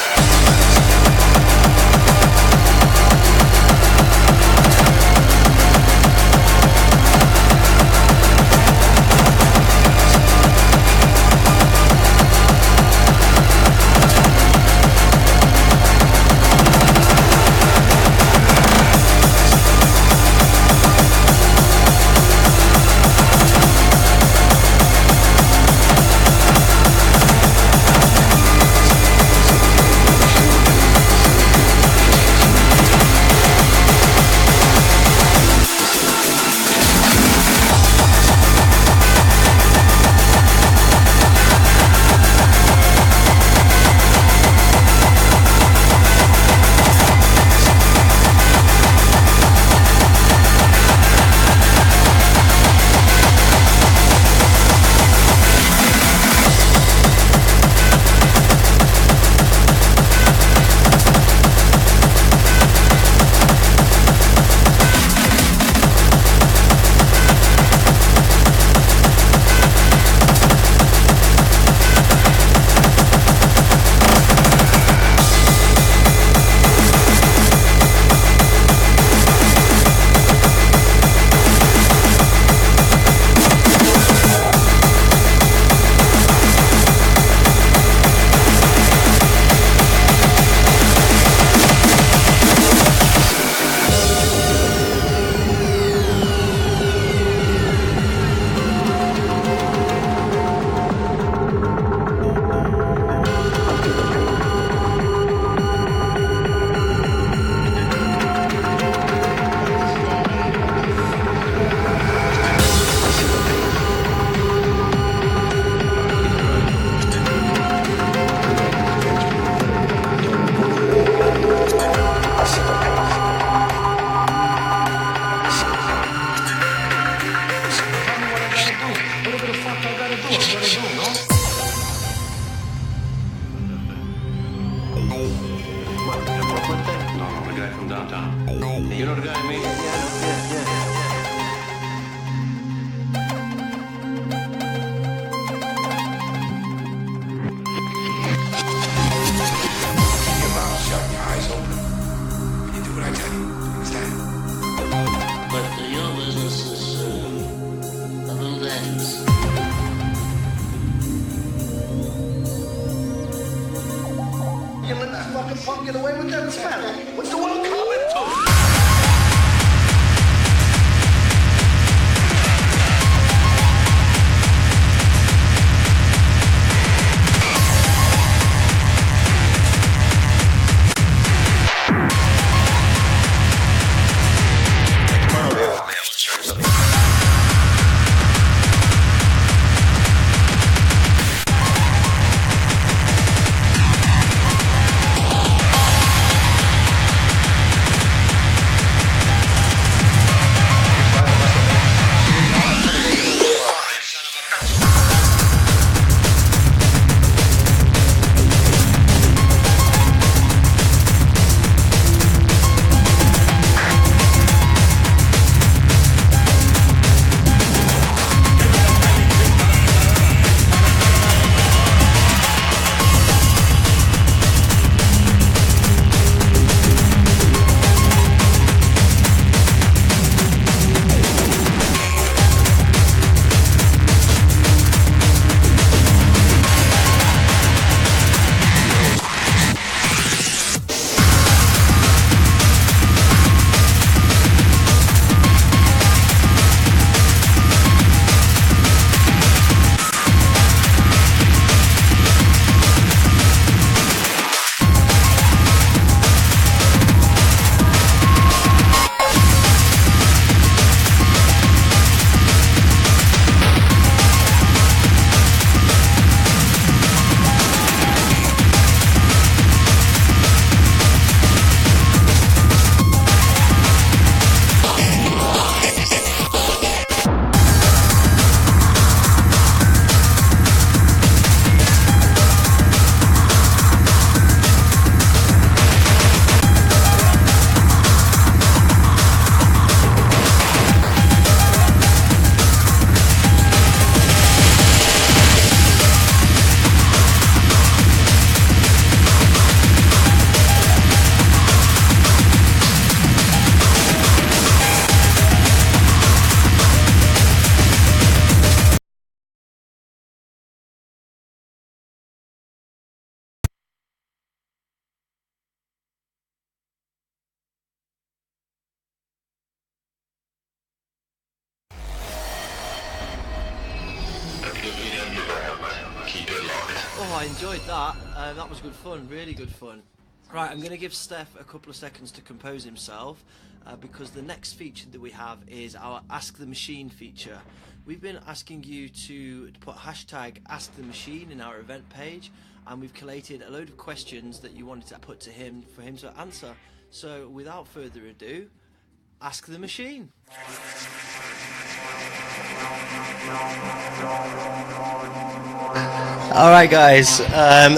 Speaker 2: What, the Brooklyn thing? No, the guy from downtown. You know the guy I mean? Yeah.
Speaker 11: Punk get away with that smell. What's the world coming to?
Speaker 5: Oh, I enjoyed that. That was good fun, really good fun. Right, I'm going to give Steph a couple of seconds to compose himself because the next feature that we have is our Ask the Machine feature. We've been asking you to put hashtag Ask the Machine in our event page, and we've collated a load of questions that you wanted to put to him for him to answer. So without further ado, Ask the Machine. Alright guys,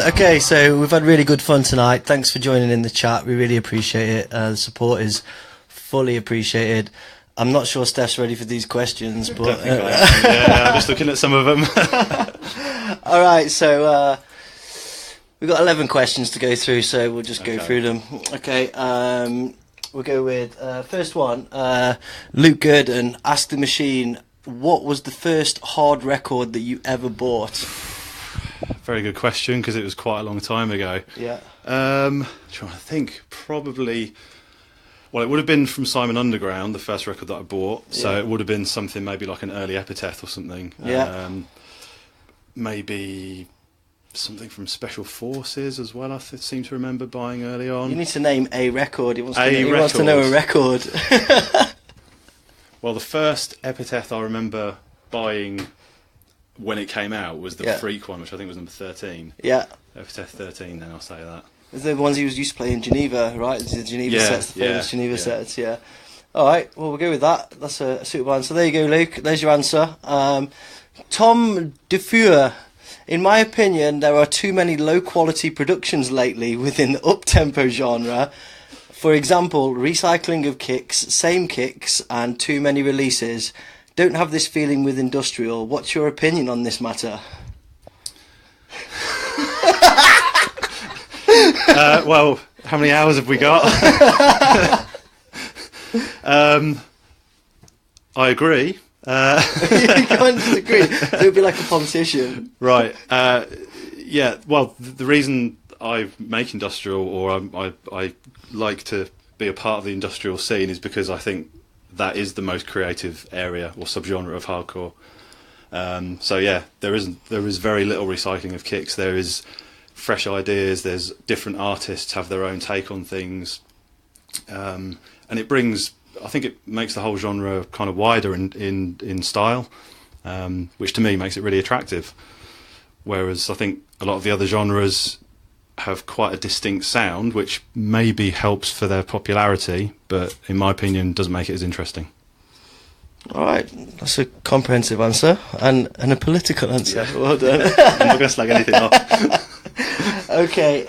Speaker 5: okay, so we've had really good fun tonight. Thanks for joining in the chat, we really appreciate it. The support is fully appreciated. I'm not sure Steph's ready for these questions, but
Speaker 6: yeah, I'm just looking at some of them.
Speaker 5: Alright, so we've got 11 questions to go through, so we'll just go through them. Okay, we'll go with first one. Luke Gurdon, Ask the Machine, what was the first hard record that you ever bought?
Speaker 6: Very good question, because it was quite a long time ago.
Speaker 5: Yeah.
Speaker 6: Trying to think, probably. Well, it would have been from Simon Underground, the first record that I bought. So it would have been something maybe like an early Epitaph or something.
Speaker 5: Yeah.
Speaker 6: Maybe something from Special Forces as well. I seem to remember buying early on.
Speaker 5: You need to name a record. He wants to know a record.
Speaker 6: Well, the first Epitaph I remember buying when it came out was the Freak one, which I think was number 13.
Speaker 5: Yeah.
Speaker 6: Epitaph 13, then I'll say that.
Speaker 5: The ones he was used to play in Geneva, right? The Geneva sets, the famous Geneva sets, yeah. Alright, well, we'll go with that. That's a suitable answer. There you go, Luke. There's your answer. Tom DeFeur,
Speaker 13: In my opinion, there are too many low-quality productions lately within the up-tempo genre. For example, recycling of kicks, same kicks, and too many releases. Don't have this feeling with industrial. What's your opinion on this matter?
Speaker 6: Well, how many hours have we got? I agree.
Speaker 13: You can't disagree. It would be like a politician.
Speaker 6: Right. Yeah, well, the reason I make industrial, or I like to be a part of the industrial scene, is because I think that is the most creative area or subgenre of hardcore. So yeah, there is very little recycling of kicks. There is fresh ideas. There's different artists have their own take on things, and it brings. I think it makes the whole genre kind of wider in style, which to me makes it really attractive. Whereas I think a lot of the other genres have quite a distinct sound, which maybe helps for their popularity, but in my opinion doesn't make it as interesting.
Speaker 13: All right, that's a comprehensive answer and a political answer. Yeah. Well done.
Speaker 6: I'm not going to slag anything off.
Speaker 13: Okay,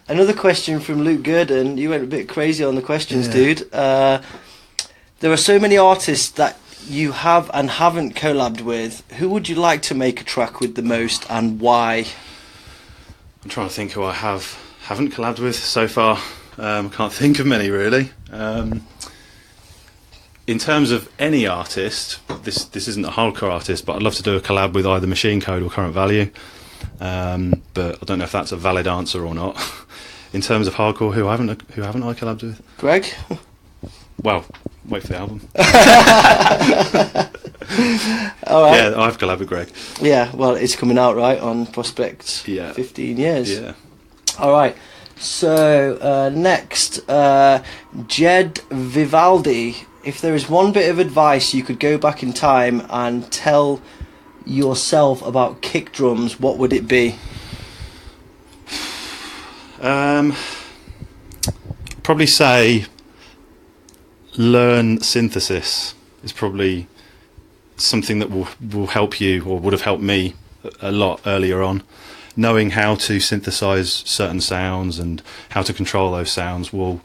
Speaker 13: another question from Luke Gurdon. You went a bit crazy on the questions, dude. There are so many artists that you have and haven't collabed with. Who would you like to make a track with the most, and why?
Speaker 6: I'm trying to think who I haven't collabed with so far. I can't think of many, really. In terms of any artist, this isn't a hardcore artist, but I'd love to do a collab with either Machine Code or Current Value. But I don't know if that's a valid answer or not. In terms of hardcore, who haven't I collabed with?
Speaker 13: Greg?
Speaker 6: Well, wait for the album.
Speaker 13: All right.
Speaker 6: Yeah, I've collabed with Greg.
Speaker 13: Yeah, well, it's coming out, right, on Prospect.
Speaker 6: Yeah.
Speaker 13: 15 years.
Speaker 6: Yeah.
Speaker 13: All right. So, next, Jed Vivaldi. If there is one bit of advice you could go back in time and tell yourself about kick drums, what would it be?
Speaker 6: Probably say learn synthesis is probably something that will help you, or would have helped me a lot earlier on. Knowing how to synthesize certain sounds and how to control those sounds will,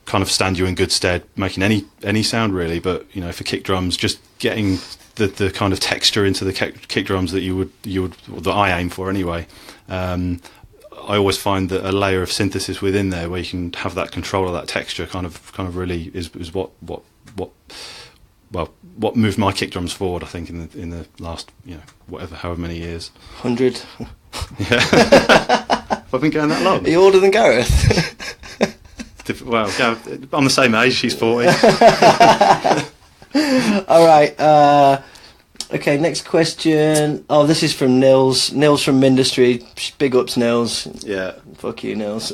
Speaker 6: kind of stand you in good stead making any sound, really. But for kick drums, just getting the kind of texture into the kick drums that you would that I aim for anyway. I always find that a layer of synthesis within there, where you can have that control of that texture, kind of really is what moved my kick drums forward. I think in the last however many years.
Speaker 13: 100.
Speaker 6: Yeah. I've been going that long.
Speaker 13: Are you older than Gareth?
Speaker 6: Well, yeah, I'm the same age. She's 40.
Speaker 13: All right. Okay, next question. Oh, this is from Nils. Nils from Industry. Big ups, Nils.
Speaker 6: Yeah.
Speaker 13: Fuck you, Nils.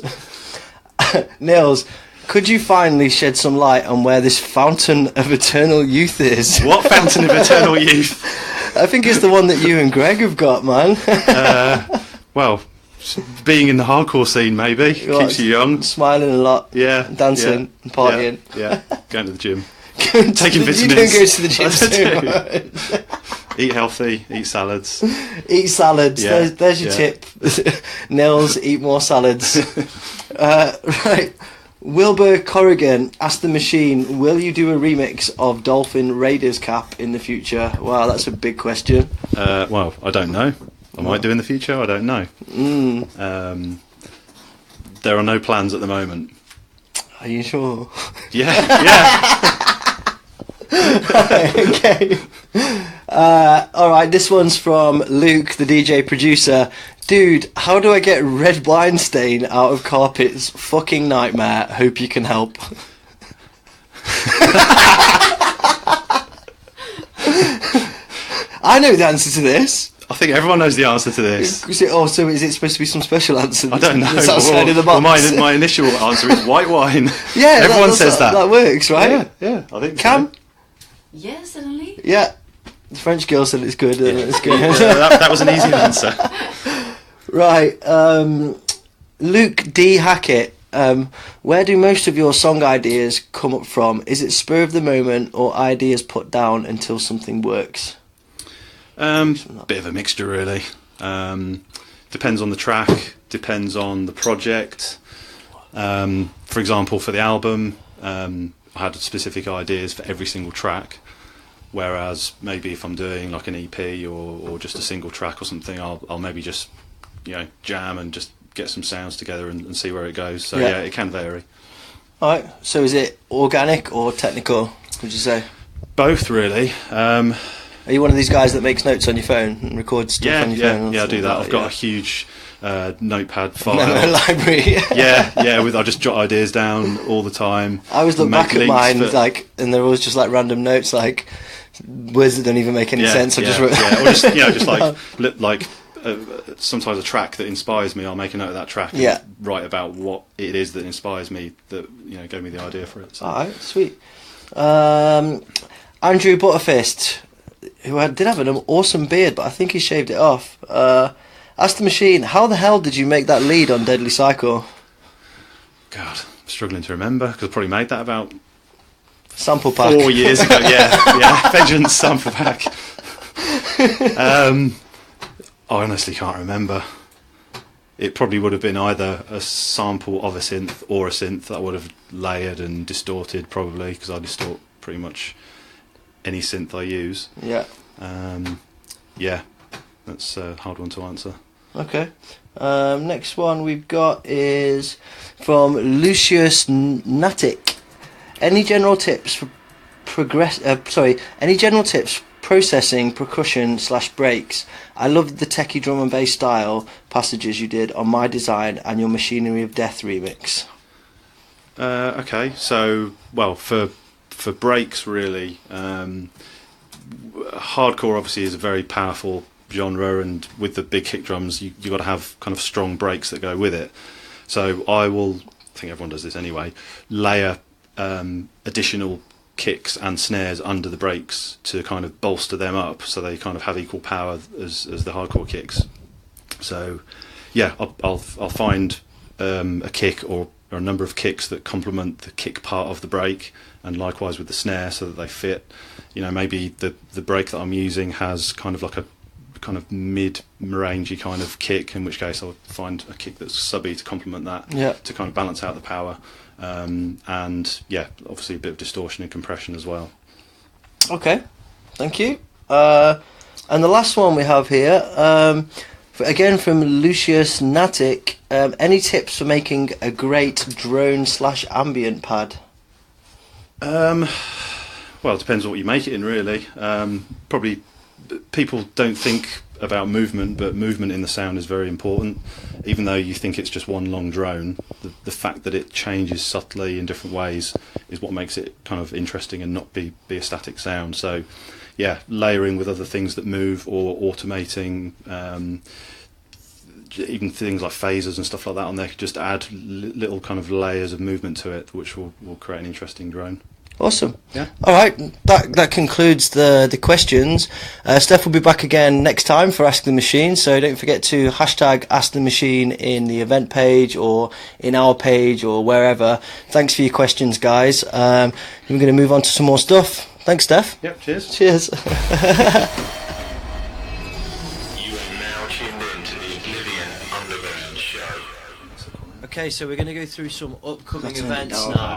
Speaker 13: Nils, could you finally shed some light on where this Fountain of Eternal Youth is?
Speaker 6: What Fountain of Eternal Youth?
Speaker 13: I think it's the one that you and Greg have got, man.
Speaker 6: Well, being in the hardcore scene maybe keeps you young.
Speaker 13: Smiling a lot.
Speaker 6: Yeah.
Speaker 13: Dancing and partying.
Speaker 6: Yeah. Going to the gym. Taking vitamins.
Speaker 13: You don't go to the gym so much.
Speaker 6: Eat healthy, eat salads.
Speaker 13: Eat salads.
Speaker 6: Yeah.
Speaker 13: There's your tip. Nils, eat more salads. Right. Wilbur Corrigan asked the Machine, will you do a remix of Dolphin Raiders Cap in the future? Wow, that's a big question.
Speaker 6: Well, I don't know. I might do in the future, I don't know. There are no plans at the moment.
Speaker 13: Are you sure?
Speaker 6: Yeah.
Speaker 13: Okay. Alright, this one's from Luke, the DJ producer. Dude, how do I get red wine stain out of carpets? Fucking nightmare. Hope you can help. I know the answer to this.
Speaker 6: I think everyone knows the answer to this.
Speaker 13: So is it supposed to be some special answer?
Speaker 6: I don't know.
Speaker 13: That's outside of the box.
Speaker 6: Well, my initial answer is white wine.
Speaker 13: Yeah,
Speaker 6: everyone says that.
Speaker 13: That works, right?
Speaker 6: Yeah, I think
Speaker 13: Cam?
Speaker 6: so.
Speaker 4: Yeah, certainly.
Speaker 13: Yeah. The French girl said it's good. It's good.
Speaker 6: That was an easy answer.
Speaker 13: Right. Luke D. Hackett. Where do most of your song ideas come up from? Is it spur of the moment or ideas put down until something works?
Speaker 6: Bit of a mixture, really. Depends on the track, depends on the project. For example, for the album, I had specific ideas for every single track, whereas maybe if I'm doing like an EP or just a single track or something, I'll maybe just jam and just get some sounds together and see where it goes. So yeah, it can vary.
Speaker 13: All right. So is it organic or technical, would you say?
Speaker 6: Both, really.
Speaker 13: Are you one of these guys that makes notes on your phone and records stuff on your phone?
Speaker 6: Yeah, I do that. I've got a huge notepad file.
Speaker 13: Library.
Speaker 6: I just jot ideas down all the time.
Speaker 13: I always look back at mine, and they're always just like random notes, like words that don't even make any sense.
Speaker 6: Or just like sometimes a track that inspires me, I'll make a note of that track and write about what it is that inspires me, that gave me the idea for it. So.
Speaker 13: All right, sweet. Andrew Butterfist, who did have an awesome beard, but I think he shaved it off. Ask the Machine, how the hell did you make that lead on Deadly Cycle?
Speaker 6: God, I'm struggling to remember, because I probably made that about
Speaker 13: sample pack
Speaker 6: 4 years ago. Yeah, Vengeance sample pack. I honestly can't remember. It probably would have been either a sample of a synth or a synth that I would have layered and distorted, probably, because I distort pretty much any synth I use.
Speaker 13: Yeah.
Speaker 6: That's a hard one to answer.
Speaker 13: Okay. Next one we've got is from Lucius Natic. Any general tips for processing percussion / breaks? I loved the techie drum and bass style passages you did on My Design and your Machinery of Death remix.
Speaker 6: Okay, so for breaks, really, hardcore obviously is a very powerful genre, and with the big kick drums you got to have kind of strong breaks that go with it. So I think everyone does this anyway, layer additional kicks and snares under the breaks to kind of bolster them up, so they kind of have equal power as the hardcore kicks. So yeah, I'll find a kick or a number of kicks that complement the kick part of the break, and likewise with the snare, so that they fit. Maybe the break that I'm using has kind of like a kind of mid-rangey kind of kick, in which case I'll find a kick that's subby to complement that, to kind of balance out the power. And obviously a bit of distortion and compression as well.
Speaker 13: Okay, thank you. And the last one we have here, again from Lucius Natic, any tips for making a great drone / ambient pad?
Speaker 6: Well, it depends on what you make it in, really. Probably people don't think about movement, but movement in the sound is very important. Even though you think it's just one long drone, the fact that it changes subtly in different ways is what makes it kind of interesting and not be a static sound. So yeah, layering with other things that move, or automating, even things like phasers and stuff like that on there, could just add little kind of layers of movement to it, which will create an interesting drone.
Speaker 13: Awesome.
Speaker 6: Yeah.
Speaker 13: All right. That concludes the questions. Steph will be back again next time for Ask the Machine. So don't forget to hashtag Ask the Machine in the event page or in our page or wherever. Thanks for your questions, guys. We're going to move on to some more stuff. Thanks, Steph.
Speaker 6: Yep. Cheers.
Speaker 13: Cheers.
Speaker 2: You are now tuned in to the Oblivion Underground Show.
Speaker 5: Okay, so we're going to go through some upcoming events now.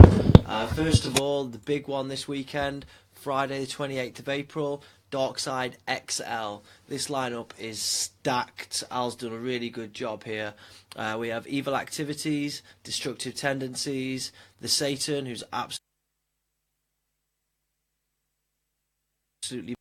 Speaker 5: First of all, the big one this weekend, Friday the 28th of April, Darkside XL. This lineup is stacked. Al's done a really good job here. We have Evil Activities, Destructive Tendencies, The Satan, who's absolutely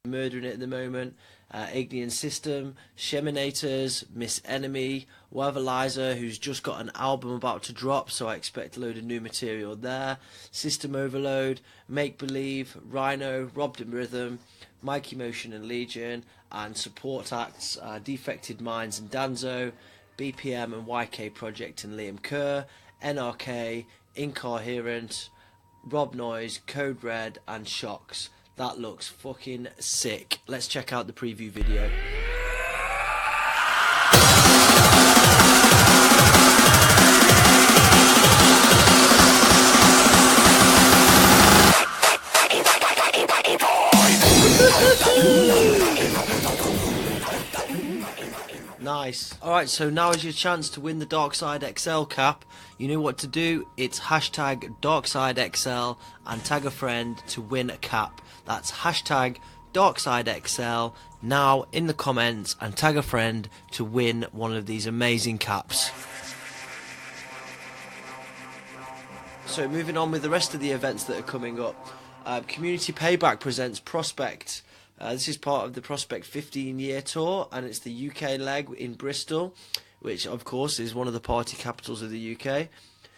Speaker 5: murdering it at the moment. Ignian System, Sheminators, Miss Enemy, Weatherlizer, who's just got an album about to drop, so I expect a load of new material there. System Overload, Make Believe, Rhino, Robbed in Rhythm, Mikey Motion and Legion, and support acts Defected Minds and Danzo, BPM and YK Project and Liam Kerr, NRK, Incoherent, Rob Noise, Code Red and Shocks. That looks fucking sick. Let's check out the preview video. Nice. Alright, so now is your chance to win the Darkside XL cap. You know what to do. It's hashtag DarksideXL and tag a friend to win a cap. That's hashtag DarksideXL now in the comments and tag a friend to win one of these amazing caps. So moving on with the rest of the events that are coming up. Community Payback presents Prospect. This is part of the Prospect 15-year tour, and it's the UK leg in Bristol, which of course is one of the party capitals of the UK.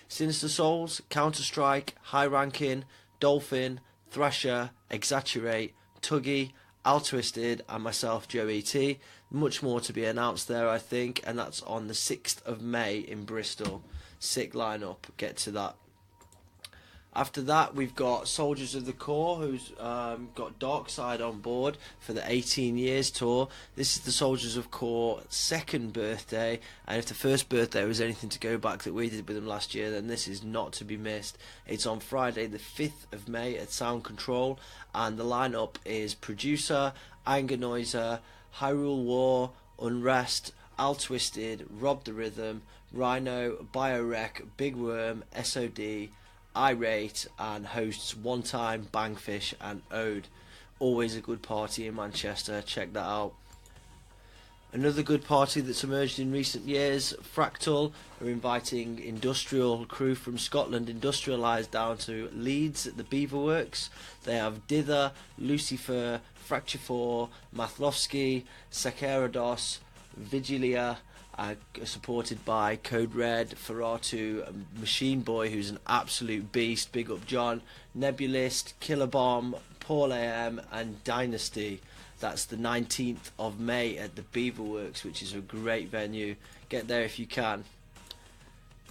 Speaker 5: Sinister Souls, Counter-Strike, High Ranking, Dolphin, Thrasher, Exaggerate, Tuggy, Al Twisted, and myself, Joe E.T. Much more to be announced there, I think, and that's on the 6th of May in Bristol. Sick lineup, get to that. After that, we've got Soldiers of the Core, who's got Darkside on board for the 18 years tour. This is the Soldiers of Core second birthday, and if the first birthday was anything to go back that we did with them last year, then this is not to be missed. It's on Friday the 5th of May at Sound Control, and the lineup is Producer, Anger Noiser, Hyrule War, Unrest, Al Twisted, Rob the Rhythm, Rhino, Biowreck, Big Worm, SOD, Irate, and hosts One Time, Bangfish and Ode. Always a good party in Manchester, check that out. Another good party that's emerged in recent years, Fractal are inviting industrial crew from Scotland, Industrialised, down to Leeds at the Beaverworks. They have Dither, Lucifer, Fracture 4, Mathlovsky, Sakarados, Vigilia, supported by Code Red, Ferratu, Machine Boy, who's an absolute beast, big up John, Nebulist, Killer Bomb, Paul AM, and Dynasty. That's the 19th of May at the Beaverworks, which is a great venue. Get there if you can.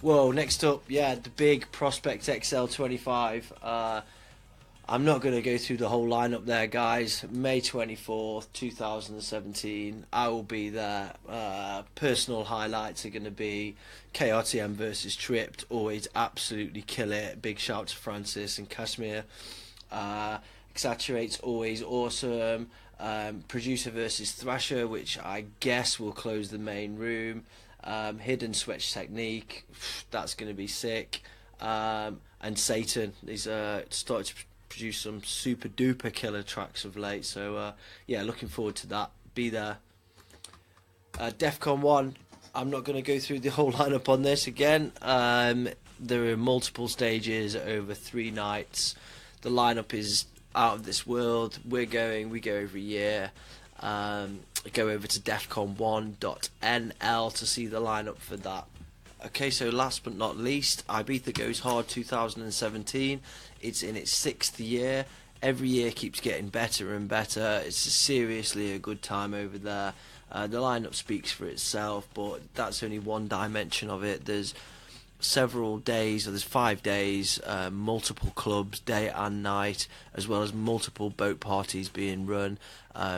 Speaker 5: Whoa, next up, the big Prospect XL25. I'm not going to go through the whole lineup there, guys. May 24th, 2017. I will be there. Personal highlights are going to be KRTM versus Tripped. Always absolutely kill it. Big shout to Francis and Kashmir. Exaggerate's always awesome. Producer versus Thrasher, which I guess will close the main room. Hidden Switch Technique. That's going to be sick. And Satan is started to produce some super duper killer tracks of late, so looking forward to that. Be there. DEFCON 1, I'm not going to go through the whole lineup on this again. There are multiple stages over 3 nights. The lineup is out of this world. We go every year. Go over to defcon1.nl to see the lineup for that. Okay, so last but not least, Ibiza Goes Hard 2017. It's in its 6th year. Every year keeps getting better and better. It's seriously a good time over there. The lineup speaks for itself, but that's only one dimension of it. There's several days, or there's 5 days, multiple clubs, day and night, as well as multiple boat parties being run.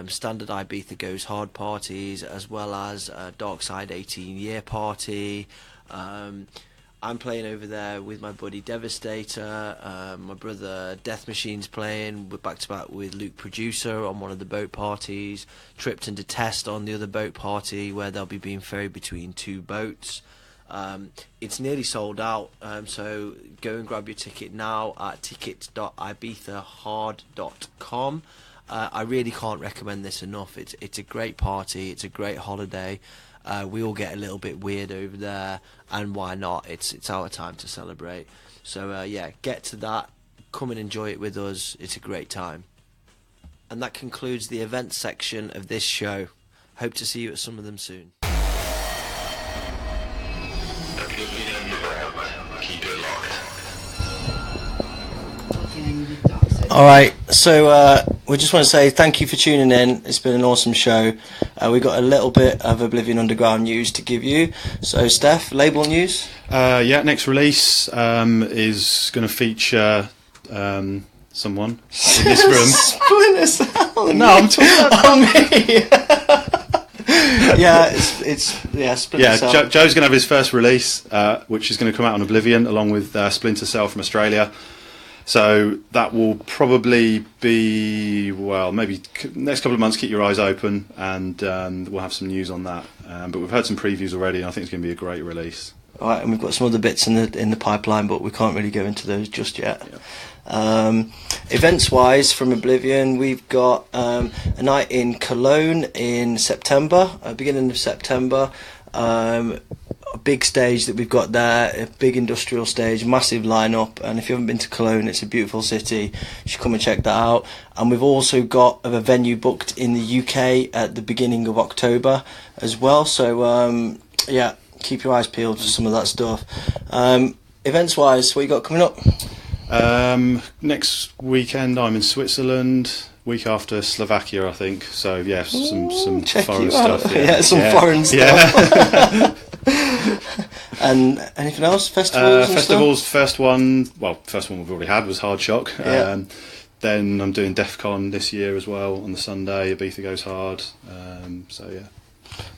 Speaker 5: Standard Ibiza Goes Hard parties, as well as Darkside 18-year party. I'm playing over there with my buddy Devastator. My brother Deathmachine's playing. We're back to back with Luke Producer on one of the boat parties. Tripped and Detest on the other boat party, where they'll be being ferried between 2 boats. It's nearly sold out, so go and grab your ticket now at tickets.ibizahard.com. I really can't recommend this enough. It's a great party. It's a great holiday. We all get a little bit weird over there, and why not? It's our time to celebrate. So get to that. Come and enjoy it with us. It's a great time. And that concludes the events section of this show. Hope to see you at some of them soon. Alright, so we just want to say thank you for tuning in. It's been an awesome show. We got a little bit of Oblivion Underground news to give you. So Steph, label news?
Speaker 6: Next release is going to feature someone in this room.
Speaker 5: Splinter Cell.
Speaker 6: No, I'm talking about
Speaker 5: me. Splinter Cell.
Speaker 6: Joe's going to have his first release, which is going to come out on Oblivion, along with Splinter Cell from Australia. So that will probably be, well, maybe next couple of months. Keep your eyes open, and we'll have some news on that. But we've heard some previews already, and I think it's going to be a great release.
Speaker 13: All right, and we've got some other bits in the pipeline, but we can't really go into those just yet. Yeah. Events-wise, from Oblivion, we've got a night in Cologne in September, beginning of September. A big stage that we've got there, a big industrial stage, massive lineup, and if you haven't been to Cologne, it's a beautiful city. You should come and check that out. And we've also got a venue booked in the UK at the beginning of October as well. So yeah, keep your eyes peeled for some of that stuff. Events wise, what you got coming up?
Speaker 6: Next weekend I'm in Switzerland. Week after Slovakia, I think. So yeah, some foreign stuff.
Speaker 13: Yeah, foreign stuff. And anything else? Festivals?
Speaker 6: Festivals. First one we've already had was Hard Shock.
Speaker 13: Yeah.
Speaker 6: Then I'm doing DEF CON this year as well on the Sunday. Ibiza Goes Hard. So yeah.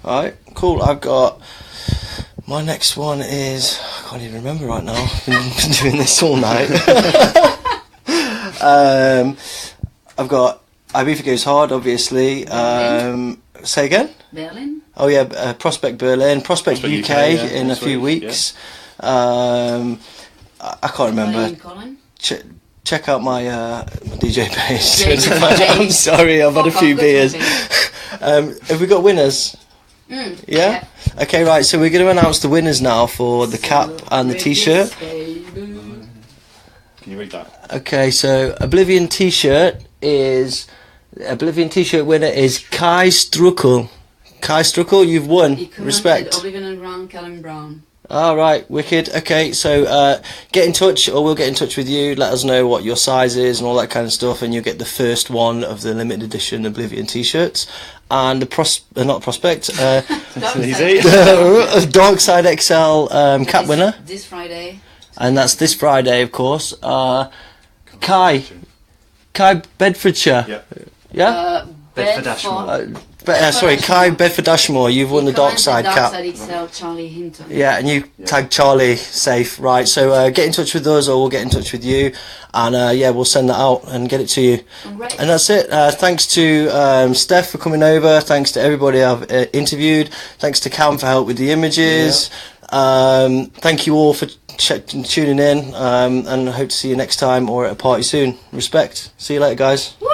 Speaker 13: All right, cool. I've got my next one is I can't even remember right now. I've been doing this all night. I've got Ibiza Goes Hard, obviously. Say again?
Speaker 19: Berlin.
Speaker 13: Oh yeah, Prospect Berlin, Prospect UK
Speaker 6: yeah,
Speaker 13: in a few weeks. Yeah. I can't remember. Check out my DJ page. I'm sorry, I've had a few beers. Have we got winners? Yeah? Okay, right, so we're going to announce the winners now for the cap and the t-shirt.
Speaker 6: Can you read that?
Speaker 13: Okay, so Oblivion t-shirt winner is Kai Struckel. Kai Struckel, you've won. Respect.
Speaker 19: Oblivion and Brown, Callum Brown.
Speaker 13: All right, wicked. Okay, so get in touch, or we'll get in touch with you. Let us know what your size is and all that kind of stuff, and you'll get the first one of the limited edition Oblivion t-shirts. And the Prospect, Dark Side XL cap winner.
Speaker 19: This Friday.
Speaker 13: And that's this Friday, of course. Kai Bedfordshire.
Speaker 19: Yeah.
Speaker 5: Bedford Ashmore.
Speaker 13: Sorry, Kai Bedford Ashmore. You've won the Dark Side cap.
Speaker 19: Dark Side XL, Charlie Hinton.
Speaker 13: Yeah, and you tagged Charlie safe, right? So get in touch with us, or we'll get in touch with you, and yeah, we'll send that out and get it to you.
Speaker 19: Right.
Speaker 13: And that's it. Thanks to Steph for coming over. Thanks to everybody I've interviewed. Thanks to Cam for help with the images. Yeah. Thank you all for tuning in, and I hope to see you next time or at a party soon. Respect. See you later, guys.
Speaker 19: Woo!